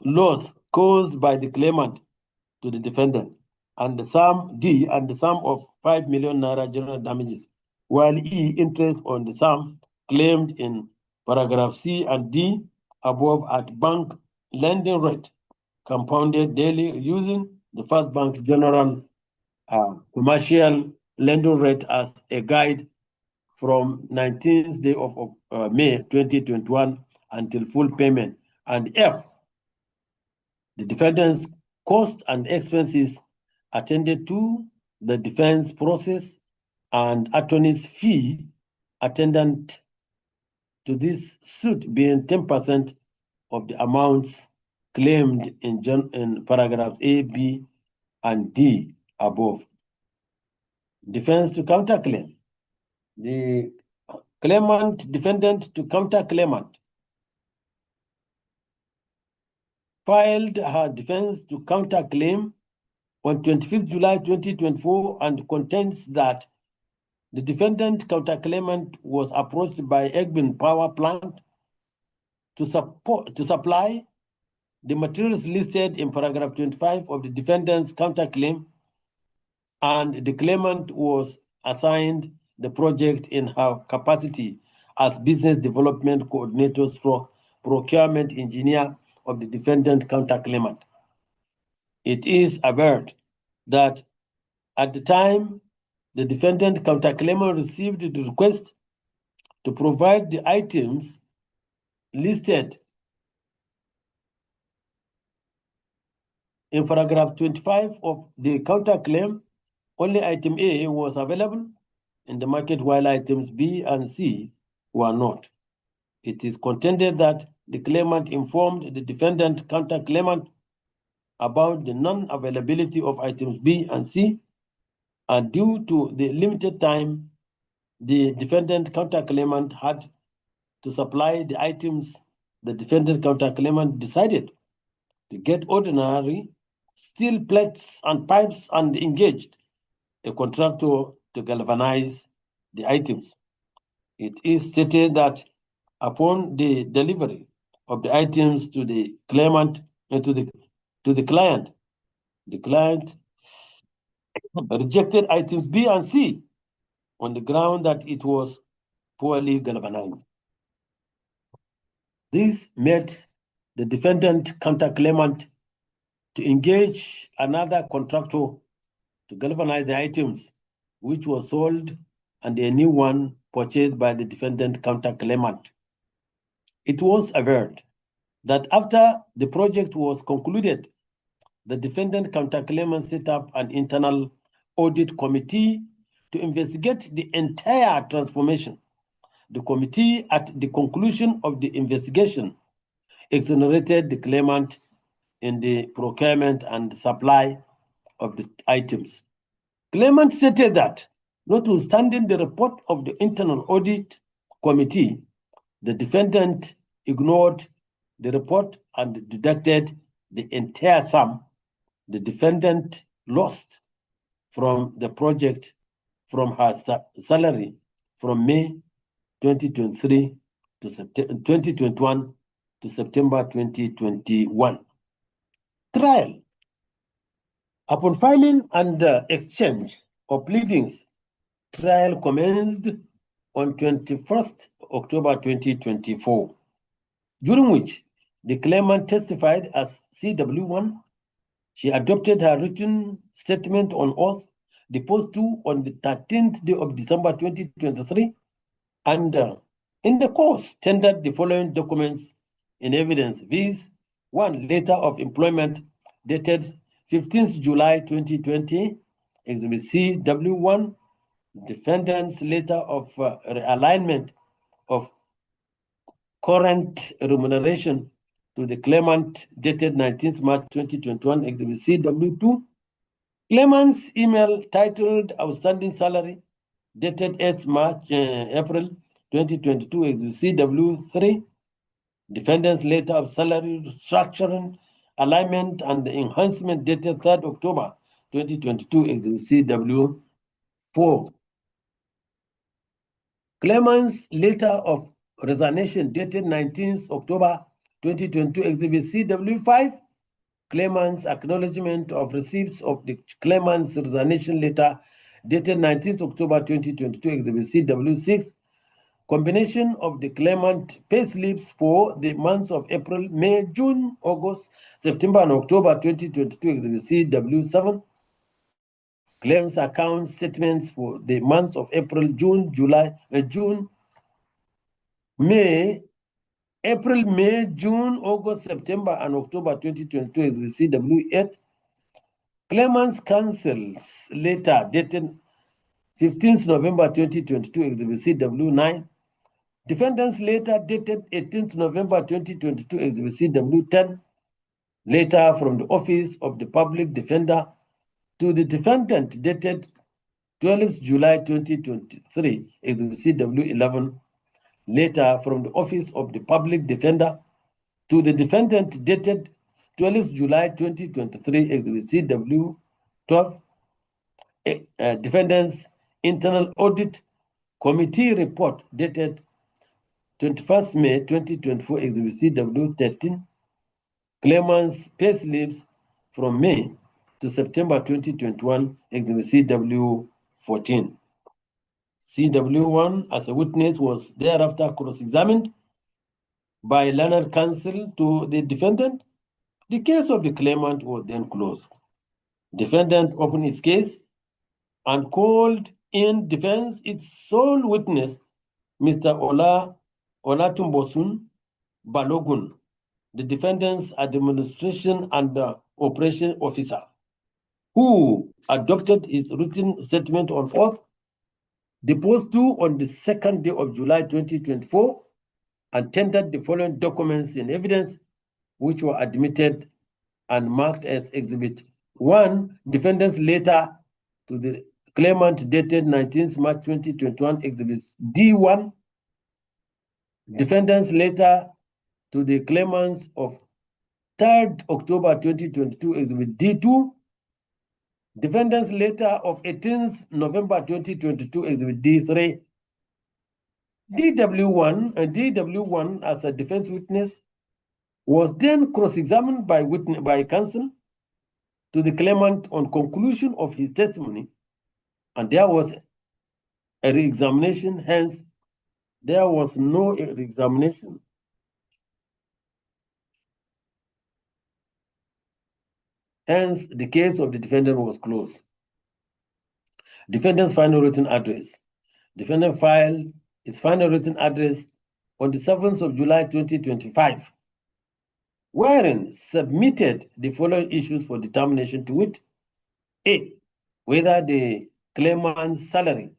loss caused by the claimant to the defendant, and the sum D, and the sum of 5 million naira general damages, while E, interest on the sum claimed in paragraph C and D above at bank lending rate, compounded daily using the First Bank General Commercial Lending Rate as a guide from 19th day of May 2021 until full payment, and F, the defendant's costs and expenses attended to the defense process and attorney's fee attendant to this suit being 10% of the amounts claimed in paragraphs A, B, and D above. Defense to counterclaim. The claimant, defendant to counterclaimant filed her defense to counterclaim on 25th July 2024 and contends that the defendant counterclaimant was approached by Egbin Power Plant to supply the materials listed in paragraph 25 of the defendant's counterclaim, and the claimant was assigned the project in her capacity as business development coordinator / procurement engineer of the defendant counterclaimant. It is averred that at the time the defendant counterclaimant received the request to provide the items listed in paragraph 25 of the counterclaim, only item A was available in the market while items B and C were not. It is contended that the claimant informed the defendant counterclaimant about the non-availability of items B and C, and due to the limited time the defendant counterclaimant had to supply the items, the defendant counterclaimant decided to get ordinary steel plates and pipes and engaged a contractor to galvanize the items. It is stated that upon the delivery of the items to the claimant and to the client rejected items B and C on the ground that it was poorly galvanized. This made the defendant counterclaimant to engage another contractor to galvanize the items, which was sold and a new one purchased by the defendant counterclaimant. It was averred that after the project was concluded, the defendant counterclaimant set up an internal audit committee to investigate the entire transformation. The committee, at the conclusion of the investigation, exonerated the claimant in the procurement and supply of the items. Claimant stated that, notwithstanding the report of the internal audit committee, the defendant ignored the report and deducted the entire sum the defendant lost from the project from her salary from May 2023 to 2021 to September 2021. Trial. Upon filing and exchange of pleadings, trial commenced on 21st October 2024, during which the claimant testified as CW1. She adopted her written statement on oath, deposed to on the 13th day of December 2023, and in the course tendered the following documents in evidence, viz. 1. Letter of employment dated 15th July 2020, Exhibit C, W1, defendant's letter of realignment of current remuneration to the claimant dated 19th March 2021, Exhibit C, W2, claimant's email titled outstanding salary dated 8th April 2022, Exhibit C, W3, defendant's letter of salary restructuring, alignment, and enhancement dated 3rd October 2022, Exhibit C, W4. Claimant's letter of resignation dated 19th October 2022, Exhibit C, W5. Claimant's acknowledgement of receipts of the claimant's resignation letter dated 19th October 2022, Exhibit C, W6. Combination of the claimant payslips for the months of April, May, June, August, September, and October 2022, Exhibit C, W7. Claims account statements for the months of April, June, May, April, May, June, August, September, and October 2022, Exhibit C, W8. Claimant's council's letter dated 15th November 2022, Exhibit C, W9. Defendant's letter dated 18th November 2022, Exhibit C, W10. Letter from the Office of the Public Defender to the defendant dated 12th July 2023, Exhibit C, W11. Letter from the Office of the Public Defender to the defendant dated 12th July 2023, Exhibit C, W12. Defendant's Internal Audit Committee report dated 21st May 2024, Exhibit C, W13. Claimant's payslips from May to September 2021, Exhibit C, W14. CW1 as a witness was thereafter cross-examined by learned counsel to the defendant, the case of the claimant was then closed. Defendant opened its case and called in defense its sole witness, Mr. Olatumbosun Balogun, the defendant's administration and operation officer, who adopted his written statement on oath, deposed to on the 2nd day of July 2024, and tendered the following documents in evidence, which were admitted and marked as Exhibit 1, defendant's letter to the claimant dated 19th March 2021, Exhibit D1, defendant's letter to the claimants of 3rd October 2022, Exhibit D2, defendant's letter of 18th November 2022, Exhibit D3, DW1 as a defense witness was then cross-examined by counsel to the claimant on conclusion of his testimony, and there was a re-examination. Hence, there was no re-examination. Hence, the case of the defendant was closed. Defendant's final written address. Defendant filed its final written address on the 7th of July 2025, wherein submitted the following issues for determination to wit: A, whether the claimant's salary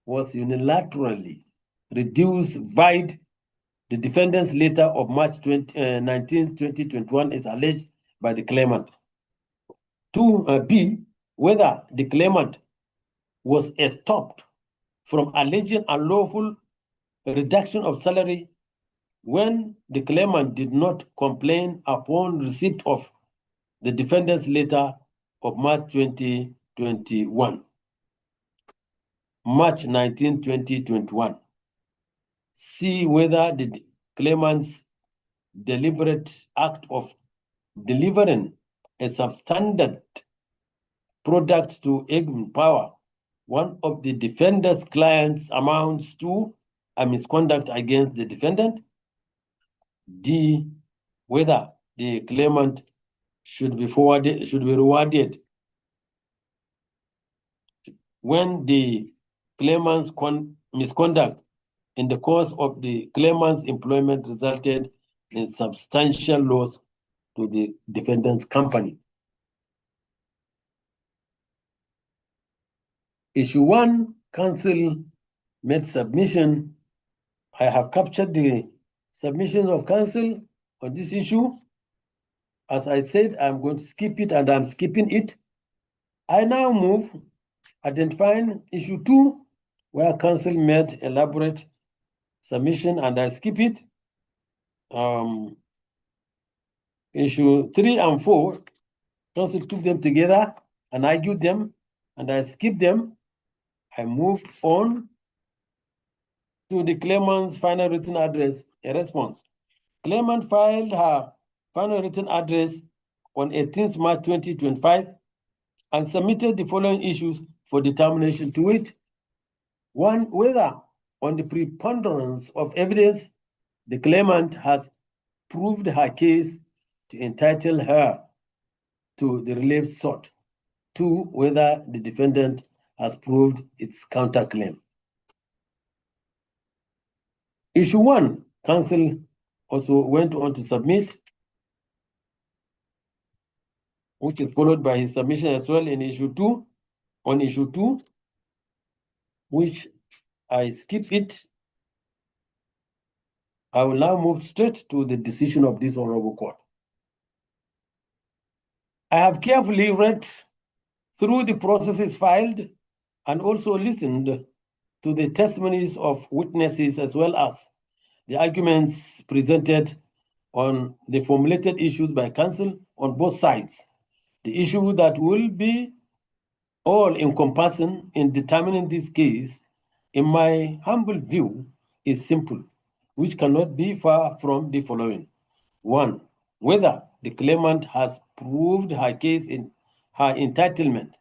was unilaterally reduced via the defendant's letter of March 19, 2021 is alleged by the claimant. B, whether the claimant was stopped from alleging unlawful reduction of salary when the claimant did not complain upon receipt of the defendant's letter of March 2021. March 19, 2021. C, whether the claimant's deliberate act of delivering a substandard product to empower one of the defendant's clients amounts to a misconduct against the defendant. D, whether the claimant should be rewarded when the claimant's misconduct in the course of the claimant's employment resulted in substantial loss to the defendant's company. Issue 1, counsel made submission. I have captured the submissions of counsel on this issue. As I said, I'm going to skip it, and I'm skipping it. I now move identifying issue 2, where counsel made elaborate submission, and I skip it. Issue 3 and 4, counsel took them together and argued them, and I skipped them. I moved on to the claimant's final written address, a response. Claimant filed her final written address on 18th March 2025 and submitted the following issues for determination to it. 1, whether on the preponderance of evidence, the claimant has proved her case to entitle her to the relief sought. 2, whether the defendant has proved its counterclaim. Issue 1, counsel also went on to submit, which is followed by his submission as well in issue 2, on issue 2, which I skip it. I will now move straight to the decision of this honorable court. I have carefully read through the processes filed and also listened to the testimonies of witnesses as well as the arguments presented on the formulated issues by counsel on both sides. The issue that will be all-encompassing in determining this case, in my humble view, is simple, which cannot be far from the following. 1, whether the claimant has proved her case in her entitlement.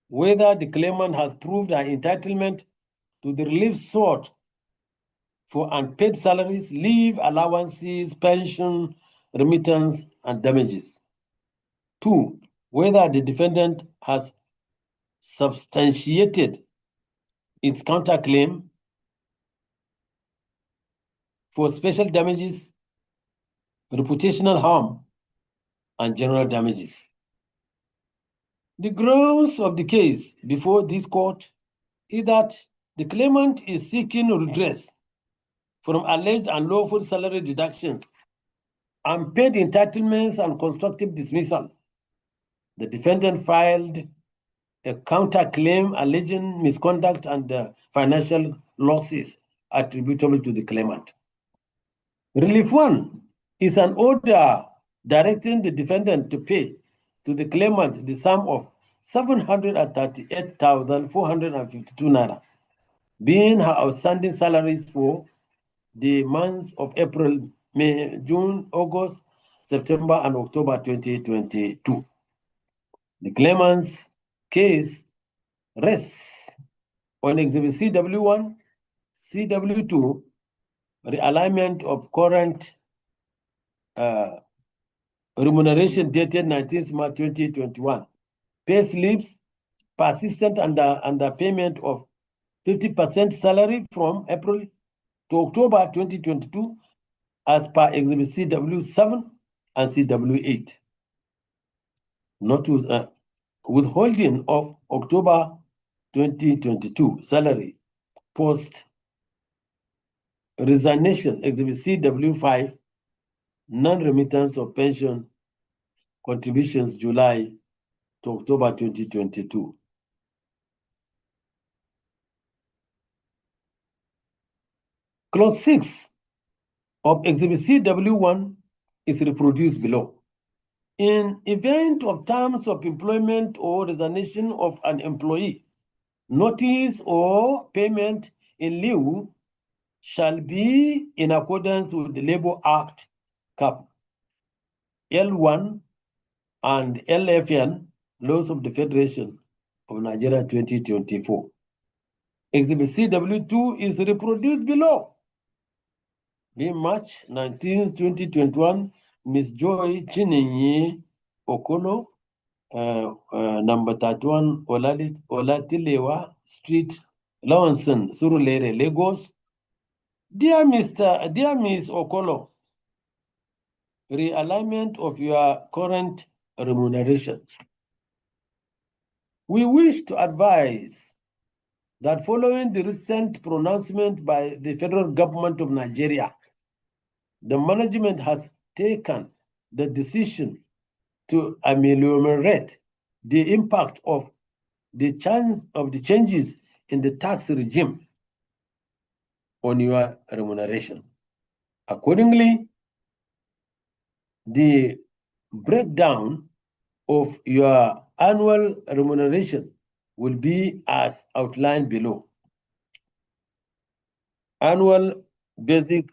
Whether the claimant has proved her entitlement to the relief sought for unpaid salaries, leave allowances, pension, remittance, and damages. 2, whether the defendant has substantiated its counterclaim for special damages, reputational harm, and general damages. The grounds of the case before this court is that the claimant is seeking redress from alleged unlawful salary deductions, unpaid entitlements, and constructive dismissal. The defendant filed a counterclaim alleging misconduct and financial losses attributable to the claimant. Relief 1 is an order directing the defendant to pay to the claimant the sum of 738,452 naira, being her outstanding salaries for the months of April, May, June, August, September, and October 2022. The claimant's case rests on Exhibit CW1, CW2, realignment of current remuneration dated 19th March 2021, pay slips, persistent underpayment of 50% salary from April to October 2022 as per Exhibit CW7 and CW8. Withholding of October 2022 salary post resignation, Exhibit CW5, non-remittance of pension contributions July to October 2022. Clause 6 of Exhibit CW1 is reproduced below. In event of terms of employment or resignation of an employee, notice or payment in lieu shall be in accordance with the Labor Act Cap L1 and LFN, Laws of the Federation of Nigeria 2024. Exhibit CW2 is reproduced below. In March 19, 2021, Ms. Joy Chinenye Okolo, number 31 Olatilewa Street, Lawanson, Surulere, Lagos. Dear Ms. Okolo, realignment of your current remuneration. We wish to advise that following the recent pronouncement by the federal government of Nigeria, the management has taken the decision to ameliorate the impact of the changes in the tax regime on your remuneration. Accordingly, the breakdown of your annual remuneration will be as outlined below. Annual basic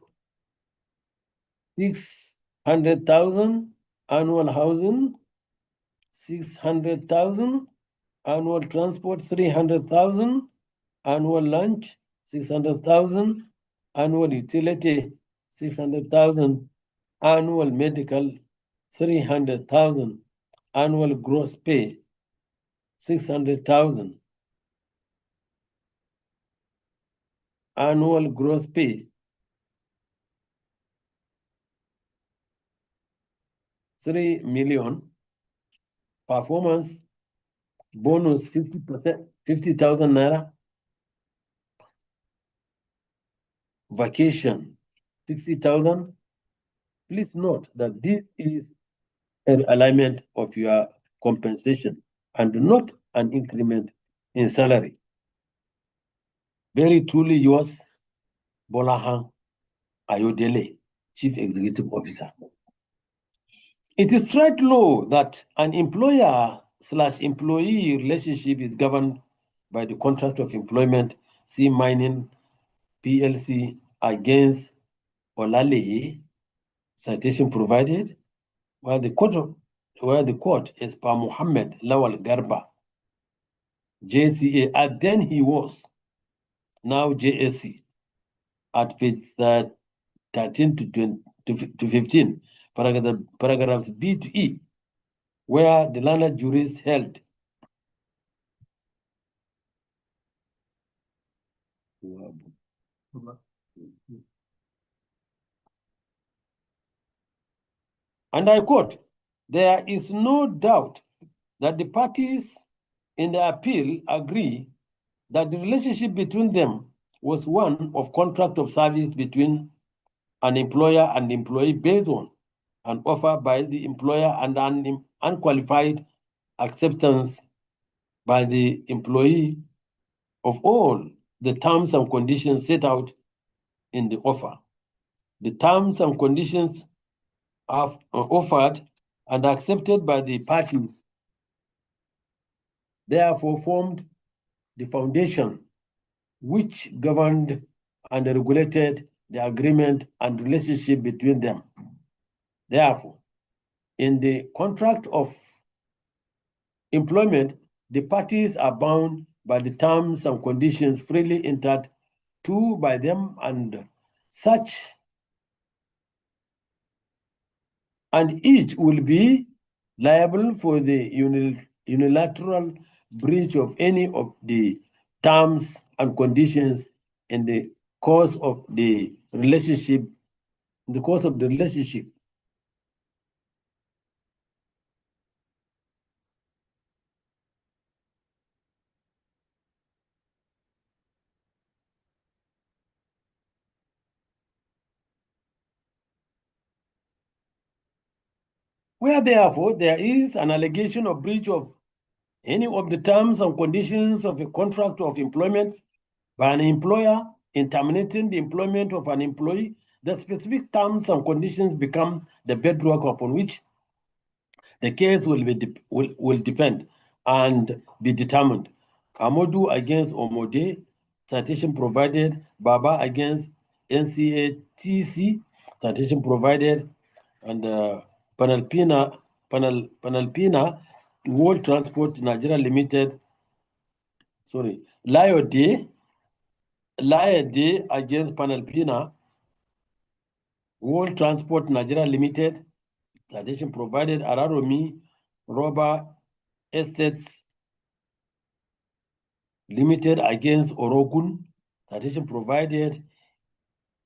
600,000, annual housing 600,000, annual transport 300,000, annual lunch 600,000, annual utility 600,000, annual medical 300,000, annual gross pay 600,000, annual gross pay 3 million, performance bonus 50%, 50,000 naira, vacation 60,000. Please note that this is an alignment of your compensation and not an increment in salary. Very truly yours, Bolahan Ayodele, Chief Executive Officer. It is trade law that an employer/employee relationship is governed by the contract of employment, C Mining PLC against Olale, citation provided, while the court is per Muhammad Lawal Garba, JCA, and then he was, now JSC, at page 13 to 15, paragraphs B to E, where the learned jurist held and I quote, "There is no doubt that the parties in the appeal agree that the relationship between them was one of contract of service between an employer and employee based on an offer by the employer and an unqualified acceptance by the employee of all the terms and conditions set out in the offer. The terms and conditions are offered and accepted by the parties, therefore formed the foundation which governed and regulated the agreement and relationship between them. Therefore, in the contract of employment, the parties are bound by the terms and conditions freely entered to by them, and such, and each will be liable for the unilateral breach of any of the terms and conditions in the course of the relationship. Where therefore there is an allegation of breach of any of the terms and conditions of a contract of employment by an employer in terminating the employment of an employee, the specific terms and conditions become the bedrock upon which the case will depend and be determined. Amodu against Omode, citation provided. Baba against NCATC, citation provided. And Panalpina World Transport Nigeria Limited, sorry, Liode against Panalpina World Transport Nigeria Limited, citation provided. Araromi Rubber Estates Limited against Orogun, citation provided.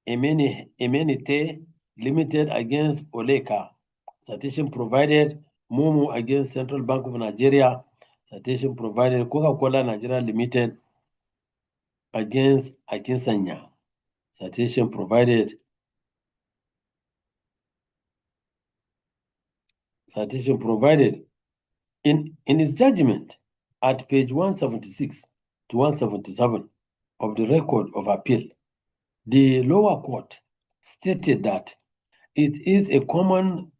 Emenite Limited against Oleka, citation provided. Momo against Central Bank of Nigeria, citation provided. Coca-Cola Nigeria Limited against Akinsanya, citation provided. Citation provided. In his judgment at page 176 to 177 of the record of appeal, the lower court stated that it is a common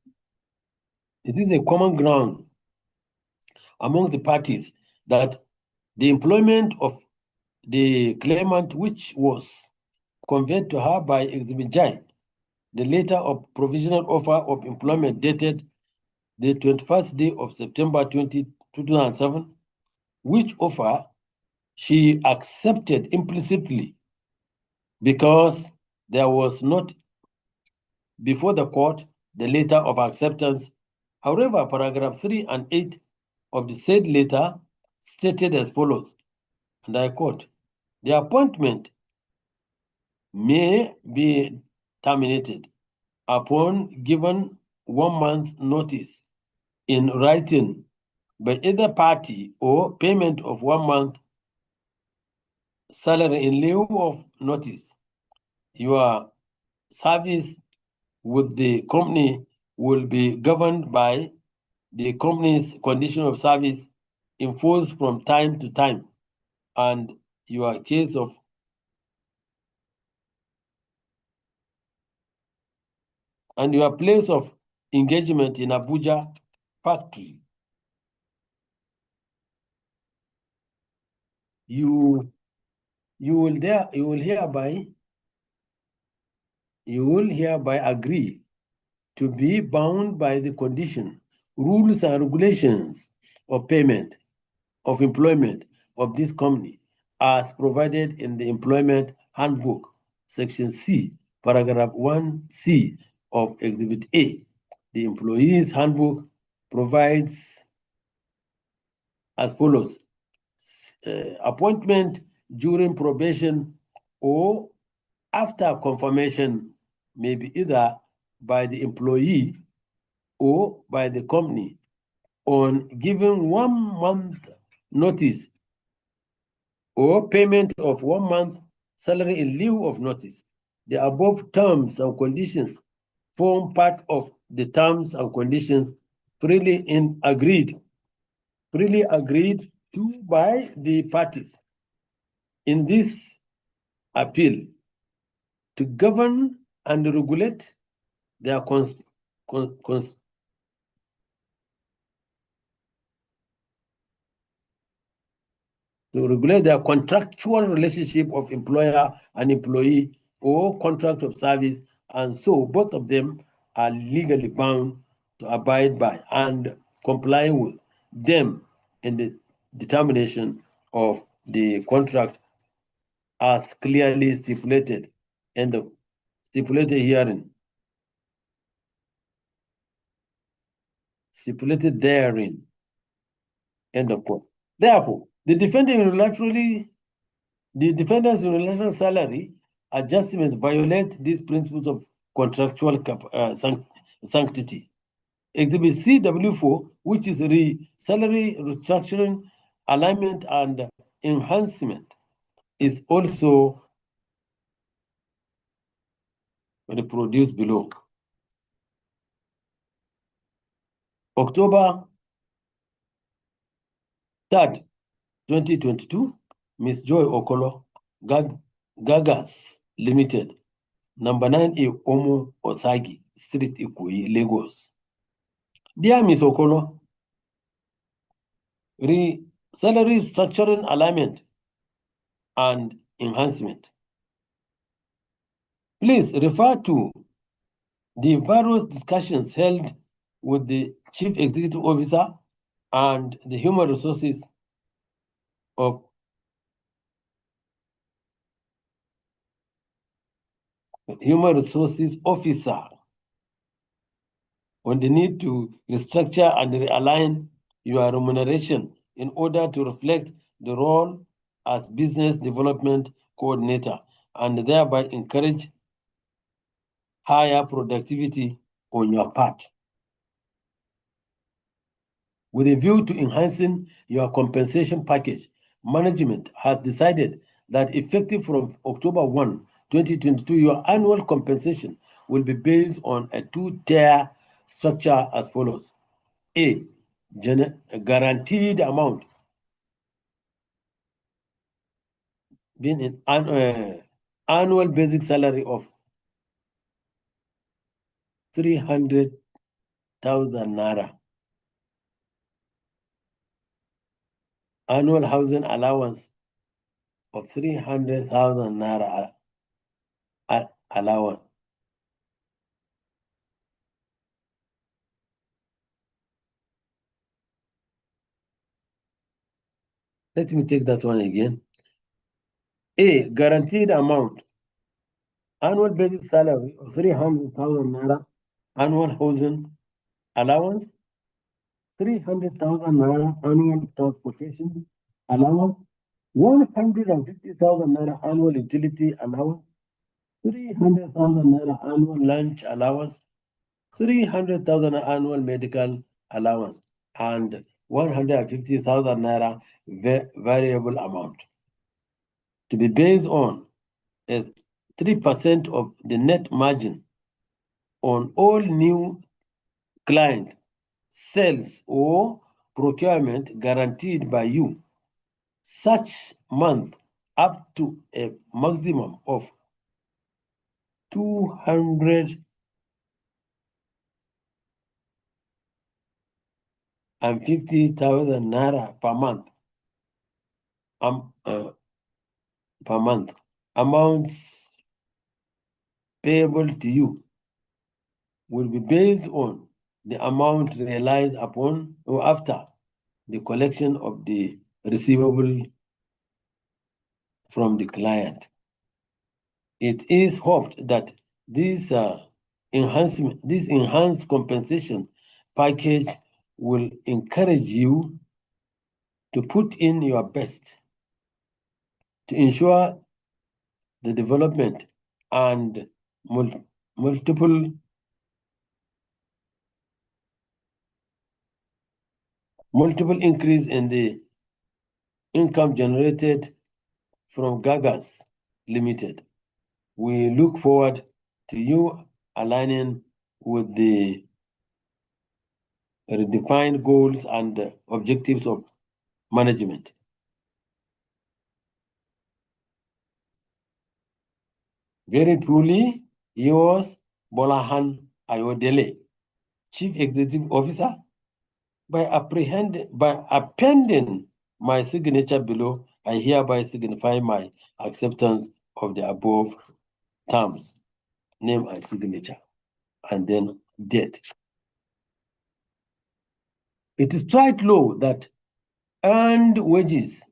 ground among the parties that the employment of the claimant, which was conveyed to her by Exhibit J, the letter of provisional offer of employment dated the 21st day of September 2007, which offer she accepted implicitly because there was not before the court the letter of acceptance. However, paragraph 3 and 8 of the said letter stated as follows, and I quote, "The appointment may be terminated upon given 1 month's notice in writing by either party or payment of 1 month salary in lieu of notice. Your service with the company will be governed by the company's condition of service enforced from time to time, and your case of and your place of engagement in Abuja factory. You will hereby agree to be bound by the condition, rules, and regulations of payment of employment of this company as provided in the employment handbook Section C, paragraph 1C of Exhibit A. The Employees Handbook provides as follows. Appointment during probation or after confirmation may be either by the employee or by the company on giving 1 month notice or payment of 1 month salary in lieu of notice. The above terms and conditions form part of the terms and conditions freely agreed to by the parties in this appeal to govern and regulate their contractual relationship of employer and employee or contract of service, and so both of them are legally bound to abide by and comply with them in the determination of the contract as clearly stipulated. End of stipulated herein. Stipulated therein. End of quote. Therefore, the defendant's unilateral salary adjustments violate these principles of contractual sanctity. Exhibit CW4, which is salary restructuring, alignment, and enhancement, is also reproduced below. October 3rd, 2022, Ms. Joy Okolo, Gagas Limited, number 9A Omo Osagi Street, Ikoyi, Lagos. Dear Ms. Okolo, salary structuring, alignment, and enhancement. Please refer to the various discussions held with the Chief Executive Officer and the Human Resources Officer on the need to restructure and realign your remuneration in order to reflect the role as business development coordinator and thereby encourage higher productivity on your part. With a view to enhancing your compensation package, management has decided that effective from October 1, 2022, your annual compensation will be based on a 2-tier structure as follows. A guaranteed amount being an annual basic salary of 300,000 naira. Annual housing allowance of 300,000 naira allowance. Let me take that one again. A guaranteed amount, annual basic salary of 300,000 naira, annual housing allowance, 300,000 naira annual transportation allowance, 150,000 naira annual utility allowance, 300,000 naira annual lunch allowance, 300,000 annual medical allowance, and 150,000 naira variable amount to be based on 3% of the net margin on all new client sales or procurement guaranteed by you such month up to a maximum of 250,000 naira per month. Per month. Amounts payable to you will be based on the amount realized upon or after the collection of the receivable from the client. It is hoped that this enhanced compensation package will encourage you to put in your best to ensure the development and multiple increase in the income generated from Gagas Limited. We look forward to you aligning with the redefined goals and objectives of management. Very truly, yours, Bolahan Ayodele, Chief Executive Officer. By appending my signature below, I hereby signify my acceptance of the above terms, name and signature, and then date. It is tried law that earned wages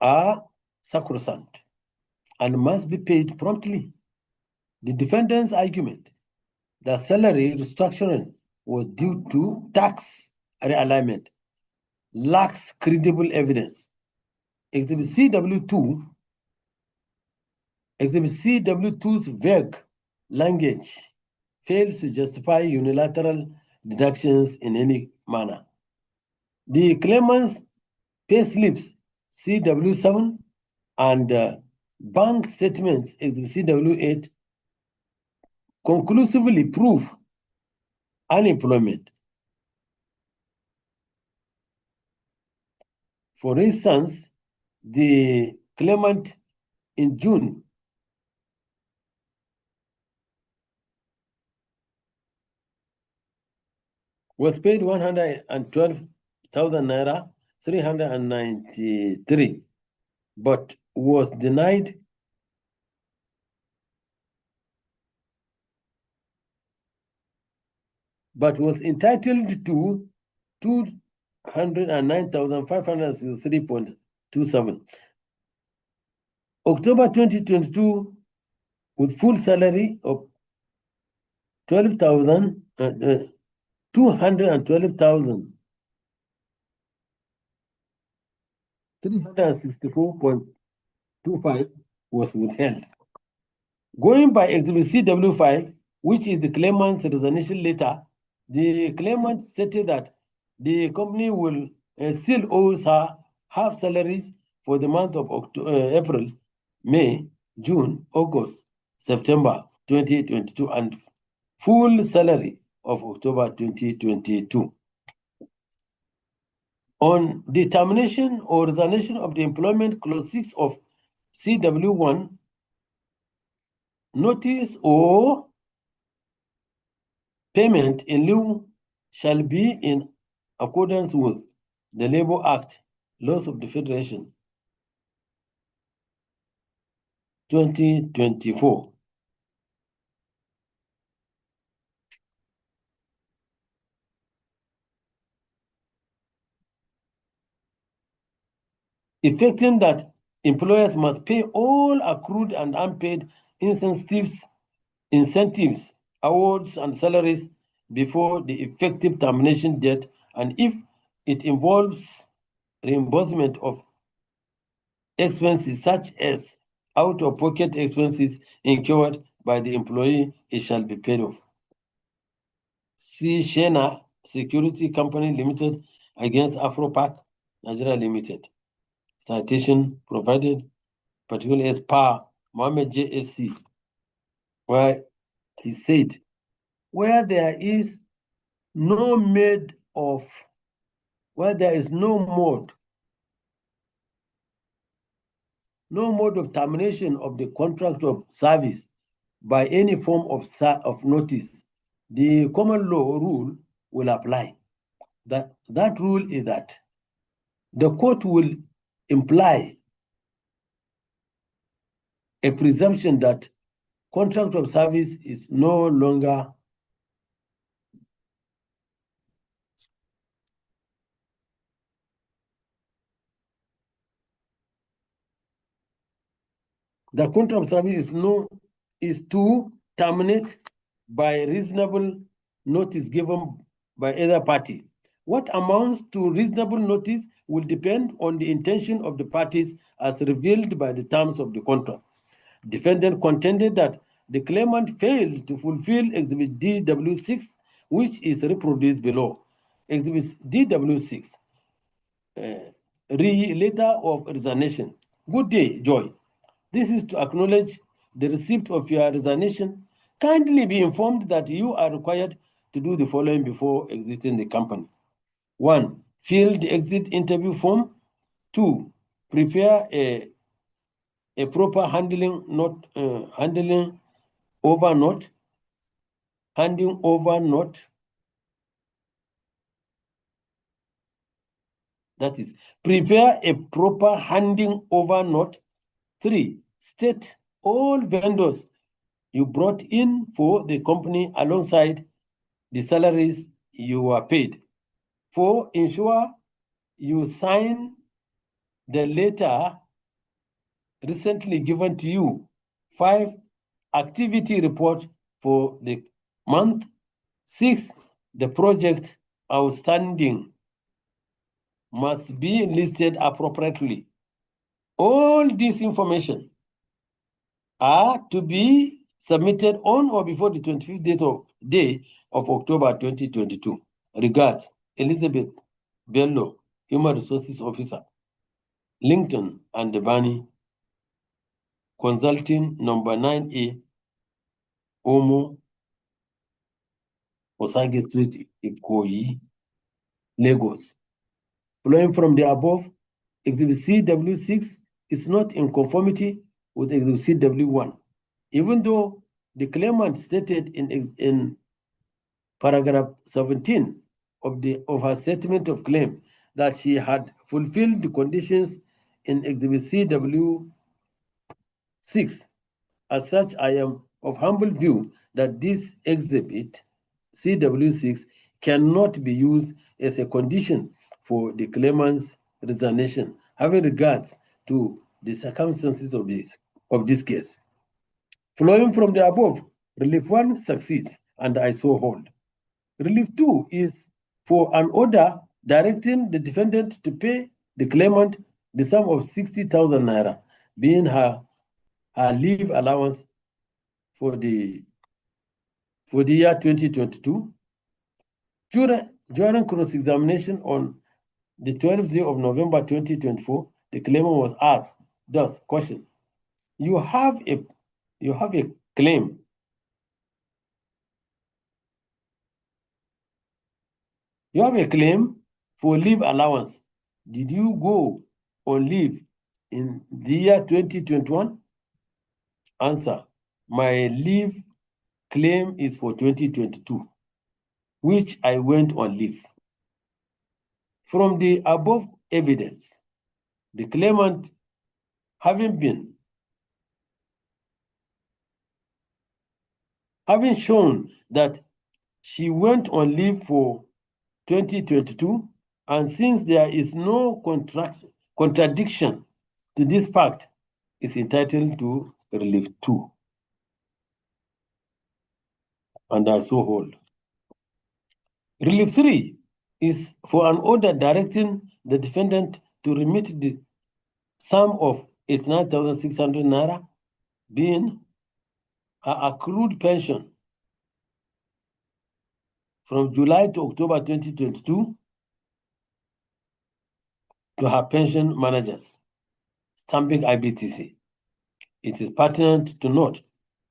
are sacrosanct and must be paid promptly. The defendant's argument that salary restructuring was due to tax realignment lacks credible evidence. Exhibit CW2's vague language fails to justify unilateral deductions in any manner. The claimant's payslips CW7 and bank statements Exhibit CW8 conclusively prove unemployment. For instance, the claimant in June was paid 112,000 naira, 393, but was denied but was entitled to 209,563.27. October 2022, with full salary of 212,364.25 was withheld. Going by Exhibit CW5, which is the claimant's resignation letter, the claimant stated that the company will still owes her half salaries for the month of April, May, June, August, September 2022, and full salary of October 2022. On the termination or resignation of the employment, clause 6 of CW1, notice or payment in lieu shall be in accordance with the Labor Act, laws of the Federation, 2024. Effecting that employers must pay all accrued and unpaid incentives, awards, and salaries before the effective termination date, and if it involves reimbursement of expenses such as out-of-pocket expenses incurred by the employee, it shall be paid off. C. Shena Security Company Limited against Afropac Nigeria Limited. Citation provided, particularly as per Mohammed JSC, where he said, where there is no mode of termination of the contract of service by any form of notice, the common law rule will apply. That rule is that the court will imply a presumption that contract of service is no longer no is to terminate by reasonable notice given by either party. What amounts to reasonable notice will depend on the intention of the parties as revealed by the terms of the contract. Defendant contended that the claimant failed to fulfill Exhibit DW6, which is reproduced below. Exhibit DW6, letter of resignation. Good day, Joy. This is to acknowledge the receipt of your resignation. Kindly be informed that you are required to do the following before exiting the company. 1. Fill the exit interview form. 2. Prepare a proper handing over note. That is, prepare a proper handing over note. 3. State all vendors you brought in for the company alongside the salaries you were paid. 4. Ensure you sign the letter recently given to you. 5. Activity report for the month. 6. The project outstanding must be listed appropriately. All this information are to be submitted on or before the 25th day of October 2022. Regards, Elizabeth Bello, Human Resources Officer, Lincoln and Devani, Consulting number 9A, Omo, Osage Street, Ikoyi, Lagos. Flowing from the above, Exhibit CW6 is not in conformity with Exhibit CW1, even though the claimant stated in paragraph 17 of her statement of claim that she had fulfilled the conditions in Exhibit CW6. As such, I am of humble view that this Exhibit CW6 cannot be used as a condition for the claimant's resignation, having regards to the circumstances of this case. Flowing from the above, Relief 1 succeeds, and I so hold. Relief 2 is for an order directing the defendant to pay the claimant the sum of 60,000 naira, being her leave allowance for the year 2022. During cross-examination on the 12th day of November 2024, the claimant was asked, thus, question, you have a claim. You have a claim for leave allowance. Did you go on leave in the year 2021? Answer, my leave claim is for 2022, which I went on leave. From the above evidence, the claimant having shown that she went on leave for 2022, and since there is no contradiction to this fact, is entitled to Relief 2. And I so hold. Relief 3 is for an order directing the defendant to remit the sum of 89,600 naira, being her accrued pension from July to October 2022 to her pension managers, Stanbic IBTC. It is pertinent to note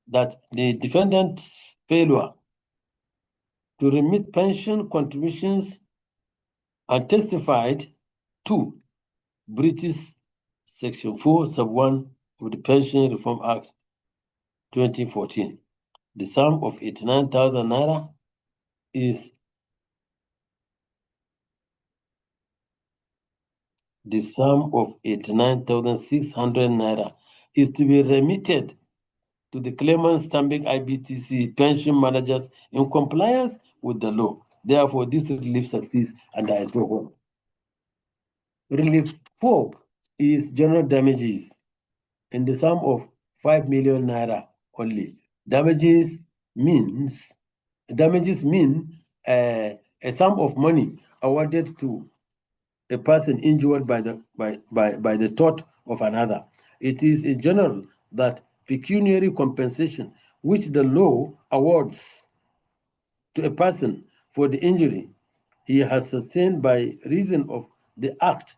that the defendant's failure to remit pension contributions and testified to breaches Section 4, Sub 1 of the Pension Reform Act 2014. The sum of 89,000 naira is the sum of 89,600 naira is to be remitted to the claimant Stanbic IBTC pension managers in compliance with the law. Therefore, this relief succeeds, and I so hold. Relief 4 is general damages in the sum of 5 million naira only. Damages mean a sum of money awarded to a person injured by the tort of another. It is in general that pecuniary compensation which the law awards to a person for the injury he has sustained by reason of the act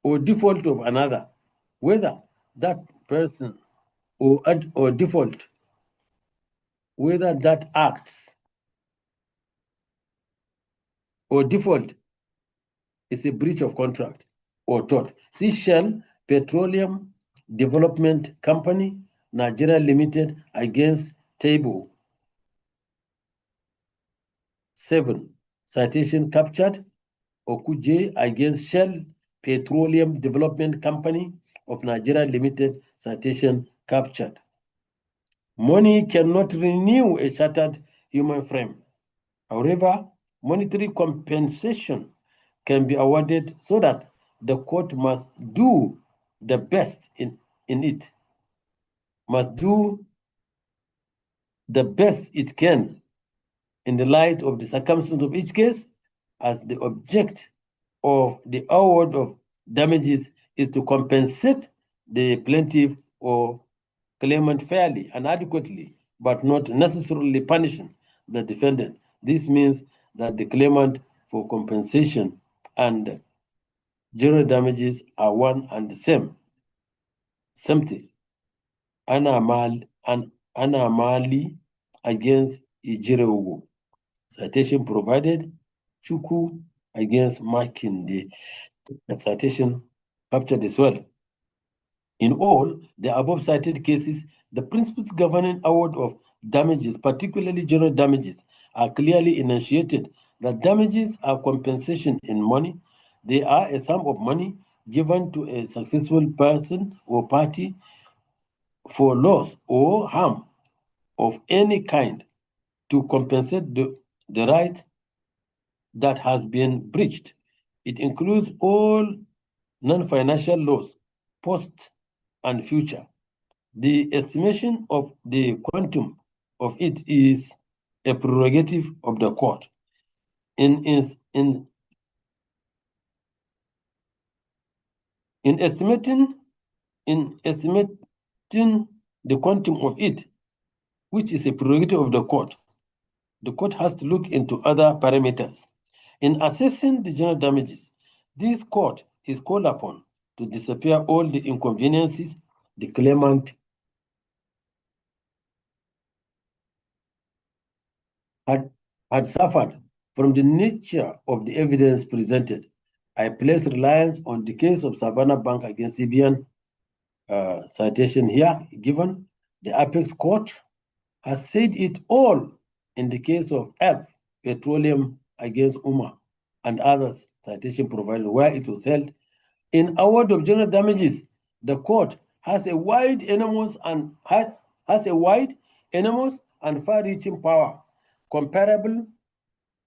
or default of another, whether that person or default, whether that acts or default is a breach of contract or tort. See Shell Petroleum Development Company, Nigeria Limited against Table 7, citation captured. Okuje against Shell Petroleum Development Company of Nigeria Limited, citation captured. Money cannot renew a shattered human frame. However, monetary compensation can be awarded so that the court must do the best in it, must do the best it can in the light of the circumstances of each case, as the object of the award of damages is to compensate the plaintiff or claimant fairly and adequately, but not necessarily punishing the defendant. This means that the claimant for compensation and general damages are one and the same. Something. Anamali against Ijireogo. Citation provided. Chuku against Makinde. Citation captured as well. In all the above cited cases, the principles governing award of damages, particularly general damages, are clearly enunciated that damages are compensation in money. They are a sum of money given to a successful person or party for loss or harm of any kind to compensate the right that has been breached. It includes all non-financial loss, post and future. The estimation of the quantum of it is a prerogative of the court. In estimating the quantum of it, which is a prerogative of the court has to look into other parameters. In assessing the general damages, this court is called upon to disappear all the inconveniences the claimant had suffered from the nature of the evidence presented. I place reliance on the case of Savannah Bank against CBN, citation here given. The Apex Court has said it all in the case of F Petroleum against UMA and others, citation provided, where it was held. In award of general damages, the court has a wide, enormous, and far-reaching power comparable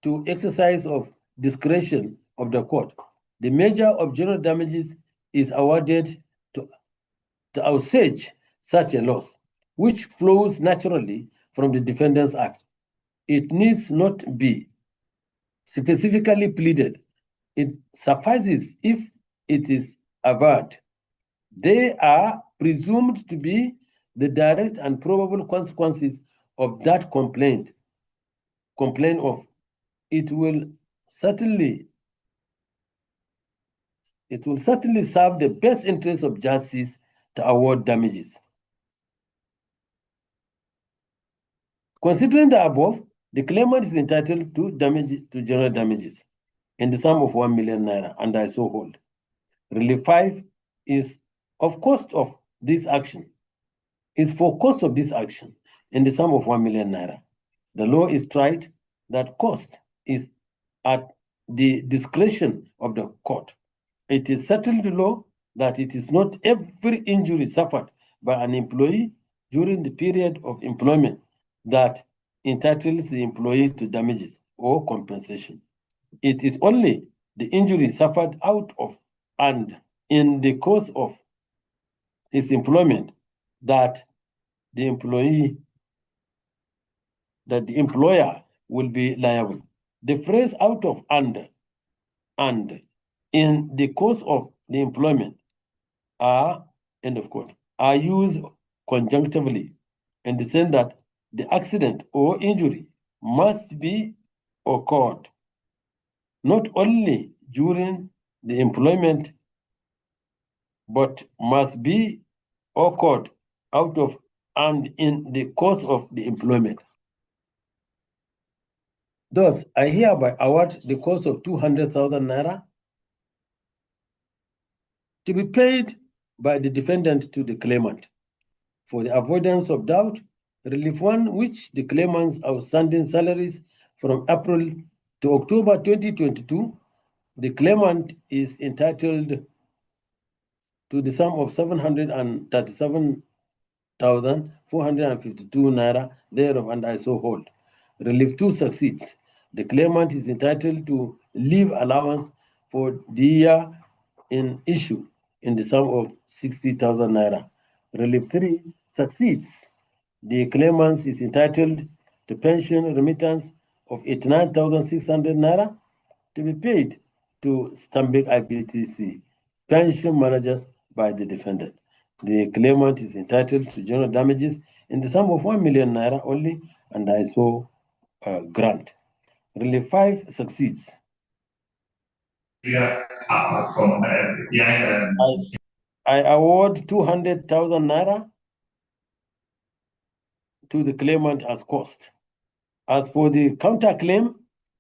to exercise of discretion of the court. The measure of general damages is awarded to assuage such a loss, which flows naturally from the Defendants Act. It needs not be specifically pleaded. It suffices if it is averred. They are presumed to be the direct and probable consequences of that complaint of. It will certainly serve the best interest of justice to award damages. Considering the above, the claimant is entitled to general damages in the sum of 1 million naira, and I so hold. Relief 5 is for cost of this action in the sum of 1 million naira. The law is tried that cost is at the discretion of the court. It is settled law that it is not every injury suffered by an employee during the period of employment that entitles the employee to damages or compensation. It is only the injury suffered out of and in the course of his employment that the employee, that the employer will be liable. The phrase out of and in the course of the employment are, end of quote, are used conjunctively in the sense that the accident or injury must be occurred not only during the employment, but must be occurred out of and in the course of the employment. Thus, I hereby award the cost of 200,000 naira to be paid by the defendant to the claimant. For the avoidance of doubt, relief one, which the claimant's outstanding salaries from April to October 2022, the claimant is entitled to the sum of 737,452 naira thereof, and I so hold. Relief 2 succeeds. The claimant is entitled to leave allowance for the year in issue in the sum of 60,000 naira. Relief 3 succeeds. The claimant is entitled to pension remittance of 89,600 naira to be paid to Stanbic IBTC pension managers by the defendant. The claimant is entitled to general damages in the sum of 1 million naira only, and I so grant. Relief 5 succeeds. I award 200,000 naira to the claimant as cost. As for the counterclaim,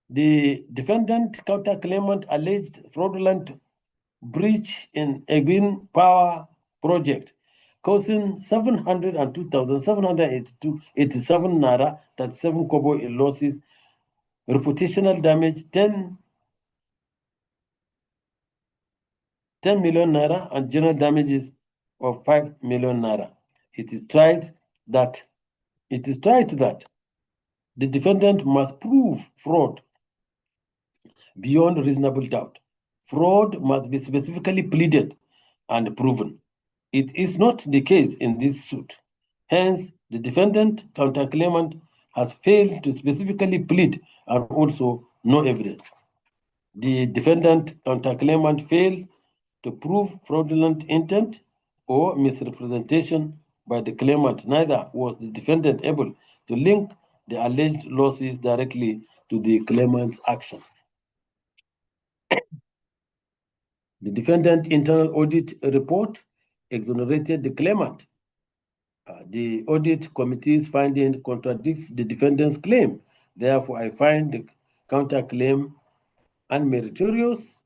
the defendant counterclaimant alleged fraudulent breach in a green power project causing 702,787 naira 37 kobo in losses, reputational damage 10 million naira, and general damages of 5 million naira. It is tried that the defendant must prove fraud beyond reasonable doubt. Fraud must be specifically pleaded and proven. It is not the case in this suit. Hence, the defendant counterclaimant has failed to specifically plead and also no evidence. The defendant counterclaimant failed to prove fraudulent intent or misrepresentation by the claimant. Neither was the defendant able to link the alleged losses directly to the claimant's action. The defendant internal audit report exonerated the claimant. The audit committee's finding contradicts the defendant's claim. Therefore, I find the counterclaim unmeritorious,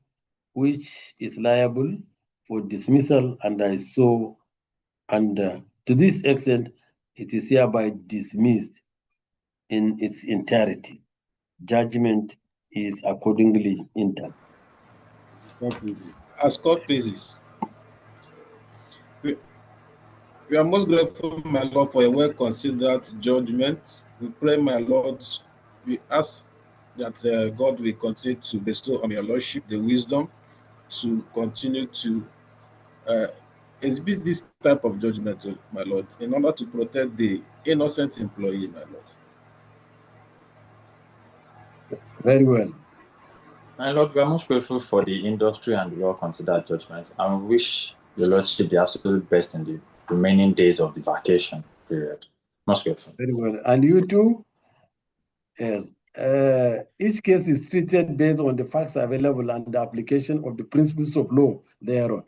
which is liable for dismissal, and to this extent, it is hereby dismissed in its entirety. Judgment is accordingly entered. As court pleases. We are most grateful, my Lord, for a well-considered judgment. We pray, my Lord, we ask that God will continue to bestow on your Lordship the wisdom to continue to exhibit this type of judgment, my Lord, in order to protect the innocent employee, my Lord. Very well. My Lord, we are most grateful for the industry and the well-considered judgment, and we wish your Lordship the absolute best in the remaining days of the vacation period. Most grateful. Very well. And you too? Yes. Each case is treated based on the facts available and the application of the principles of law thereon.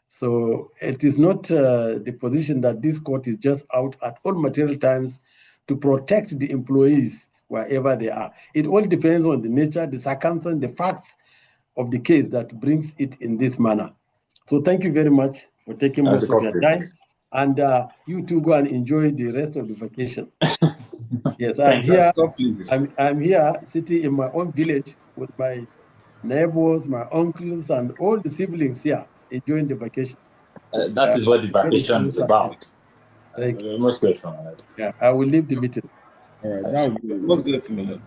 So it is not the position that this court is just out at all material times to protect the employees wherever they are. It all depends on the nature, the circumstance, the facts of the case that brings it in this manner. So thank you very much for taking most of your time. And you two go and enjoy the rest of the vacation. Yes, I'm here. I'm here sitting in my own village with my neighbors, my uncles, and all the siblings here enjoying the vacation. That is what the vacation is about. Thank you. Most grateful. Yeah, I will leave the meeting. Most grateful.